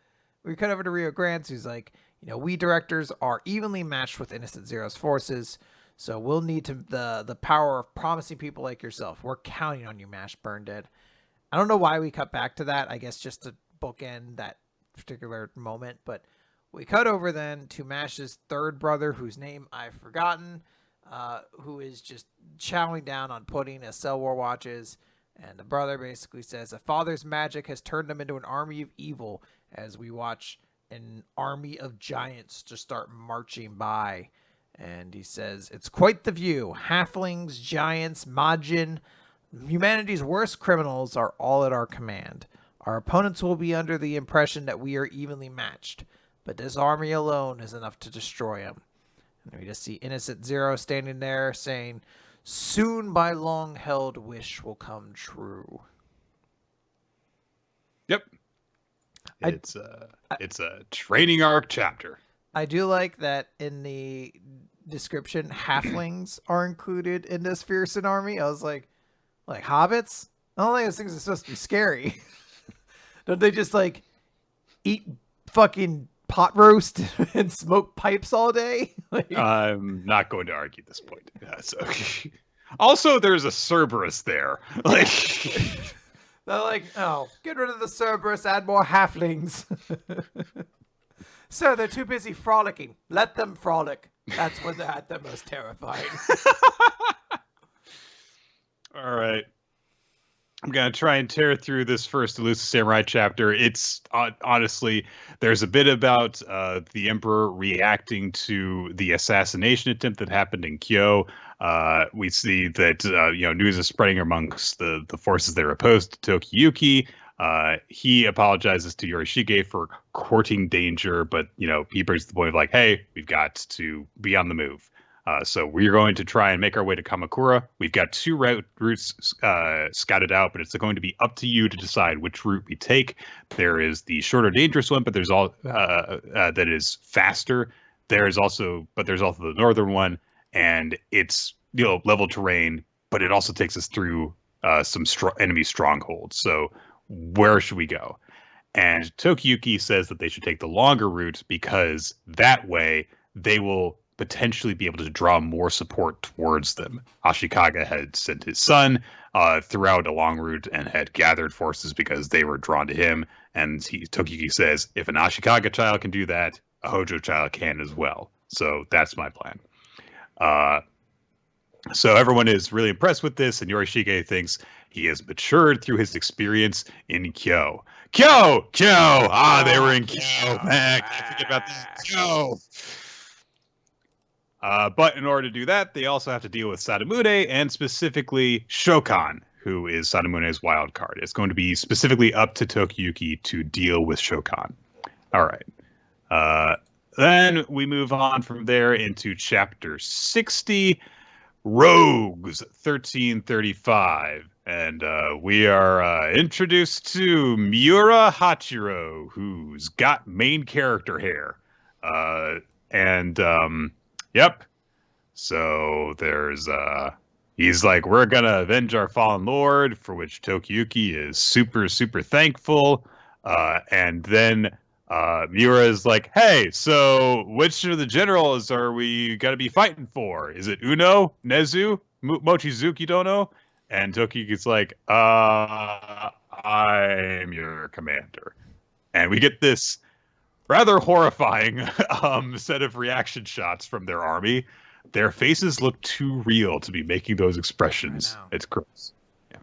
we cut over to Rio Grande, who's like, we directors are evenly matched with Innocent Zero's forces, so we'll need the power of promising people like yourself. We're counting on you, MASH Burn Dead. I don't know why we cut back to that. I guess just to bookend that particular moment, but we cut over then to MASH's third brother, whose name I've forgotten, who is just chowing down on pudding as Cell War watches. And the brother basically says, a father's magic has turned him into an army of evil, as we watch an army of giants just start marching by. And he says, it's quite the view. Halflings, giants, Majin, humanity's worst criminals are all at our command. Our opponents will be under the impression that we are evenly matched, but this army alone is enough to destroy him. And we just see Innocent Zero standing there saying, soon my long-held wish will come true. Yep. It's a training arc chapter. I do like that in the description, halflings are included in this fearsome army. I was like hobbits? I don't think those things are supposed to be scary. Don't they just eat fucking pot roast and smoke pipes all day? I'm not going to argue this point. So. Also, there's a Cerberus there. They're like, oh, get rid of the Cerberus, add more halflings. Sir, they're too busy frolicking. Let them frolic. That's when they're at their most terrifying. All right. I'm going to try and tear through this first Elusive Samurai chapter. It's honestly, there's a bit about the Emperor reacting to the assassination attempt that happened in Kyo. We see that, news is spreading amongst the forces that are opposed to Tokiyuki. He apologizes to Yorishige for courting danger, but, he brings the point of hey, we've got to be on the move. So we're going to try and make our way to Kamakura. We've got two routes scouted out, but it's going to be up to you to decide which route we take. There is the shorter, dangerous one, but there's all that is faster. There's also the northern one, and it's level terrain, but it also takes us through some enemy strongholds. So where should we go? And Tokiyuki says that they should take the longer route because that way they will potentially be able to draw more support towards them. Ashikaga had sent his son throughout a long route and had gathered forces because they were drawn to him. And Tokiyuki says, if an Ashikaga child can do that, a Hojo child can as well. So that's my plan. So everyone is really impressed with this, and Yorishige thinks he has matured through his experience in Kyo. Kyo! They were in Kyo. Man, can't forget about that. Kyo! But in order to do that, they also have to deal with Sadamune, and specifically Shokan, who is Sadamune's wild card. It's going to be specifically up to Tokiyuki to deal with Shokan. All right. Then we move on from there into chapter 60, Rogues 1335. And we are introduced to Miura Hachiro, who's got main character hair. Yep. So there's he's like, we're gonna avenge our fallen lord, for which Tokiyuki is super, super thankful. And then Miura is like, hey, so which of the generals are we gonna be fighting for? Is it Uno, Nezu, Mochizuki Dono? And Tokiyuki's like, I'm your commander. And we get this rather horrifying set of reaction shots from their army. Their faces look too real to be making those expressions. It's gross. Yeah.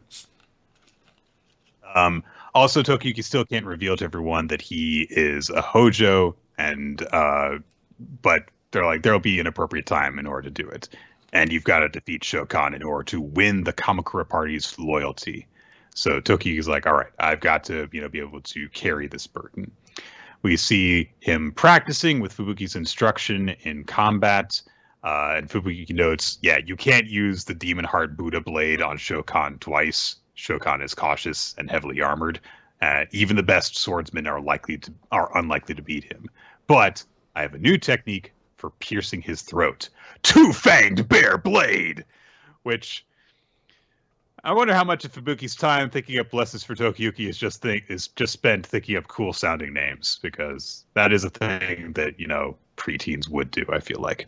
Also, Tokiyuki still can't reveal to everyone that he is a Hojo, and but they're like, there'll be an appropriate time in order to do it. and you've got to defeat Shokan in order to win the Kamakura party's loyalty. So Tokiyuki's like, all right, I've got to, be able to carry this burden. We see him practicing with Fubuki's instruction in combat. And Fubuki notes, yeah, you can't use the Demon Heart Buddha blade on Shokan twice. Shokan is cautious and heavily armored. Even the best swordsmen are unlikely to beat him. But I have a new technique for piercing his throat. Two-fanged bear blade! Which, I wonder how much of Fubuki's time thinking up lessons for Tokiyuki is just spent thinking up cool-sounding names, because that is a thing that, preteens would do, I feel like.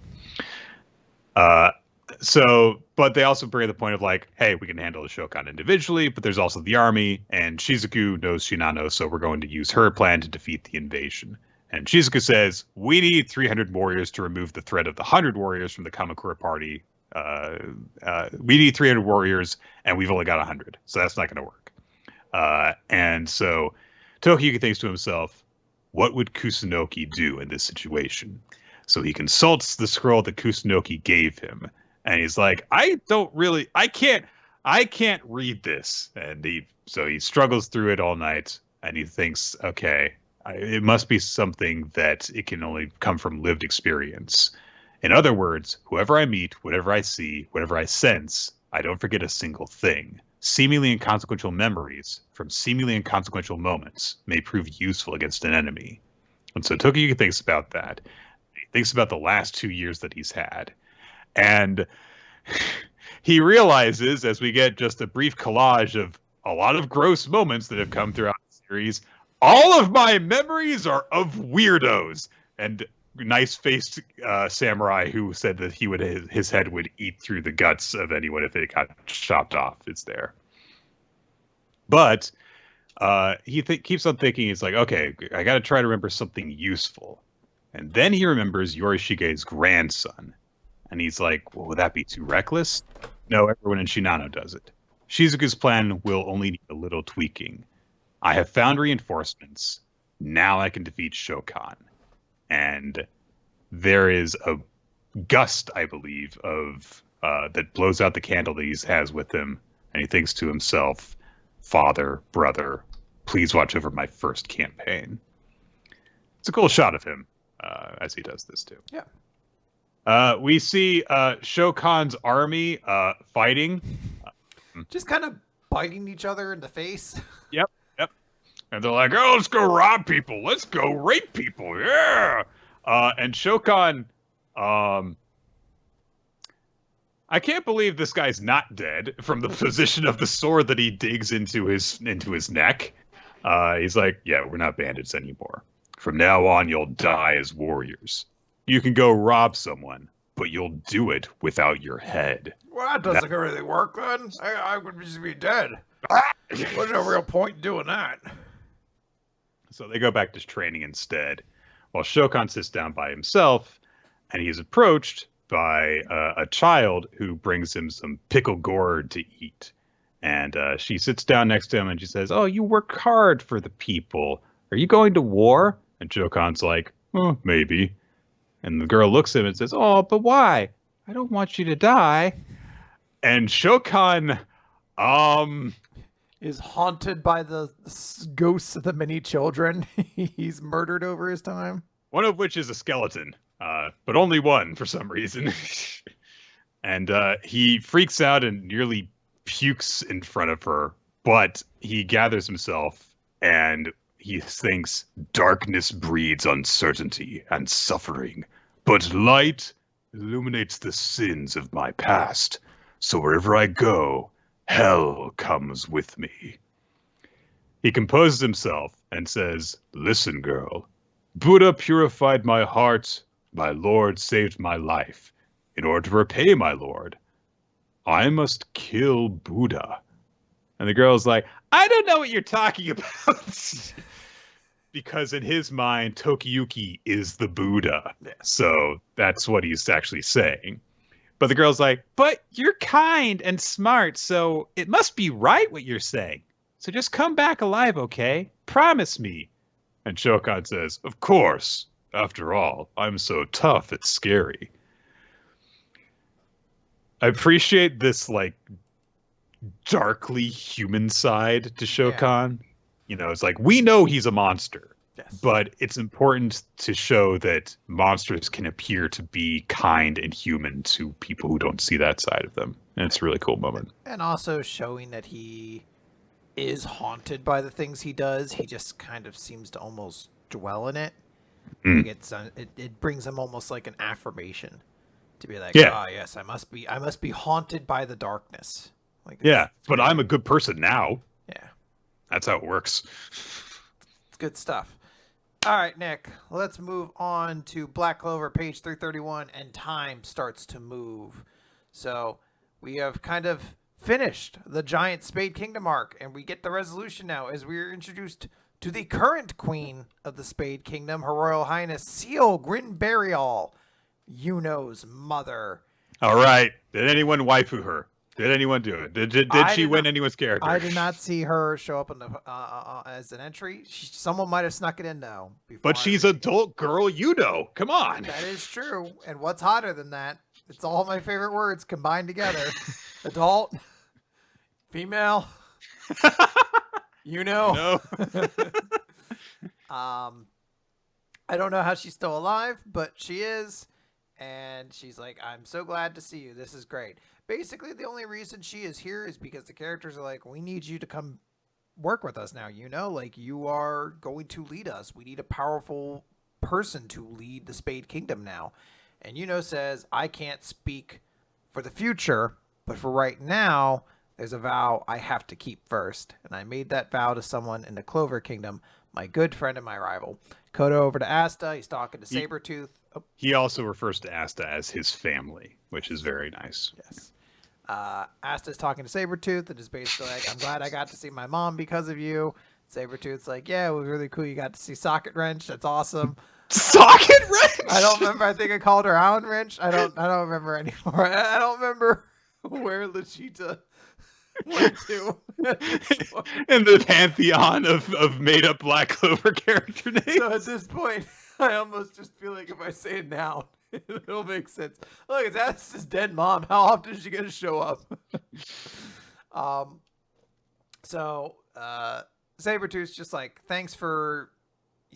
But they also bring the point of like, hey, we can handle the Shokan individually, but there's also the army, and Shizuku knows Shinano, so we're going to use her plan to defeat the invasion. And Shizuku says, we need 300 warriors to remove the threat of the 100 warriors from the Kamakura party. We need 300 warriors, and we've only got 100, so that's not going to work. And so Tokiyuki thinks to himself, what would Kusunoki do in this situation? So he consults the scroll that Kusunoki gave him, and he's like, I can't read this. And so he struggles through it all night, and he thinks, okay, it must be something that it can only come from lived experience. In other words, whoever I meet, whatever I see, whatever I sense, I don't forget a single thing. Seemingly inconsequential memories from seemingly inconsequential moments may prove useful against an enemy. And so Tokiyuki thinks about that. Thinks about the last 2 years that he's had. And he realizes, as we get just a brief collage of a lot of gross moments that have come throughout the series, all of my memories are of weirdos. And nice-faced samurai who said that his head would eat through the guts of anyone if it got chopped off is there. But he keeps on thinking, he's like, okay, I got to try to remember something useful. And then he remembers Yorishige's grandson. And he's like, well, would that be too reckless? No, everyone in Shinano does it. Shizuku's plan will only need a little tweaking. I have found reinforcements. Now I can defeat Shokan. And there is a gust, I believe, of that blows out the candle that he has with him. And he thinks to himself, father, brother, please watch over my first campaign. It's a cool shot of him. As he does this too. Yeah. We see Shokan's army fighting. Just kind of biting each other in the face. Yep. And they're like, oh, let's go rob people. Let's go rape people. Yeah. And Shokan, I can't believe this guy's not dead from the position of the sword that he digs into his neck. He's like, yeah, we're not bandits anymore. From now on, you'll die as warriors. You can go rob someone, but you'll do it without your head. Well, that doesn't really work then. I would just be dead. There's no real point in doing that. So they go back to training instead, while Shokan sits down by himself, and he is approached by a child who brings him some pickle gourd to eat. And she sits down next to him, and she says, oh, you work hard for the people. Are you going to war? And Shokan's like, oh, maybe. And the girl looks at him and says, oh, but why? I don't want you to die. And Shokan, is haunted by the ghosts of the many children he's murdered over his time. One of which is a skeleton, but only one for some reason. And he freaks out and nearly pukes in front of her, but he gathers himself and he thinks, darkness breeds uncertainty and suffering, but light illuminates the sins of my past. So wherever I go, hell comes with me. He composes himself and says, listen, girl, Buddha purified my heart. My Lord saved my life. In order to repay my Lord, I must kill Buddha. And the girl's like, I don't know what you're talking about. Because in his mind, Tokiyuki is the Buddha. Yeah. So that's what he's actually saying. But the girl's like, but you're kind and smart, so it must be right what you're saying. So just come back alive, okay? Promise me. And Shokan says, of course. After all, I'm so tough, it's scary. I appreciate this like darkly human side to Shokan. It's like we know he's a monster, Yes. but it's important to show that monsters can appear to be kind and human to people who don't see that side of them. And it's a really cool moment. And also showing that he is haunted by the things he does. He just kind of seems to almost dwell in it. Mm. Like it brings him almost like an affirmation to be like, yes, I must be haunted by the darkness. Like, but I'm a good person now. Yeah. That's how it works. It's good stuff. All right, Nick, let's move on to Black Clover, page 331, and time starts to move. So we have kind of finished the giant Spade Kingdom arc, and we get the resolution now as we are introduced to the current queen of the Spade Kingdom, Her Royal Highness Seal Grinbarial, Yuno's mother. All right. Did anyone waifu her? Did anyone do it? Did she win anyone's character? I did not see her show up in the as an entry. Someone might have snuck it in though. But she's adult girl Yuno. Come on. That is true. And what's hotter than that? It's all my favorite words combined together. Adult, female, No. I don't know how she's still alive, but she is. And she's like, I'm so glad to see you. This is great. Basically, the only reason she is here is because the characters are like, we need you to come work with us now. Like you are going to lead us. We need a powerful person to lead the Spade Kingdom now. And says, I can't speak for the future, but for right now, there's a vow I have to keep first. And I made that vow to someone in the Clover Kingdom, my good friend and my rival. Kodo over to Asta. He's talking to Sabretooth. He also refers to Asta as his family, which is very nice. Yes. Asta's talking to Sabretooth and is basically like, I'm glad I got to see my mom because of you. Sabretooth's like, yeah, it was really cool. You got to see Socket Wrench. That's awesome. Socket Wrench? I don't remember. I think I called her Allen Wrench. I don't remember anymore. I don't remember where Lachita went to. In the pantheon of made-up Black Clover character names. So at this point, I almost just feel like if I say it now, it'll make sense. Look, it's Asta's dead mom. How often is she going to show up? Sabretooth's just like, thanks for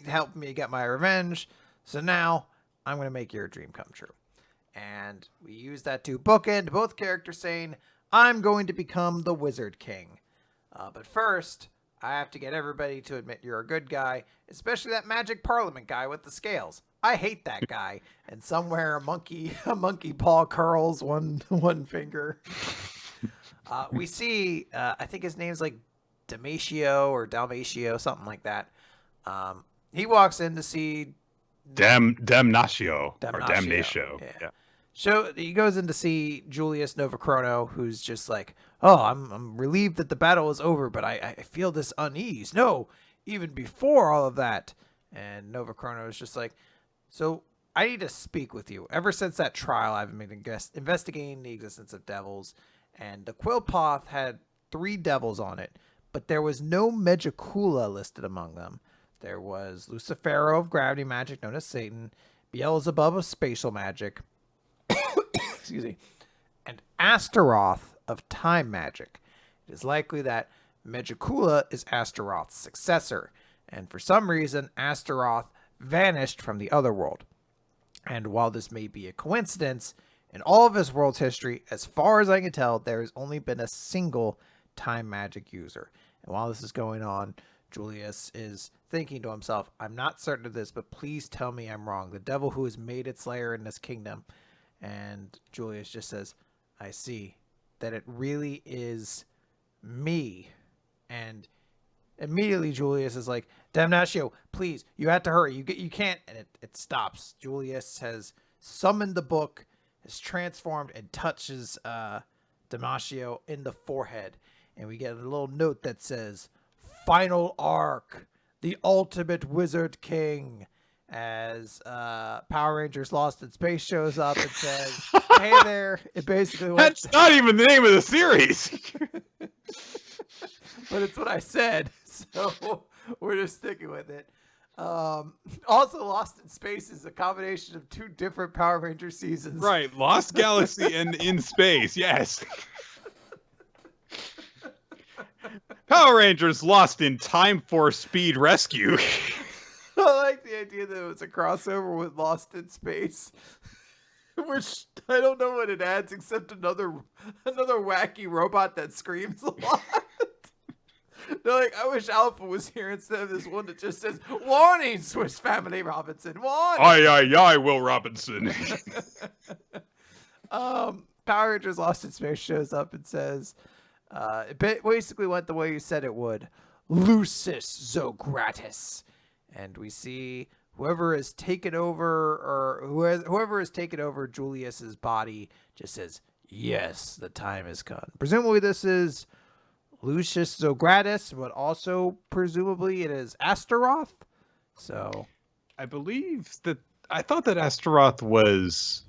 helping me get my revenge. So now I'm going to make your dream come true. And we use that to bookend both characters saying, I'm going to become the Wizard King. But first, I have to get everybody to admit you're a good guy, especially that Magic Parliament guy with the scales. I hate that guy. And somewhere a monkey paw curls one finger. We see, I think his name's like Dalmatio, something like that. He walks in to see Damnatio. Yeah. So he goes in to see Julius Novachrono, who's just like, oh, I'm relieved that the battle is over, but I feel this unease. No, even before all of that. And Novachrono is just like, so I need to speak with you. Ever since that trial, I've been investigating the existence of devils, and the Quillpath had 3 devils on it, but there was no Megicula listed among them. There was Lucifero of gravity magic, known as Satan, Beelzebub of spatial magic, excuse me, and Astaroth of time magic. It is likely that Megicula is Astaroth's successor, and for some reason, Astaroth vanished from the other world. And while this may be a coincidence, in all of this world's history, as far as I can tell, there has only been a single time magic user. And while this is going on, Julius is thinking to himself, I'm not certain of this, but please tell me I'm wrong. The devil who has made its lair in this kingdom. And Julius just says, I see that it really is me. And immediately Julius is like, Damnatio, please, you have to hurry. You can't. And it stops. Julius has summoned the book, is transformed, and touches Damnatio in the forehead. And we get a little note that says, Final Arc, the Ultimate Wizard King. As Power Rangers Lost in Space shows up and says, hey there. It basically That's not even the name of the series. But it's what I said. So we're just sticking with it. Also, Lost in Space is a combination of two different Power Ranger seasons. Right, Lost Galaxy and In Space, yes. Power Rangers Lost in Time Force Speed Rescue. I like the idea that it was a crossover with Lost in Space. Which I don't know what it adds except another wacky robot that screams a lot. They're like, I wish Alpha was here instead of this one that just says, "Warning, Swiss Family Robinson, warning!" Aye, Will Robinson. Power Rangers Lost in Space shows up and says, it basically went the way you said it would. Lucis Zogratis. And we see whoever has taken over, or whoever has taken over Julius's body just says, yes, the time has come. Presumably this is Lucius Zogratis, but also presumably it is Astaroth. So I thought that Astaroth was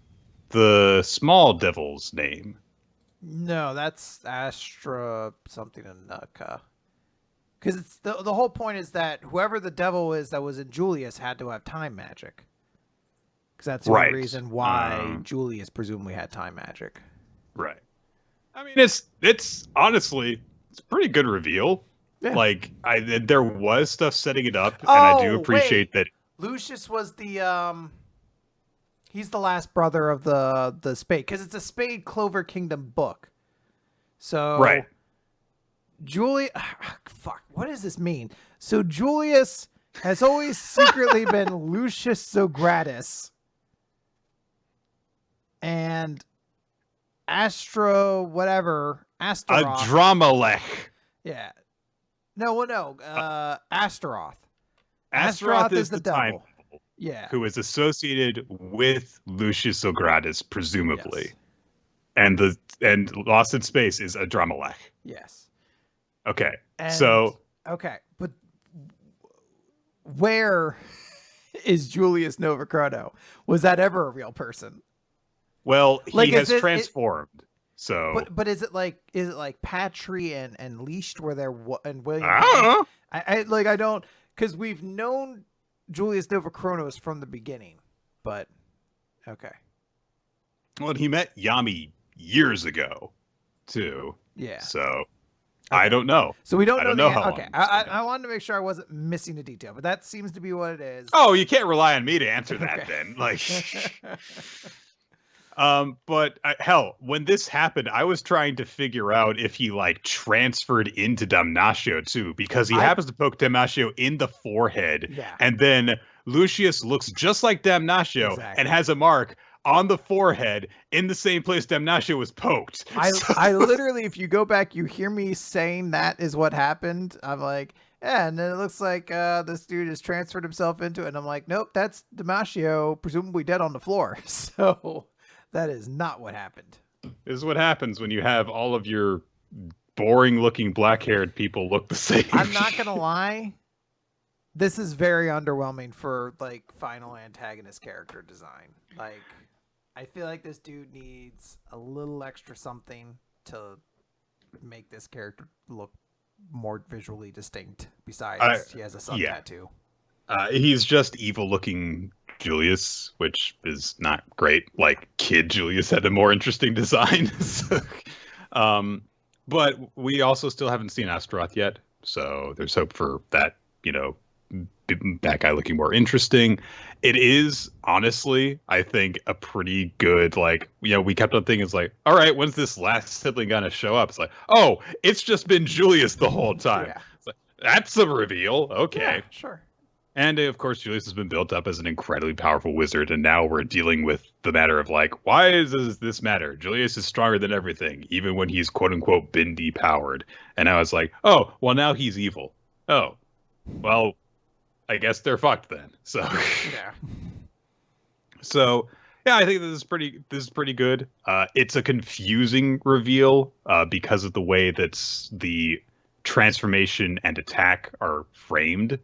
the small devil's name. No, that's Astra something in Nuka. Because it's the whole point is that whoever the devil is that was in Julius had to have time magic. Because that's the only reason why Julius presumably had time magic. Right. I mean, it's honestly, it's a pretty good reveal. Yeah. Like, there was stuff setting it up, and I do appreciate that. Lucius was he's the last brother of the Spade, because it's a Spade Clover Kingdom book. So right. Fuck, what does this mean? So Julius has always secretly been Lucius Zogratis. And Astaroth. Adramelech. Yeah. No. Astaroth. Astaroth is the devil. Yeah. Who is associated with Lucius Zogratis, presumably. Yes. And Lost in Space is Adramelech. Yes. Okay. Okay, but where is Julius Novachrono? Was that ever a real person? Well, he has transformed. But is it like Patry and Leashed where they're and William? I don't, because we've known Julius Novachronos from the beginning, but okay. Well, he met Yami years ago, too. Yeah. So. Okay. I don't know. So we don't know how okay. I wanted to make sure I wasn't missing a detail, but that seems to be what it is. Oh, you can't rely on me to answer that then. Like, but hell, when this happened, I was trying to figure out if he like transferred into Damnatio too, because he happens to poke Damnatio in the forehead, and then Lucius looks just like Damnatio and has a mark on the forehead in the same place Damnatio was poked. I literally, if you go back, you hear me saying that is what happened. I'm like, yeah, and then it looks like this dude has transferred himself into it. And I'm like, nope, that's Damnatio, presumably dead on the floor. So that is not what happened. This is what happens when you have all of your boring-looking black-haired people look the same. I'm not going to lie. This is very underwhelming for, like, final antagonist character design. Like, I feel like this dude needs a little extra something to make this character look more visually distinct. Besides, he has a sun tattoo. He's just evil-looking Julius, which is not great. Like, kid Julius had a more interesting design. But we also still haven't seen Astaroth yet, so there's hope for that, that guy looking more interesting. It is, honestly, I think, a pretty good, we kept on thinking, it's like, all right, when's this last sibling gonna show up? It's like, oh, it's just been Julius the whole time. Yeah. It's like, that's a reveal. Okay. Yeah, sure. And, of course, Julius has been built up as an incredibly powerful wizard, and now we're dealing with the matter of, why does this matter? Julius is stronger than everything, even when he's, quote-unquote, been depowered. And I was like, oh, well, now he's evil. Oh, well, I guess they're fucked then. So yeah. So yeah, I think this is pretty good. It's a confusing reveal because of the way that the transformation and attack are framed.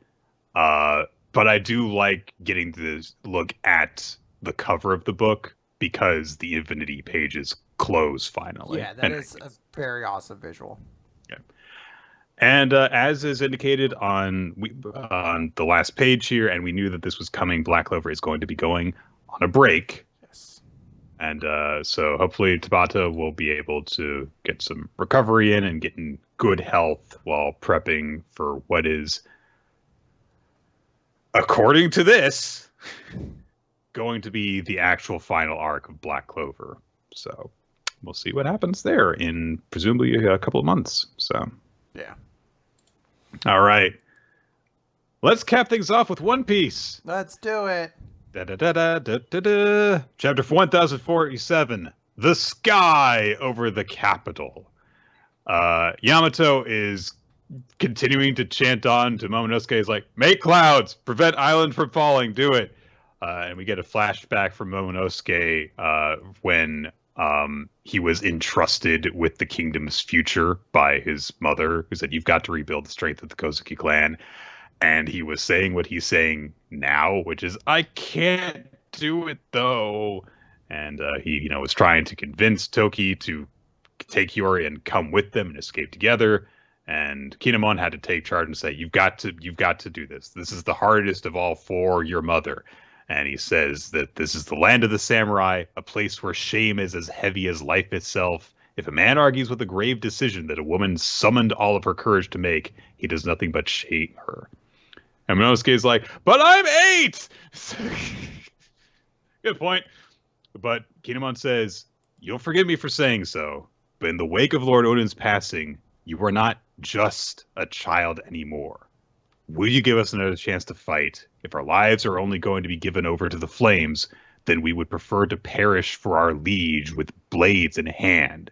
But I do like getting to look at the cover of the book because the Infinity pages close finally. Yeah, that is a very awesome visual. Yeah. And as is indicated on the last page here, and we knew that this was coming, Black Clover is going to be going on a break. Yes. And so hopefully Tabata will be able to get some recovery in and get in good health while prepping for what is, according to this, going to be the actual final arc of Black Clover. So we'll see what happens there in presumably a couple of months. So yeah. All right. Let's cap things off with One Piece. Let's do it. Chapter 1047. The Sky Over the Capital. Yamato is continuing to chant on to Momonosuke. Is like, make clouds, prevent island from falling, do it. And we get a flashback from Momonosuke when he was entrusted with the kingdom's future by his mother, who said, you've got to rebuild the strength of the Kozuki clan. And he was saying what he's saying now, which is, I can't do it, though. And he, was trying to convince Toki to take Hiyori and come with them and escape together. And Kinemon had to take charge and say, you've got to do this. This is the hardest of all for your mother. And he says that this is the land of the samurai, a place where shame is as heavy as life itself. If a man argues with a grave decision that a woman summoned all of her courage to make, he does nothing but shame her. And Momonosuke is like, but I'm 8! Good point. But Kinemon says, you'll forgive me for saying so, but in the wake of Lord Odin's passing, you are not just a child anymore. Will you give us another chance to fight? If our lives are only going to be given over to the flames, then we would prefer to perish for our liege with blades in hand.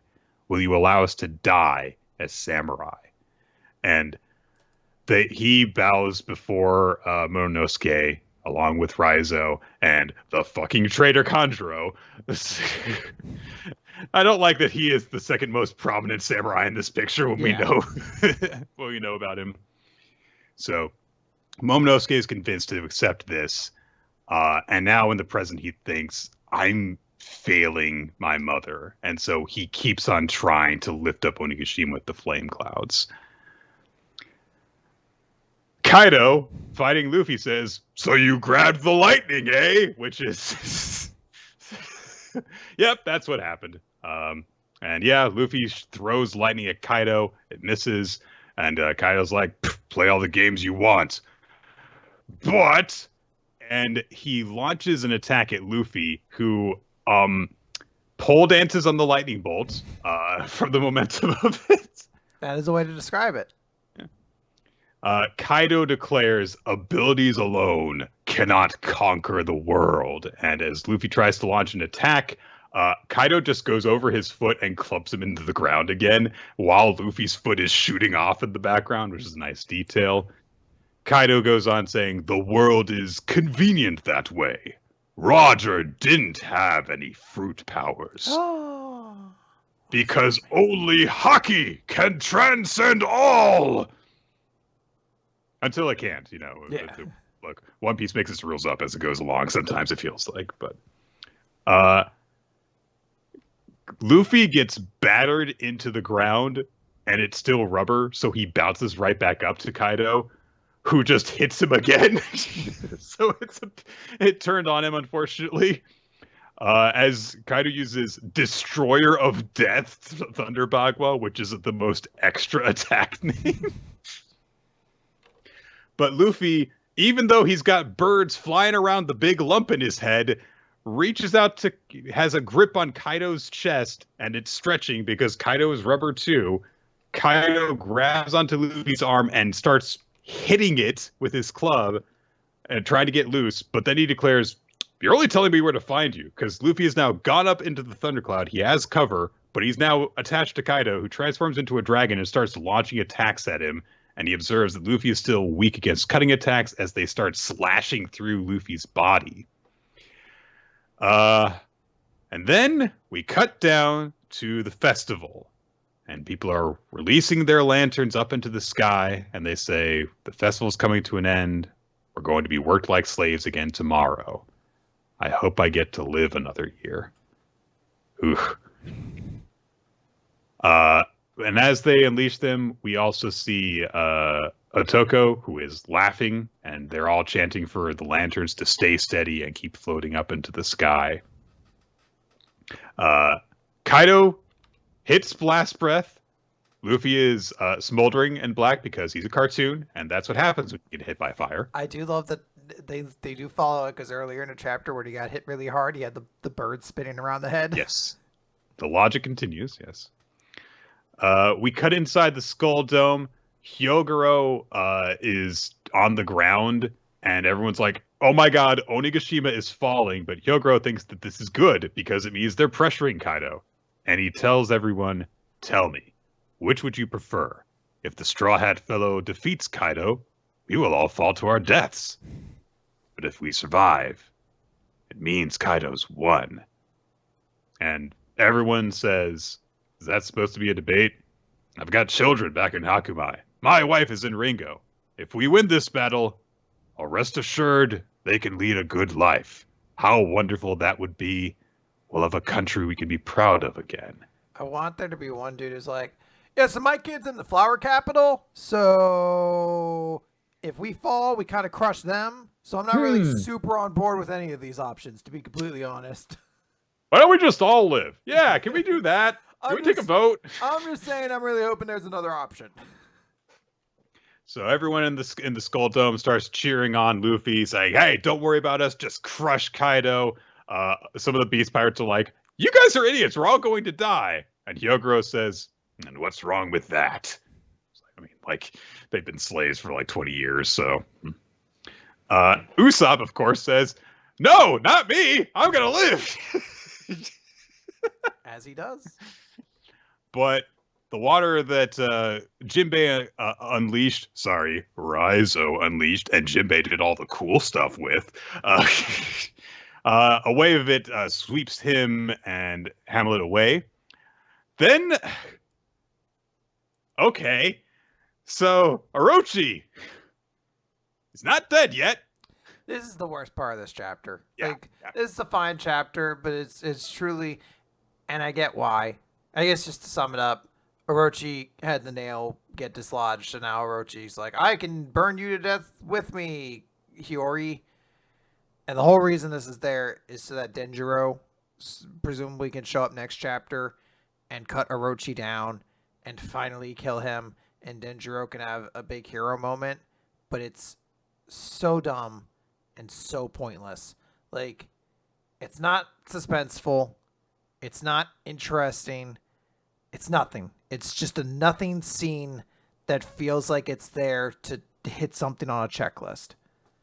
Will you allow us to die as samurai? And he bows before Momonosuke, along with Raizo, and the fucking traitor Kanjuro. I don't like that he is the second most prominent samurai in this picture when we know what we know about him. So Momonosuke is convinced to accept this, and now in the present he thinks, I'm failing my mother, and so he keeps on trying to lift up Onigashima with the flame clouds. Kaido, fighting Luffy, says, so you grabbed the lightning, eh? Which is... Yep, that's what happened. And yeah, Luffy throws lightning at Kaido. It misses. And Kaido's like, play all the games you want. But... And he launches an attack at Luffy, who pole dances on the lightning bolt from the momentum of it. That is a way to describe it. Kaido declares abilities alone cannot conquer the world. And as Luffy tries to launch an attack, Kaido just goes over his foot and clubs him into the ground again, while Luffy's foot is shooting off in the background, which is a nice detail. Kaido goes on saying, the world is convenient that way. Roger didn't have any fruit powers. Because only Haki can transcend all! Until it can't, Yeah. Look, One Piece makes its rules up as it goes along, sometimes it feels like, but... Luffy gets battered into the ground, and it's still rubber, so he bounces right back up to Kaido, who just hits him again. So it turned on him, unfortunately. As Kaido uses Destroyer of Death, Thunder Bagua, which is the most extra attack name. But Luffy, even though he's got birds flying around the big lump in his head, has a grip on Kaido's chest, and it's stretching because Kaido is rubber too. Kaido grabs onto Luffy's arm and starts hitting it with his club and trying to get loose, but then he declares, you're only telling me where to find you, because Luffy has now gone up into the thundercloud. He has cover, but he's now attached to Kaido, who transforms into a dragon and starts launching attacks at him. And he observes that Luffy is still weak against cutting attacks as they start slashing through Luffy's body. And then we cut down to the festival. And people are releasing their lanterns up into the sky. And they say, the festival's coming to an end. We're going to be worked like slaves again tomorrow. I hope I get to live another year. Ooh. And as they unleash them, we also see Otoko, who is laughing, and they're all chanting for the lanterns to stay steady and keep floating up into the sky. Kaido hits Blast Breath. Luffy is smoldering and black because he's a cartoon, and that's what happens when you get hit by fire. I do love that they do follow it, because earlier in a chapter where he got hit really hard, he had the bird spinning around the head. Yes. The logic continues, yes. We cut inside the Skull Dome. Hyogoro is on the ground, and everyone's like, oh my god, Onigashima is falling, but Hyogoro thinks that this is good because it means they're pressuring Kaido. And he tells everyone, tell me, which would you prefer? If the Straw Hat Fellow defeats Kaido, we will all fall to our deaths. But if we survive, it means Kaido's won. And everyone says, is that supposed to be a debate? I've got children back in Hakumai. My wife is in Ringo. If we win this battle, I'll rest assured they can lead a good life. How wonderful that would be. We'll have a country we can be proud of again. I want there to be one dude who's like, yeah, so my kid's in the flower capital, so if we fall, we kind of crush them. So I'm not really super on board with any of these options, to be completely honest. Why don't we just all live? Yeah, can we do that? Can we take a vote? I'm just saying I'm really hoping there's another option. So everyone in the Skull Dome starts cheering on Luffy, saying, hey, don't worry about us, just crush Kaido. Some of the Beast Pirates are like, you guys are idiots, we're all going to die. And Hyogoro says, and what's wrong with that? I mean, like, they've been slaves for like 20 years, so. Usopp, of course, says, no, not me, I'm gonna live. As he does. But the water that Jinbei unleashed, Raizo unleashed, and Jinbei did all the cool stuff with, a wave of it sweeps him and Hamlet away. Then, okay, so Orochi is not dead yet. This is the worst part of this chapter. Yeah, like, this is a fine chapter, but it's truly, and I get why. I guess just to sum it up, Orochi had the nail get dislodged, and now Orochi's like, I can burn you to death with me, Hiyori. And the whole reason this is there is so that Denjiro presumably can show up next chapter and cut Orochi down and finally kill him, and Denjiro can have a big hero moment. But it's so dumb and so pointless. Like, it's not suspenseful. It's not interesting. It's nothing. It's just a nothing scene that feels like it's there to hit something on a checklist.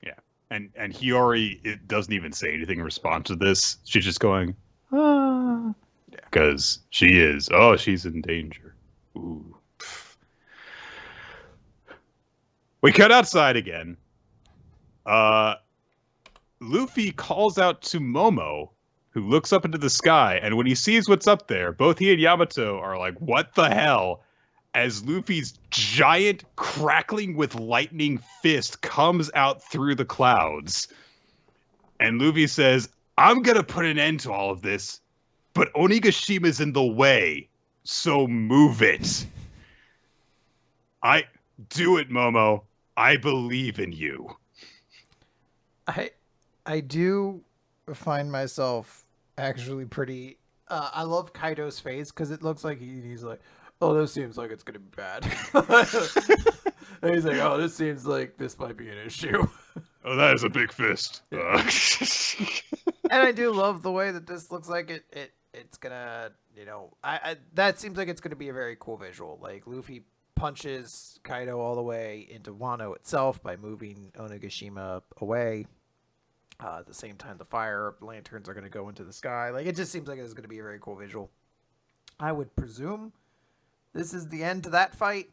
Yeah. And Hiyori doesn't even say anything in response to this. She's just going, ah. Because she's in danger. Ooh. We cut outside again. Luffy calls out to Momo, who looks up into the sky, and when he sees what's up there, both he and Yamato are like, what the hell? As Luffy's giant, crackling with lightning fist comes out through the clouds. And Luffy says, I'm gonna put an end to all of this, but Onigashima's in the way, so move it. Do it, Momo. I believe in you. I do find myself actually pretty. I love Kaido's face because it looks like he's like, oh, this seems like it's gonna be bad. And he's like, oh, this seems like this might be an issue. Oh, that is a big fist. And I do love the way that this looks like it's gonna, I that seems like it's gonna be a very cool visual. Like, Luffy punches Kaido all the way into Wano itself by moving Onigashima away. At the same time, the fire lanterns are going to go into the sky. Like, it just seems like it's going to be a very cool visual. I would presume this is the end to that fight.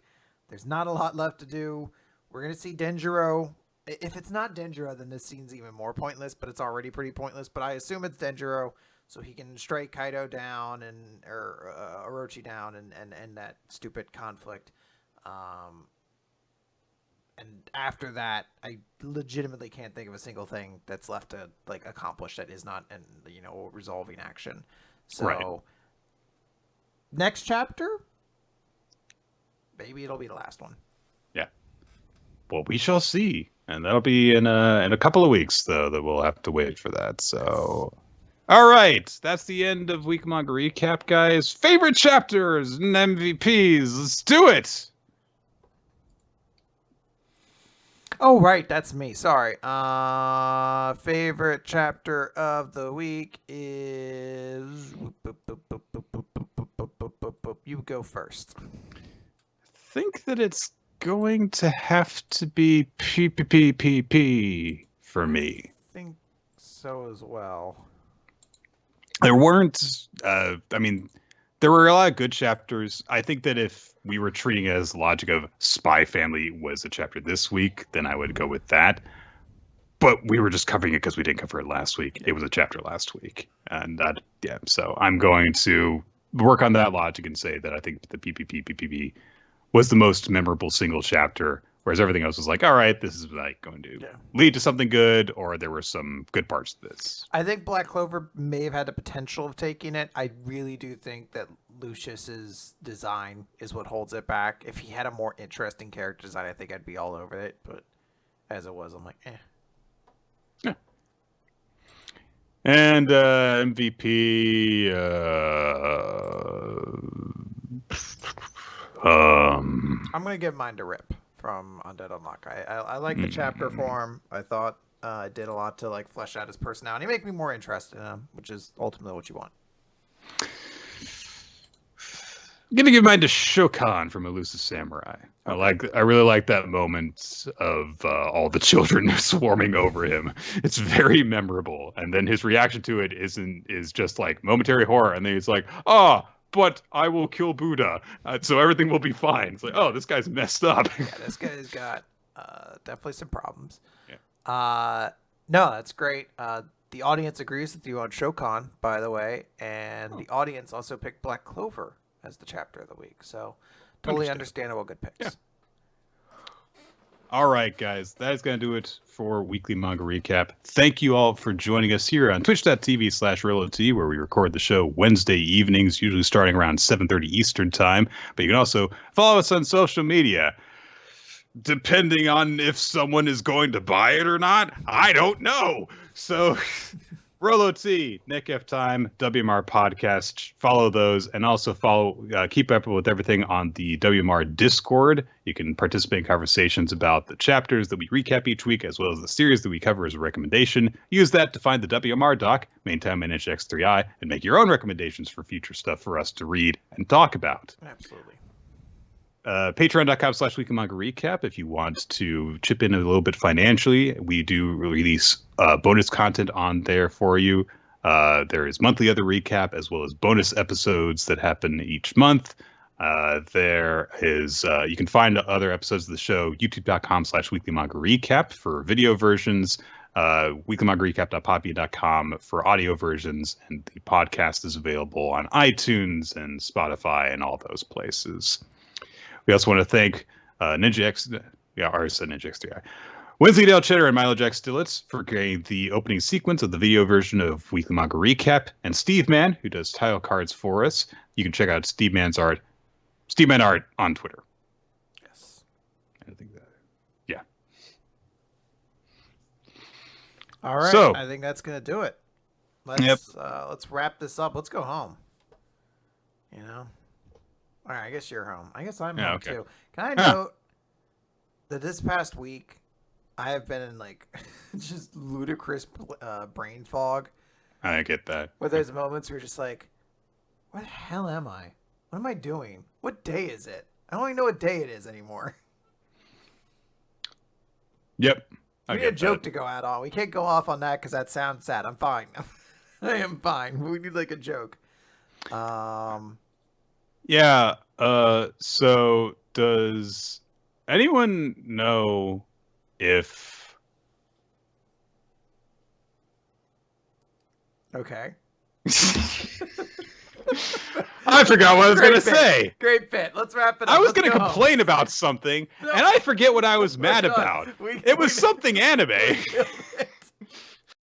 There's not a lot left to do. We're going to see Denjiro. If it's not Denjiro, then this scene's even more pointless, but it's already pretty pointless. But I assume it's Denjiro, so he can strike Kaido down or Orochi down and end that stupid conflict. And after that, I legitimately can't think of a single thing that's left to accomplish that is not resolving action. So, right. Next chapter, maybe it'll be the last one. Yeah. Well, we shall see. And that'll be in a couple of weeks, though, that we'll have to wait for that. So, all right. That's the end of Week Manga Recap, guys. Favorite chapters and MVPs. Let's do it. Oh, right. That's me. Sorry. Favorite chapter of the week is... You go first. I think that it's going to have to be PPPPP for me. I think so as well. There weren't, there were a lot of good chapters. I think that if we were treating it as logic of Spy Family was a chapter this week, then I would go with that. But we were just covering it because we didn't cover it last week. It was a chapter last week. And so I'm going to work on that logic and say that I think the PPPPP was the most memorable single chapter, whereas everything else was like, all right, this is like going to lead to something good, or there were some good parts to this. I think Black Clover may have had the potential of taking it. I really do think that Lucius's design is what holds it back. If he had a more interesting character design, I think I'd be all over it. But as it was, I'm like, eh. Yeah. And MVP, I'm gonna give mine to Rip from Undead Unluck. I like the chapter form. I thought it did a lot to like flesh out his personality, make me more interested in him, which is ultimately what you want. I'm gonna give mine to Shokan from Elusive Samurai. Okay. I really like that moment of all the children swarming over him. It's very memorable, and then his reaction to it is just like momentary horror, and then he's like, but I will kill Buddha, so everything will be fine. It's like, oh, this guy's messed up. Yeah, this guy's got definitely some problems. Yeah. No, that's great. The audience agrees with you on Shokan, by the way, and the audience also picked Black Clover as the chapter of the week. So totally understandable, good picks. Yeah. All right, guys, that is going to do it for Weekly Manga Recap. Thank you all for joining us here on twitch.tv/RoloT, where we record the show Wednesday evenings, usually starting around 7:30 Eastern time. But you can also follow us on social media. Depending on if someone is going to buy it or not, I don't know. So, RoloT, Nick F Time, WMR Podcast, follow those, and also keep up with everything on the WMR Discord. You can participate in conversations about the chapters that we recap each week, as well as the series that we cover as a recommendation. Use that to find the WMR doc, Main Time and NHX3i, and make your own recommendations for future stuff for us to read and talk about. Absolutely. Patreon.com/Weekly Manga Recap if you want to chip in a little bit financially. We do release bonus content on there for you. There is monthly other recap as well as bonus episodes that happen each month. There is you can find other episodes of the show youtube.com/Weekly Manga Recap for video versions, weeklymangarecap.poppy.com for audio versions, and the podcast is available on iTunes and Spotify and all those places. We also want to thank Ninja X3i, Winsley Dale Cheddar, and Milo Jack Stillitz for creating the opening sequence of the video version of Weekly Manga Recap, and Steve Man, who does title cards for us. You can check out Steve Man Art on Twitter. Yes. I think that. Yeah. All right. So, I think that's gonna do it. Let's wrap this up. Let's go home. You know. All right, I guess you're home. I guess I'm home too. Can I note that this past week I have been in like just ludicrous brain fog? I get that. Where there's moments where you're just like, where the hell am I? What am I doing? What day is it? I don't even know what day it is anymore. Yep. We need a joke to go out on. We can't go off on that because that sounds sad. I'm fine. I am fine. We need like a joke. Yeah, so does anyone know if... Okay. I forgot what I was going to say. Great bit. Let's wrap it up. I was going to complain about something, and I forget what I was mad about. It was something anime.